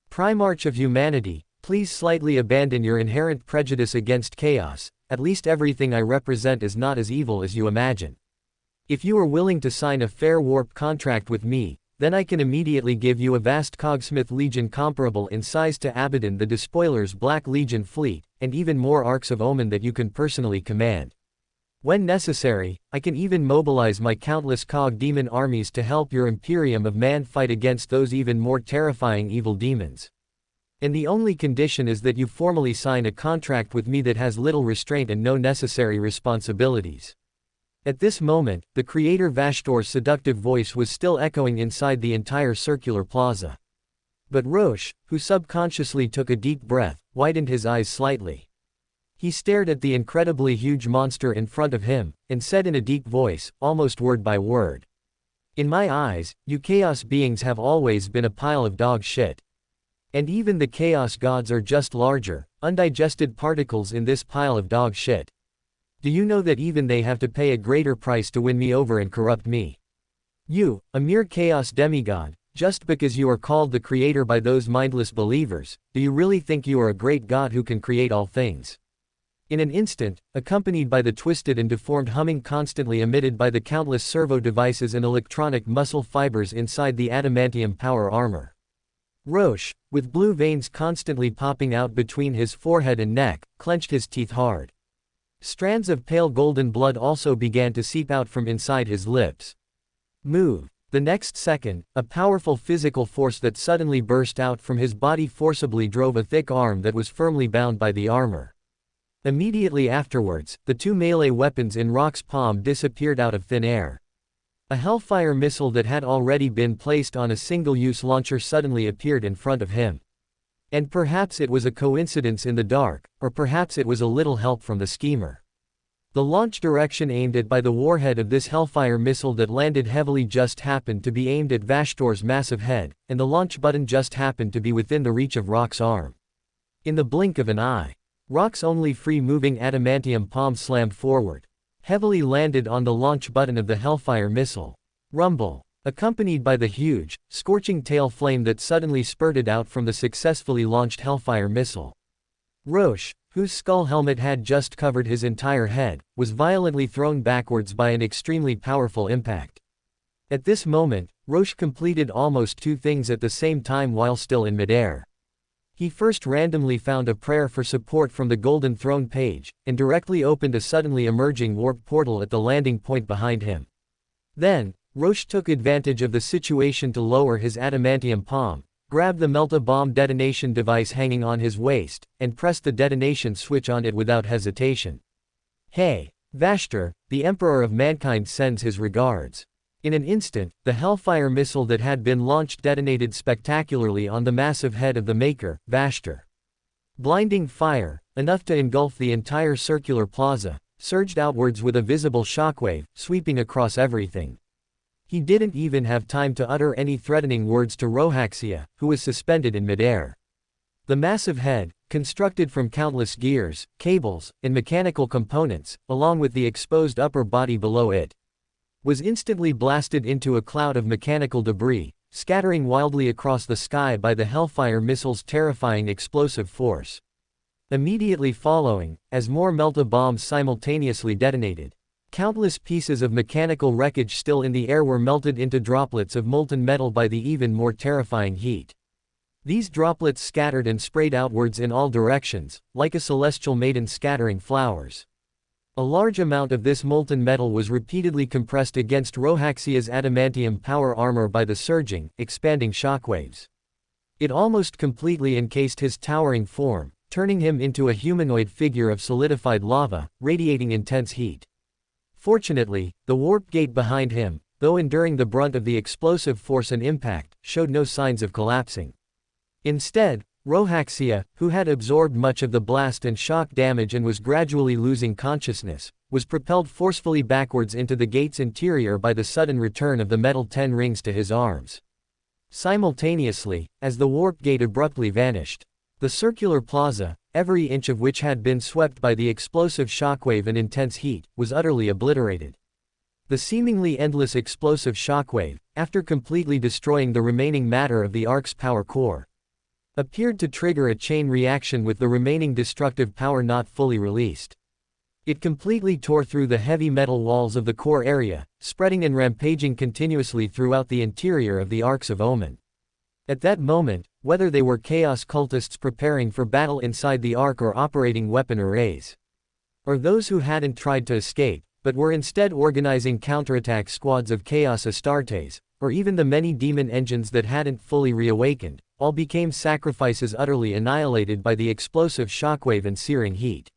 Primarch of humanity, please slightly abandon your inherent prejudice against chaos, at least everything I represent is not as evil as you imagine. If you are willing to sign a fair warp contract with me, then I can immediately give you a vast Cogsmith Legion comparable in size to Abaddon the Despoiler's Black Legion fleet, and even more Arcs of Omen that you can personally command. When necessary, I can even mobilize my countless Cog demon armies to help your Imperium of Man fight against those even more terrifying evil demons. And the only condition is that you formally sign a contract with me that has little restraint and no necessary responsibilities. At this moment, the creator Vashtor's seductive voice was still echoing inside the entire circular plaza. But Roche, who subconsciously took a deep breath, widened his eyes slightly. He stared at the incredibly huge monster in front of him, and said in a deep voice, almost word by word. In my eyes, you chaos beings have always been a pile of dog shit. And even the chaos gods are just larger, undigested particles in this pile of dog shit. Do you know that even they have to pay a greater price to win me over and corrupt me? You, a mere chaos demigod, just because you are called the creator by those mindless believers, do you really think you are a great god who can create all things? In an instant, accompanied by the twisted and deformed humming constantly emitted by the countless servo devices and electronic muscle fibers inside the adamantium power armor. Roche, with blue veins constantly popping out between his forehead and neck, clenched his teeth hard. Strands of pale golden blood also began to seep out from inside his lips. Move. The next second, a powerful physical force that suddenly burst out from his body forcibly drove a thick arm that was firmly bound by the armor. Immediately afterwards, the 2 melee weapons in Rock's palm disappeared out of thin air. A Hellfire missile that had already been placed on a single-use launcher suddenly appeared in front of him. And perhaps it was a coincidence in the dark, or perhaps it was a little help from the schemer. The launch direction aimed at by the warhead of this Hellfire missile that landed heavily just happened to be aimed at Vashtor's massive head, and the launch button just happened to be within the reach of Rock's arm. In the blink of an eye, Rock's only free-moving adamantium palm slammed forward, heavily landed on the launch button of the Hellfire missile. Rumble, accompanied by the huge, scorching tail flame that suddenly spurted out from the successfully launched Hellfire missile. Roche, whose skull helmet had just covered his entire head, was violently thrown backwards by an extremely powerful impact. At this moment, Rorschach completed almost two things at the same time while still in midair. He first randomly found a prayer for support from the Golden Throne page, and directly opened a suddenly emerging warp portal at the landing point behind him. Then, Rorschach took advantage of the situation to lower his adamantium palm, grabbed the melt-a-bomb detonation device hanging on his waist, and pressed the detonation switch on it without hesitation. "Hey, Vashtor, the Emperor of Mankind sends his regards." In an instant, the Hellfire missile that had been launched detonated spectacularly on the massive head of the Maker, Vashtor. Blinding fire, enough to engulf the entire circular plaza, surged outwards with a visible shockwave, sweeping across everything. He didn't even have time to utter any threatening words to Rorschach, who was suspended in midair. The massive head, constructed from countless gears, cables, and mechanical components, along with the exposed upper body below it, was instantly blasted into a cloud of mechanical debris, scattering wildly across the sky by the Hellfire missile's terrifying explosive force. Immediately following, as more melt-a-bombs simultaneously detonated, countless pieces of mechanical wreckage still in the air were melted into droplets of molten metal by the even more terrifying heat. These droplets scattered and sprayed outwards in all directions, like a celestial maiden scattering flowers. A large amount of this molten metal was repeatedly compressed against Rorschach's adamantium power armor by the surging, expanding shockwaves. It almost completely encased his towering form, turning him into a humanoid figure of solidified lava, radiating intense heat. Fortunately, the warp gate behind him, though enduring the brunt of the explosive force and impact, showed no signs of collapsing. Instead, Rorschach, who had absorbed much of the blast and shock damage and was gradually losing consciousness, was propelled forcefully backwards into the gate's interior by the sudden return of the metal 10 rings to his arms. Simultaneously, as the warp gate abruptly vanished, the circular plaza, every inch of which had been swept by the explosive shockwave and intense heat, was utterly obliterated. The seemingly endless explosive shockwave, after completely destroying the remaining matter of the Ark's power core, appeared to trigger a chain reaction with the remaining destructive power not fully released. It completely tore through the heavy metal walls of the core area, spreading and rampaging continuously throughout the interior of the Arks of Omen. At that moment, whether they were chaos cultists preparing for battle inside the Ark or operating weapon arrays, or those who hadn't tried to escape, but were instead organizing counterattack squads of Chaos Astartes, or even the many demon engines that hadn't fully reawakened, all became sacrifices utterly annihilated by the explosive shockwave and searing heat.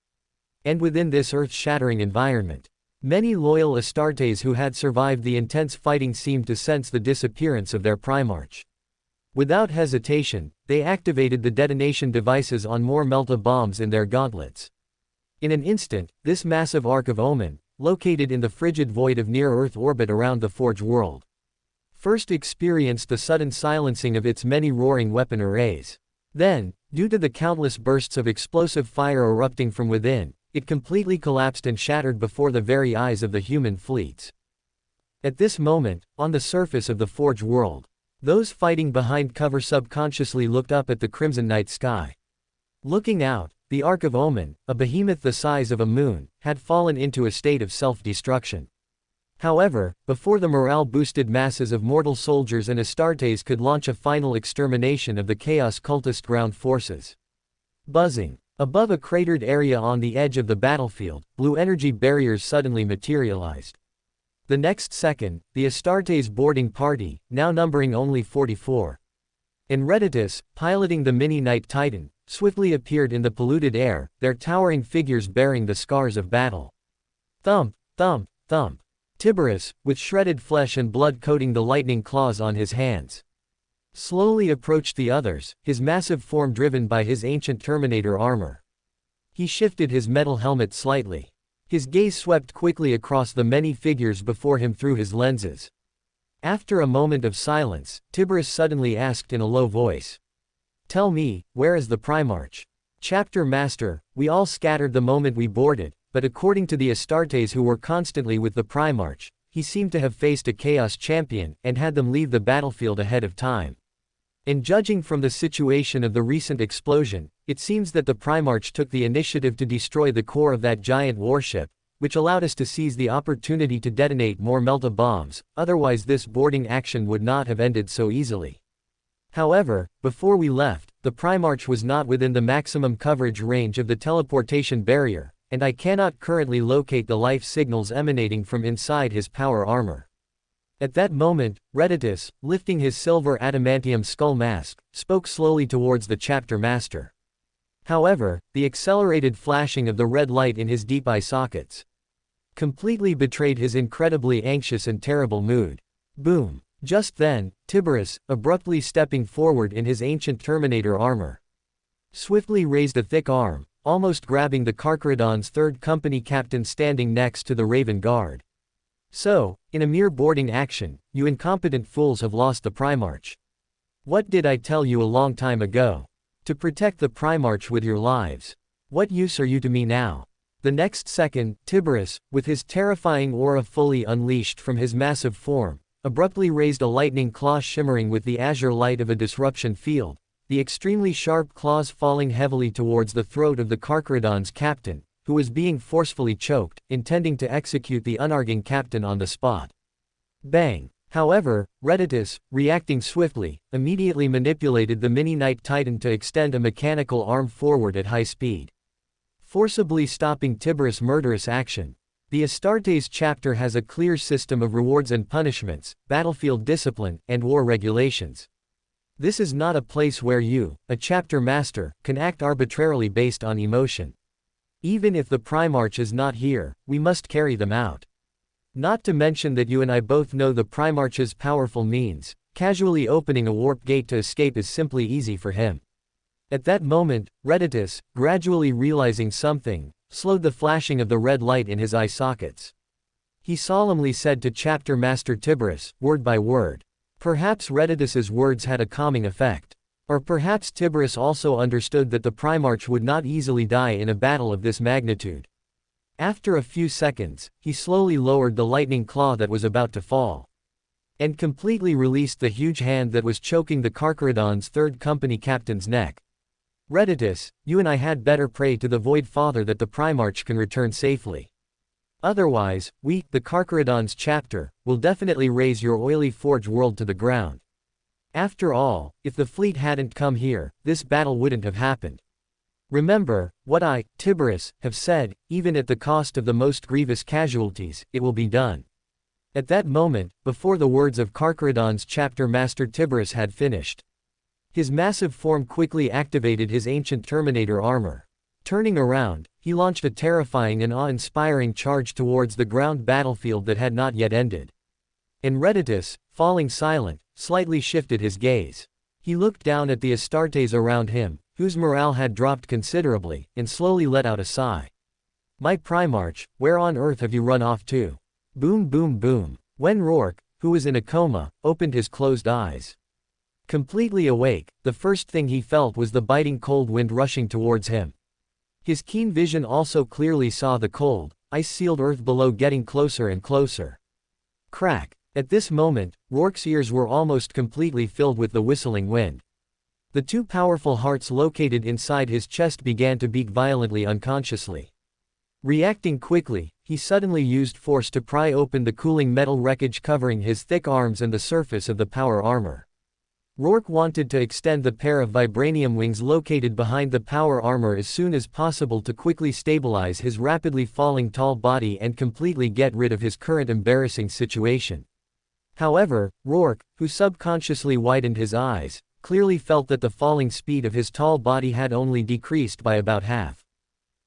And within this earth-shattering environment, many loyal Astartes who had survived the intense fighting seemed to sense the disappearance of their Primarch. Without hesitation, they activated the detonation devices on more melt-a-bombs in their gauntlets. In an instant, this massive Ark of Omen, located in the frigid void of near-Earth orbit around the Forge world, first experienced the sudden silencing of its many roaring weapon arrays. Then, due to the countless bursts of explosive fire erupting from within, it completely collapsed and shattered before the very eyes of the human fleets. At this moment, on the surface of the Forge world, those fighting behind cover subconsciously looked up at the crimson night sky. Looking out, the Ark of Omen, a behemoth the size of a moon, had fallen into a state of self-destruction. However, before the morale-boosted masses of mortal soldiers and Astartes could launch a final extermination of the Chaos Cultist ground forces. Buzzing. Above a cratered area on the edge of the battlefield, blue energy barriers suddenly materialized. The next second, the Astartes boarding party, now numbering only 44, and Redditus, piloting the mini-Night Titan, swiftly appeared in the polluted air, their towering figures bearing the scars of battle. Thump, thump, thump. Tiberius, with shredded flesh and blood coating the lightning claws on his hands, slowly approached the others, his massive form driven by his ancient Terminator armor. He shifted his metal helmet slightly. His gaze swept quickly across the many figures before him through his lenses. After a moment of silence, Tiberius suddenly asked in a low voice, "Tell me, where is the Primarch?" Chapter Master, we all scattered the moment we boarded, but according to the Astartes who were constantly with the Primarch, he seemed to have faced a Chaos champion and had them leave the battlefield ahead of time. And judging from the situation of the recent explosion, it seems that the Primarch took the initiative to destroy the core of that giant warship, which allowed us to seize the opportunity to detonate more melta bombs, otherwise this boarding action would not have ended so easily. However, before we left, the Primarch was not within the maximum coverage range of the teleportation barrier, and I cannot currently locate the life signals emanating from inside his power armor. At that moment, Reditus, lifting his silver adamantium skull mask, spoke slowly towards the chapter master. However, the accelerated flashing of the red light in his deep eye sockets completely betrayed his incredibly anxious and terrible mood. Boom! Just then, Tiberius, abruptly stepping forward in his ancient Terminator armor, swiftly raised a thick arm, almost grabbing the Carcharodon's third company captain standing next to the Raven Guard. So, in a mere boarding action, you incompetent fools have lost the Primarch. What did I tell you a long time ago? To protect the Primarch with your lives. What use are you to me now? The next second, Tiberius, with his terrifying aura fully unleashed from his massive form, abruptly raised a lightning claw shimmering with the azure light of a disruption field, the extremely sharp claws falling heavily towards the throat of the Carcharodon's captain, who was being forcefully choked, intending to execute the unarguing captain on the spot. Bang! However, Reditus, reacting swiftly, immediately manipulated the Mini-Knight Titan to extend a mechanical arm forward at high speed, forcibly stopping Tiberius' murderous action. The Astartes chapter has a clear system of rewards and punishments, battlefield discipline, and war regulations. This is not a place where you, a chapter master, can act arbitrarily based on emotion. Even if the Primarch is not here, we must carry them out. Not to mention that you and I both know the Primarch's powerful means. Casually opening a warp gate to escape is simply easy for him. At that moment, Reditus, gradually realizing something, slowed the flashing of the red light in his eye sockets. He solemnly said to Chapter Master Tiberius, word by word. Perhaps Reditus's words had a calming effect. Or perhaps Tiberius also understood that the Primarch would not easily die in a battle of this magnitude. After a few seconds, he slowly lowered the lightning claw that was about to fall, and completely released the huge hand that was choking the Carcharodon's third company captain's neck. Reditus, you and I had better pray to the Void Father that the Primarch can return safely. Otherwise, we, the Carcharodon's chapter, will definitely raze your oily forge world to the ground. After all, if the fleet hadn't come here, this battle wouldn't have happened. Remember, what I, Tiberius, have said, even at the cost of the most grievous casualties, it will be done. At that moment, before the words of Carcharodon's chapter master Tiberius had finished, his massive form quickly activated his ancient Terminator armor. Turning around, he launched a terrifying and awe-inspiring charge towards the ground battlefield that had not yet ended. And Reditus, falling silent, slightly shifted his gaze. He looked down at the Astartes around him, whose morale had dropped considerably, and slowly let out a sigh. My Primarch, where on earth have you run off to? Boom boom boom. When Rourke, who was in a coma, opened his closed eyes, completely awake, the first thing he felt was the biting cold wind rushing towards him. His keen vision also clearly saw the cold, ice-sealed earth below getting closer and closer. Crack! At this moment, Rourke's ears were almost completely filled with the whistling wind. The two powerful hearts located inside his chest began to beat violently unconsciously. Reacting quickly, he suddenly used force to pry open the cooling metal wreckage covering his thick arms and the surface of the power armor. Rourke wanted to extend the pair of vibranium wings located behind the power armor as soon as possible to quickly stabilize his rapidly falling tall body and completely get rid of his current embarrassing situation. However, Rourke, who subconsciously widened his eyes, clearly felt that the falling speed of his tall body had only decreased by about half.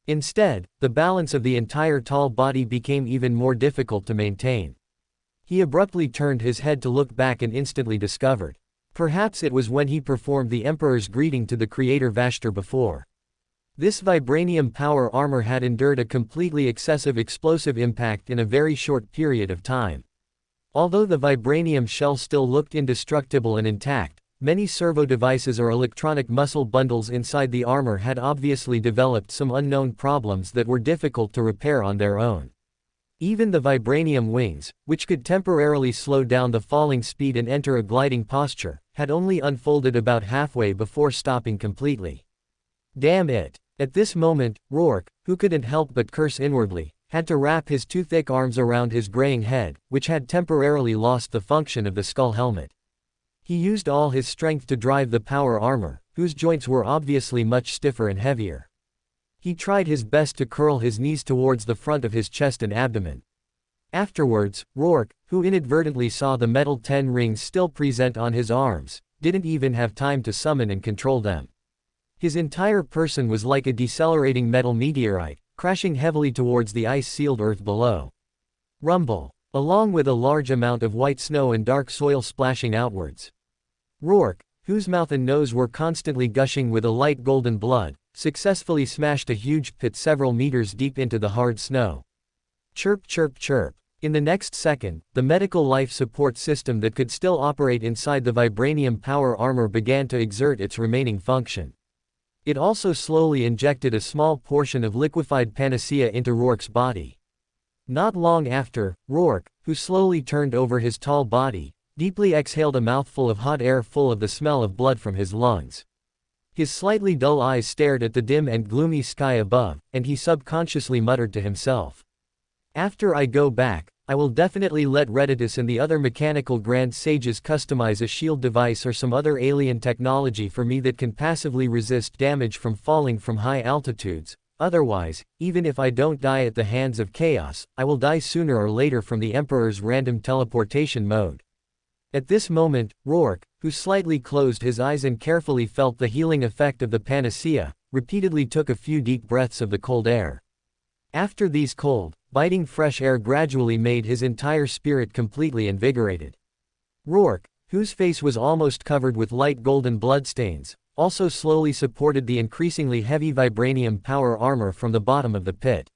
Instead, the balance of the entire tall body became even more difficult to maintain. He abruptly turned his head to look back and instantly discovered. Perhaps it was when he performed the Emperor's greeting to the Creator Vashtor before. This vibranium power armor had endured a completely excessive explosive impact in a very short period of time. Although the vibranium shell still looked indestructible and intact, many servo devices or electronic muscle bundles inside the armor had obviously developed some unknown problems that were difficult to repair on their own. Even the vibranium wings, which could temporarily slow down the falling speed and enter a gliding posture, had only unfolded about halfway before stopping completely. Damn it. At this moment, Rourke, who couldn't help but curse inwardly, had to wrap his two thick arms around his graying head, which had temporarily lost the function of the skull helmet. He used all his strength to drive the power armor, whose joints were obviously much stiffer and heavier. He tried his best to curl his knees towards the front of his chest and abdomen. Afterwards, Rourke, who inadvertently saw the metal 10 rings still present on his arms, didn't even have time to summon and control them. His entire person was like a decelerating metal meteorite, crashing heavily towards the ice-sealed earth below. Rumble. Along with a large amount of white snow and dark soil splashing outwards. Rourke, whose mouth and nose were constantly gushing with a light golden blood, successfully smashed a huge pit several meters deep into the hard snow. Chirp chirp chirp. In the next second, the medical life support system that could still operate inside the vibranium power armor began to exert its remaining function. It also slowly injected a small portion of liquefied panacea into Rourke's body. Not long after, Rourke, who slowly turned over his tall body, deeply exhaled a mouthful of hot air full of the smell of blood from his lungs. His slightly dull eyes stared at the dim and gloomy sky above, and he subconsciously muttered to himself. After I go back, I will definitely let Redditus and the other mechanical grand sages customize a shield device or some other alien technology for me that can passively resist damage from falling from high altitudes. Otherwise, even if I don't die at the hands of chaos, I will die sooner or later from the Emperor's random teleportation mode. At this moment, Rourke, who slightly closed his eyes and carefully felt the healing effect of the panacea, repeatedly took a few deep breaths of the cold air. After these cold, biting fresh air gradually made his entire spirit completely invigorated. Rourke, whose face was almost covered with light golden bloodstains, also slowly supported the increasingly heavy vibranium power armor from the bottom of the pit.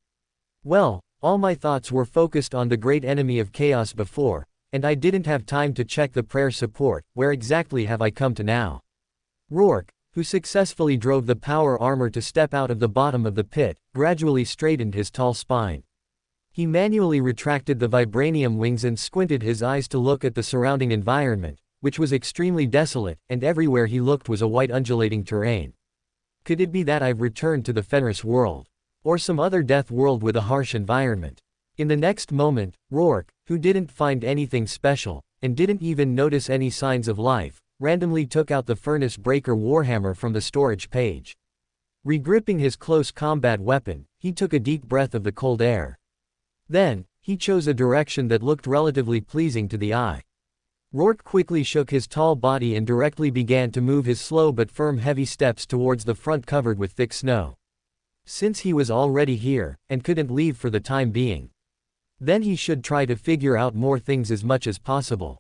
Well, all my thoughts were focused on the great enemy of chaos before, and I didn't have time to check the prayer support. Where exactly have I come to now? Rourke, who successfully drove the power armor to step out of the bottom of the pit, gradually straightened his tall spine. He manually retracted the vibranium wings and squinted his eyes to look at the surrounding environment, which was extremely desolate, and everywhere he looked was a white undulating terrain. Could it be that I've returned to the Fenris world? Or some other death world with a harsh environment? In the next moment, Rourke, who didn't find anything special, and didn't even notice any signs of life, randomly took out the Furnace Breaker Warhammer from the storage page. Regripping his close combat weapon, he took a deep breath of the cold air. Then, he chose a direction that looked relatively pleasing to the eye. Rourke quickly shook his tall body and directly began to move his slow but firm heavy steps towards the front covered with thick snow. Since he was already here, and couldn't leave for the time being, then he should try to figure out more things as much as possible.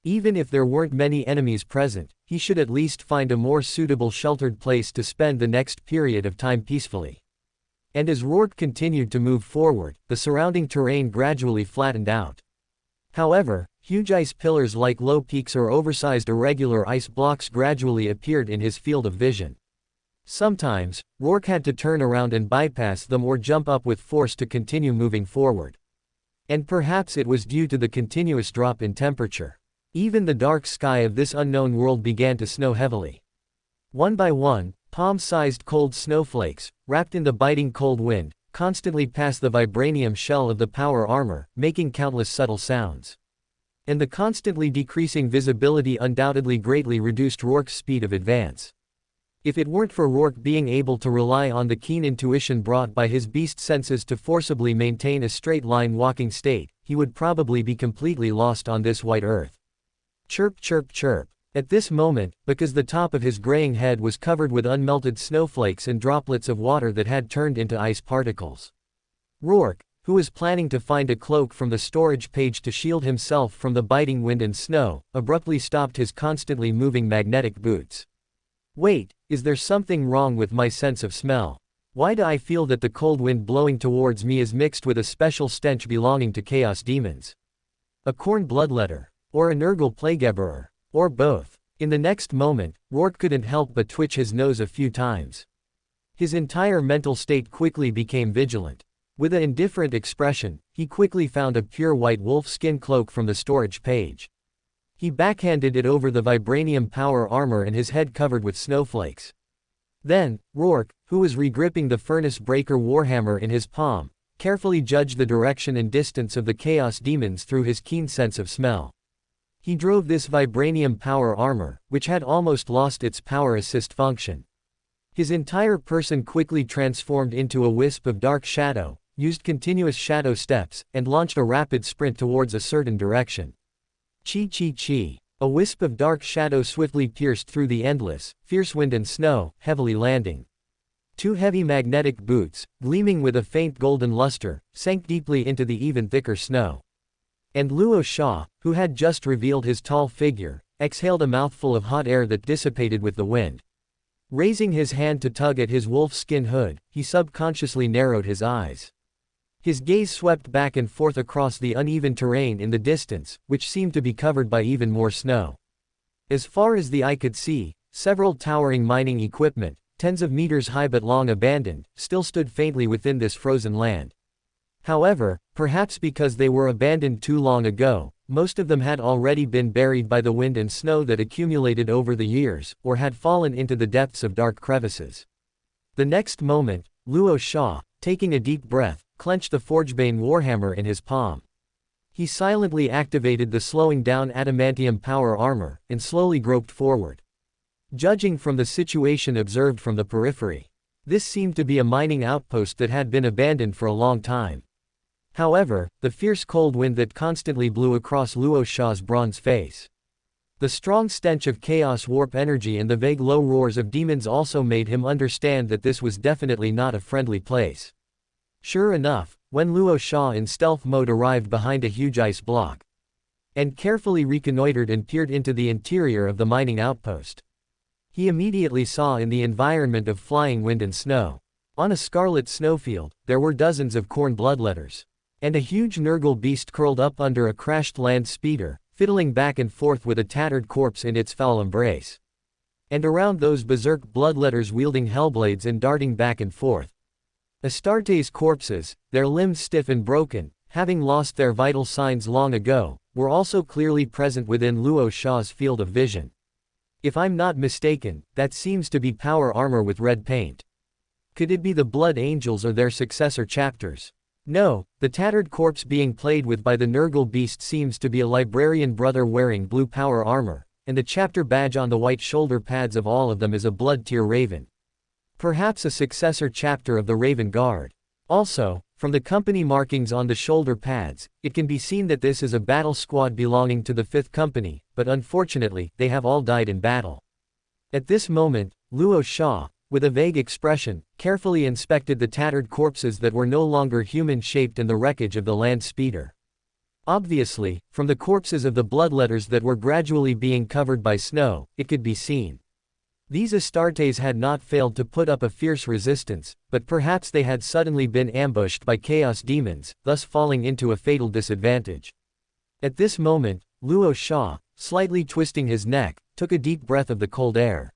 Even if there weren't many enemies present, he should at least find a more suitable sheltered place to spend the next period of time peacefully. And as Rourke continued to move forward, the surrounding terrain gradually flattened out. However, huge ice pillars like low peaks or oversized irregular ice blocks gradually appeared in his field of vision. Sometimes, Rourke had to turn around and bypass them or jump up with force to continue moving forward. And perhaps it was due to the continuous drop in temperature. Even the dark sky of this unknown world began to snow heavily. One by one, palm-sized cold snowflakes, wrapped in the biting cold wind, constantly passed the vibranium shell of the power armor, making countless subtle sounds. And the constantly decreasing visibility undoubtedly greatly reduced Rourke's speed of advance. If it weren't for Rourke being able to rely on the keen intuition brought by his beast senses to forcibly maintain a straight-line walking state, he would probably be completely lost on this white earth. Chirp chirp chirp. At this moment, because the top of his graying head was covered with unmelted snowflakes and droplets of water that had turned into ice particles, Rourke, who was planning to find a cloak from the storage page to shield himself from the biting wind and snow, abruptly stopped his constantly moving magnetic boots. Wait, is there something wrong with my sense of smell? Why do I feel that the cold wind blowing towards me is mixed with a special stench belonging to chaos demons? A Khorne bloodletter? Or a Nurgle plaguebearer? Or both? In the next moment, Rourke couldn't help but twitch his nose a few times. His entire mental state quickly became vigilant. With an indifferent expression, he quickly found a pure white wolf skin cloak from the storage page. He backhanded it over the vibranium power armor and his head covered with snowflakes. Then, Rourke, who was regripping the furnace breaker warhammer in his palm, carefully judged the direction and distance of the chaos demons through his keen sense of smell. He drove this vibranium power armor, which had almost lost its power assist function. His entire person quickly transformed into a wisp of dark shadow, used continuous shadow steps, and launched a rapid sprint towards a certain direction. Chi. A wisp of dark shadow swiftly pierced through the endless, fierce wind and snow, heavily landing. Two heavy magnetic boots, gleaming with a faint golden luster, sank deeply into the even thicker snow. And Luo Sha, who had just revealed his tall figure, exhaled a mouthful of hot air that dissipated with the wind. Raising his hand to tug at his wolf skin hood, he subconsciously narrowed his eyes. His gaze swept back and forth across the uneven terrain in the distance, which seemed to be covered by even more snow. As far as the eye could see, several towering mining equipment, tens of meters high but long abandoned, still stood faintly within this frozen land. However, perhaps because they were abandoned too long ago, most of them had already been buried by the wind and snow that accumulated over the years, or had fallen into the depths of dark crevices. The next moment, Luo Sha, taking a deep breath, clenched the Forgebane warhammer in his palm. He silently activated the slowing down adamantium power armor, and slowly groped forward. Judging from the situation observed from the periphery, this seemed to be a mining outpost that had been abandoned for a long time. However, the fierce cold wind that constantly blew across Luo Sha's bronze face, the strong stench of chaos warp energy and the vague low roars of demons also made him understand that this was definitely not a friendly place. Sure enough, when Luo Sha in stealth mode arrived behind a huge ice block, and carefully reconnoitered and peered into the interior of the mining outpost, he immediately saw in the environment of flying wind and snow, on a scarlet snowfield, there were dozens of Khorne bloodletters, and a huge Nurgle beast curled up under a crashed land speeder, fiddling back and forth with a tattered corpse in its foul embrace. And around those berserk bloodletters wielding hellblades and darting back and forth, Astartes' corpses, their limbs stiff and broken, having lost their vital signs long ago, were also clearly present within Luo Sha's field of vision. If I'm not mistaken, that seems to be power armor with red paint. Could it be the Blood Angels or their successor chapters? No, the tattered corpse being played with by the Nurgle beast seems to be a librarian brother wearing blue power armor, and the chapter badge on the white shoulder pads of all of them is a blood tier raven. Perhaps a successor chapter of the Raven Guard. Also, from the company markings on the shoulder pads, it can be seen that this is a battle squad belonging to the 5th Company, but unfortunately, they have all died in battle. At this moment, Luo Sha, with a vague expression, carefully inspected the tattered corpses that were no longer human-shaped and the wreckage of the land speeder. Obviously, from the corpses of the bloodletters that were gradually being covered by snow, it could be seen. These Astartes had not failed to put up a fierce resistance, but perhaps they had suddenly been ambushed by chaos demons, thus falling into a fatal disadvantage. At this moment, Luo Sha, slightly twisting his neck, took a deep breath of the cold air.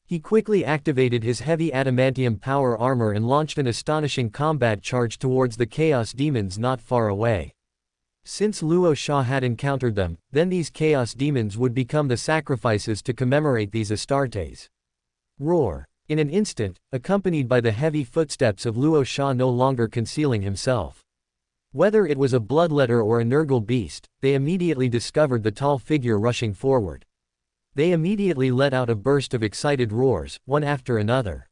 He quickly activated his heavy adamantium power armor and launched an astonishing combat charge towards the chaos demons not far away. Since Luo Sha had encountered them, then these chaos demons would become the sacrifices to commemorate these Astartes. Roar! In an instant, accompanied by the heavy footsteps of Luo Sha no longer concealing himself. Whether it was a bloodletter or a Nurgle beast, they immediately discovered the tall figure rushing forward. They immediately let out a burst of excited roars, one after another.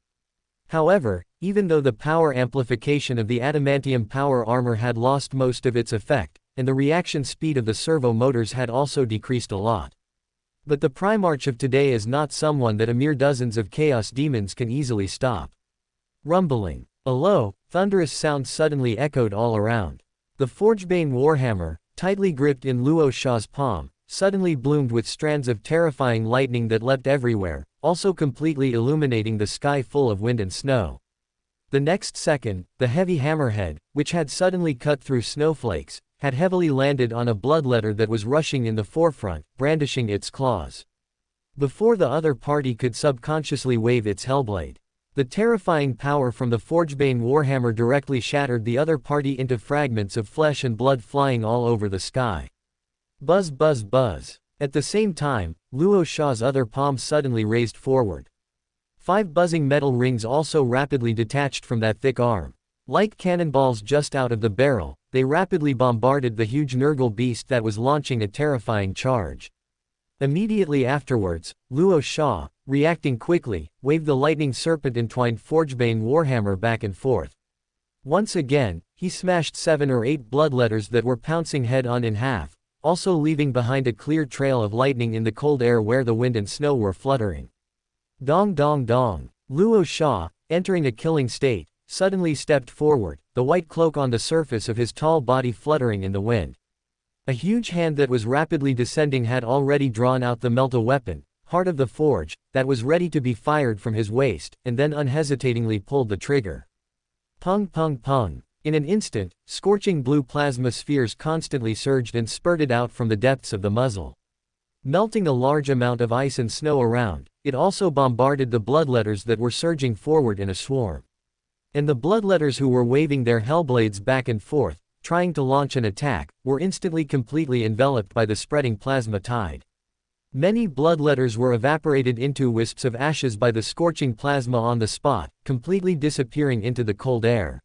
However, even though the power amplification of the adamantium power armor had lost most of its effect, and the reaction speed of the servo motors had also decreased a lot. But the Primarch of today is not someone that a mere dozens of chaos demons can easily stop. Rumbling. A low, thunderous sound suddenly echoed all around. The Forgebane warhammer, tightly gripped in Luo Sha's palm, suddenly bloomed with strands of terrifying lightning that leapt everywhere, also completely illuminating the sky full of wind and snow. The next second, the heavy hammerhead, which had suddenly cut through snowflakes, had heavily landed on a bloodletter that was rushing in the forefront, brandishing its claws. Before the other party could subconsciously wave its hellblade, The terrifying power from the Forgebane Warhammer directly shattered the other party into fragments of flesh and blood flying all over the sky. Buzz buzz buzz. At the same time, Luo Shah's other palm suddenly raised forward. 5 buzzing metal rings also rapidly detached from that thick arm. Like cannonballs just out of the barrel, they rapidly bombarded the huge Nurgle beast that was launching a terrifying charge. Immediately afterwards, Luo Shah, reacting quickly, waved the lightning serpent-entwined Forgebane Warhammer back and forth. Once again, he smashed 7 or 8 bloodletters that were pouncing head-on in half, also leaving behind a clear trail of lightning in the cold air where the wind and snow were fluttering. Dong dong dong. Luo Shah, entering a killing state, suddenly stepped forward, the white cloak on the surface of his tall body fluttering in the wind. A huge hand that was rapidly descending had already drawn out the Melta weapon, Heart of the Forge, that was ready to be fired from his waist, and then unhesitatingly pulled the trigger. Pung pung pung. In an instant, scorching blue plasma spheres constantly surged and spurted out from the depths of the muzzle. Melting a large amount of ice and snow around, it also bombarded the bloodletters that were surging forward in a swarm. And the bloodletters who were waving their hellblades back and forth, trying to launch an attack, were instantly completely enveloped by the spreading plasma tide. Many bloodletters were evaporated into wisps of ashes by the scorching plasma on the spot, completely disappearing into the cold air.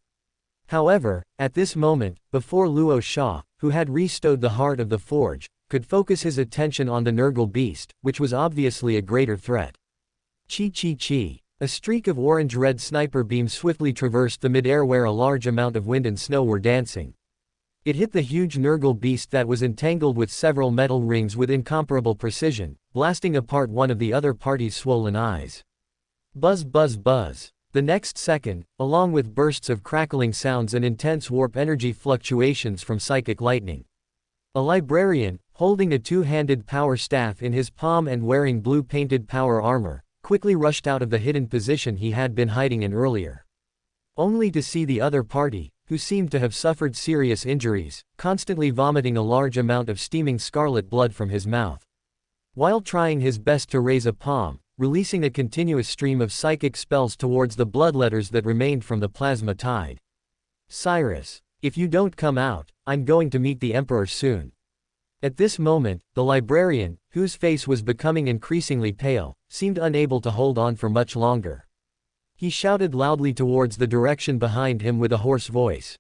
However, at this moment, before Luo Shah, who had restowed the heart of the forge, could focus his attention on the Nurgle beast, which was obviously a greater threat. Chi chi chi. A streak of orange-red sniper beams swiftly traversed the mid-air where a large amount of wind and snow were dancing. It hit the huge Nurgle beast that was entangled with several metal rings with incomparable precision, blasting apart one of the other party's swollen eyes. Buzz buzz buzz. The next second, along with bursts of crackling sounds and intense warp energy fluctuations from psychic lightning. A librarian, holding a two-handed power staff in his palm and wearing blue-painted power armor, quickly rushed out of the hidden position he had been hiding in earlier. Only to see the other party, who seemed to have suffered serious injuries, constantly vomiting a large amount of steaming scarlet blood from his mouth. While trying his best to raise a palm, releasing a continuous stream of psychic spells towards the bloodletters that remained from the plasma tide. Cyrus, if you don't come out, I'm going to meet the Emperor soon. At this moment, the librarian, whose face was becoming increasingly pale, seemed unable to hold on for much longer. He shouted loudly towards the direction behind him with a hoarse voice.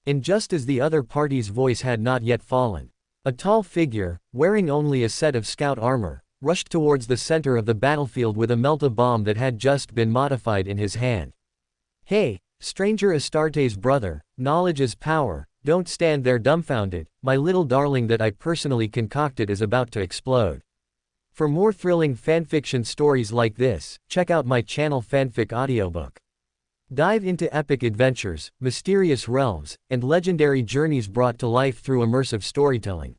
And just as the other party's voice had not yet fallen, a tall figure, wearing only a set of scout armor, rushed towards the center of the battlefield with a Melta bomb that had just been modified in his hand. Hey, stranger Astartes brother, knowledge is power, don't stand there dumbfounded, my little darling that I personally concocted is about to explode. For more thrilling fanfiction stories like this, check out my channel Fanfic audiobook. Dive into epic adventures, mysterious realms, and legendary journeys brought to life through immersive storytelling.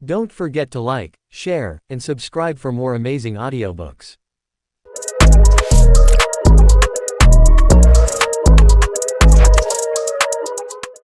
Don't forget to like, share, and subscribe for more amazing audiobooks.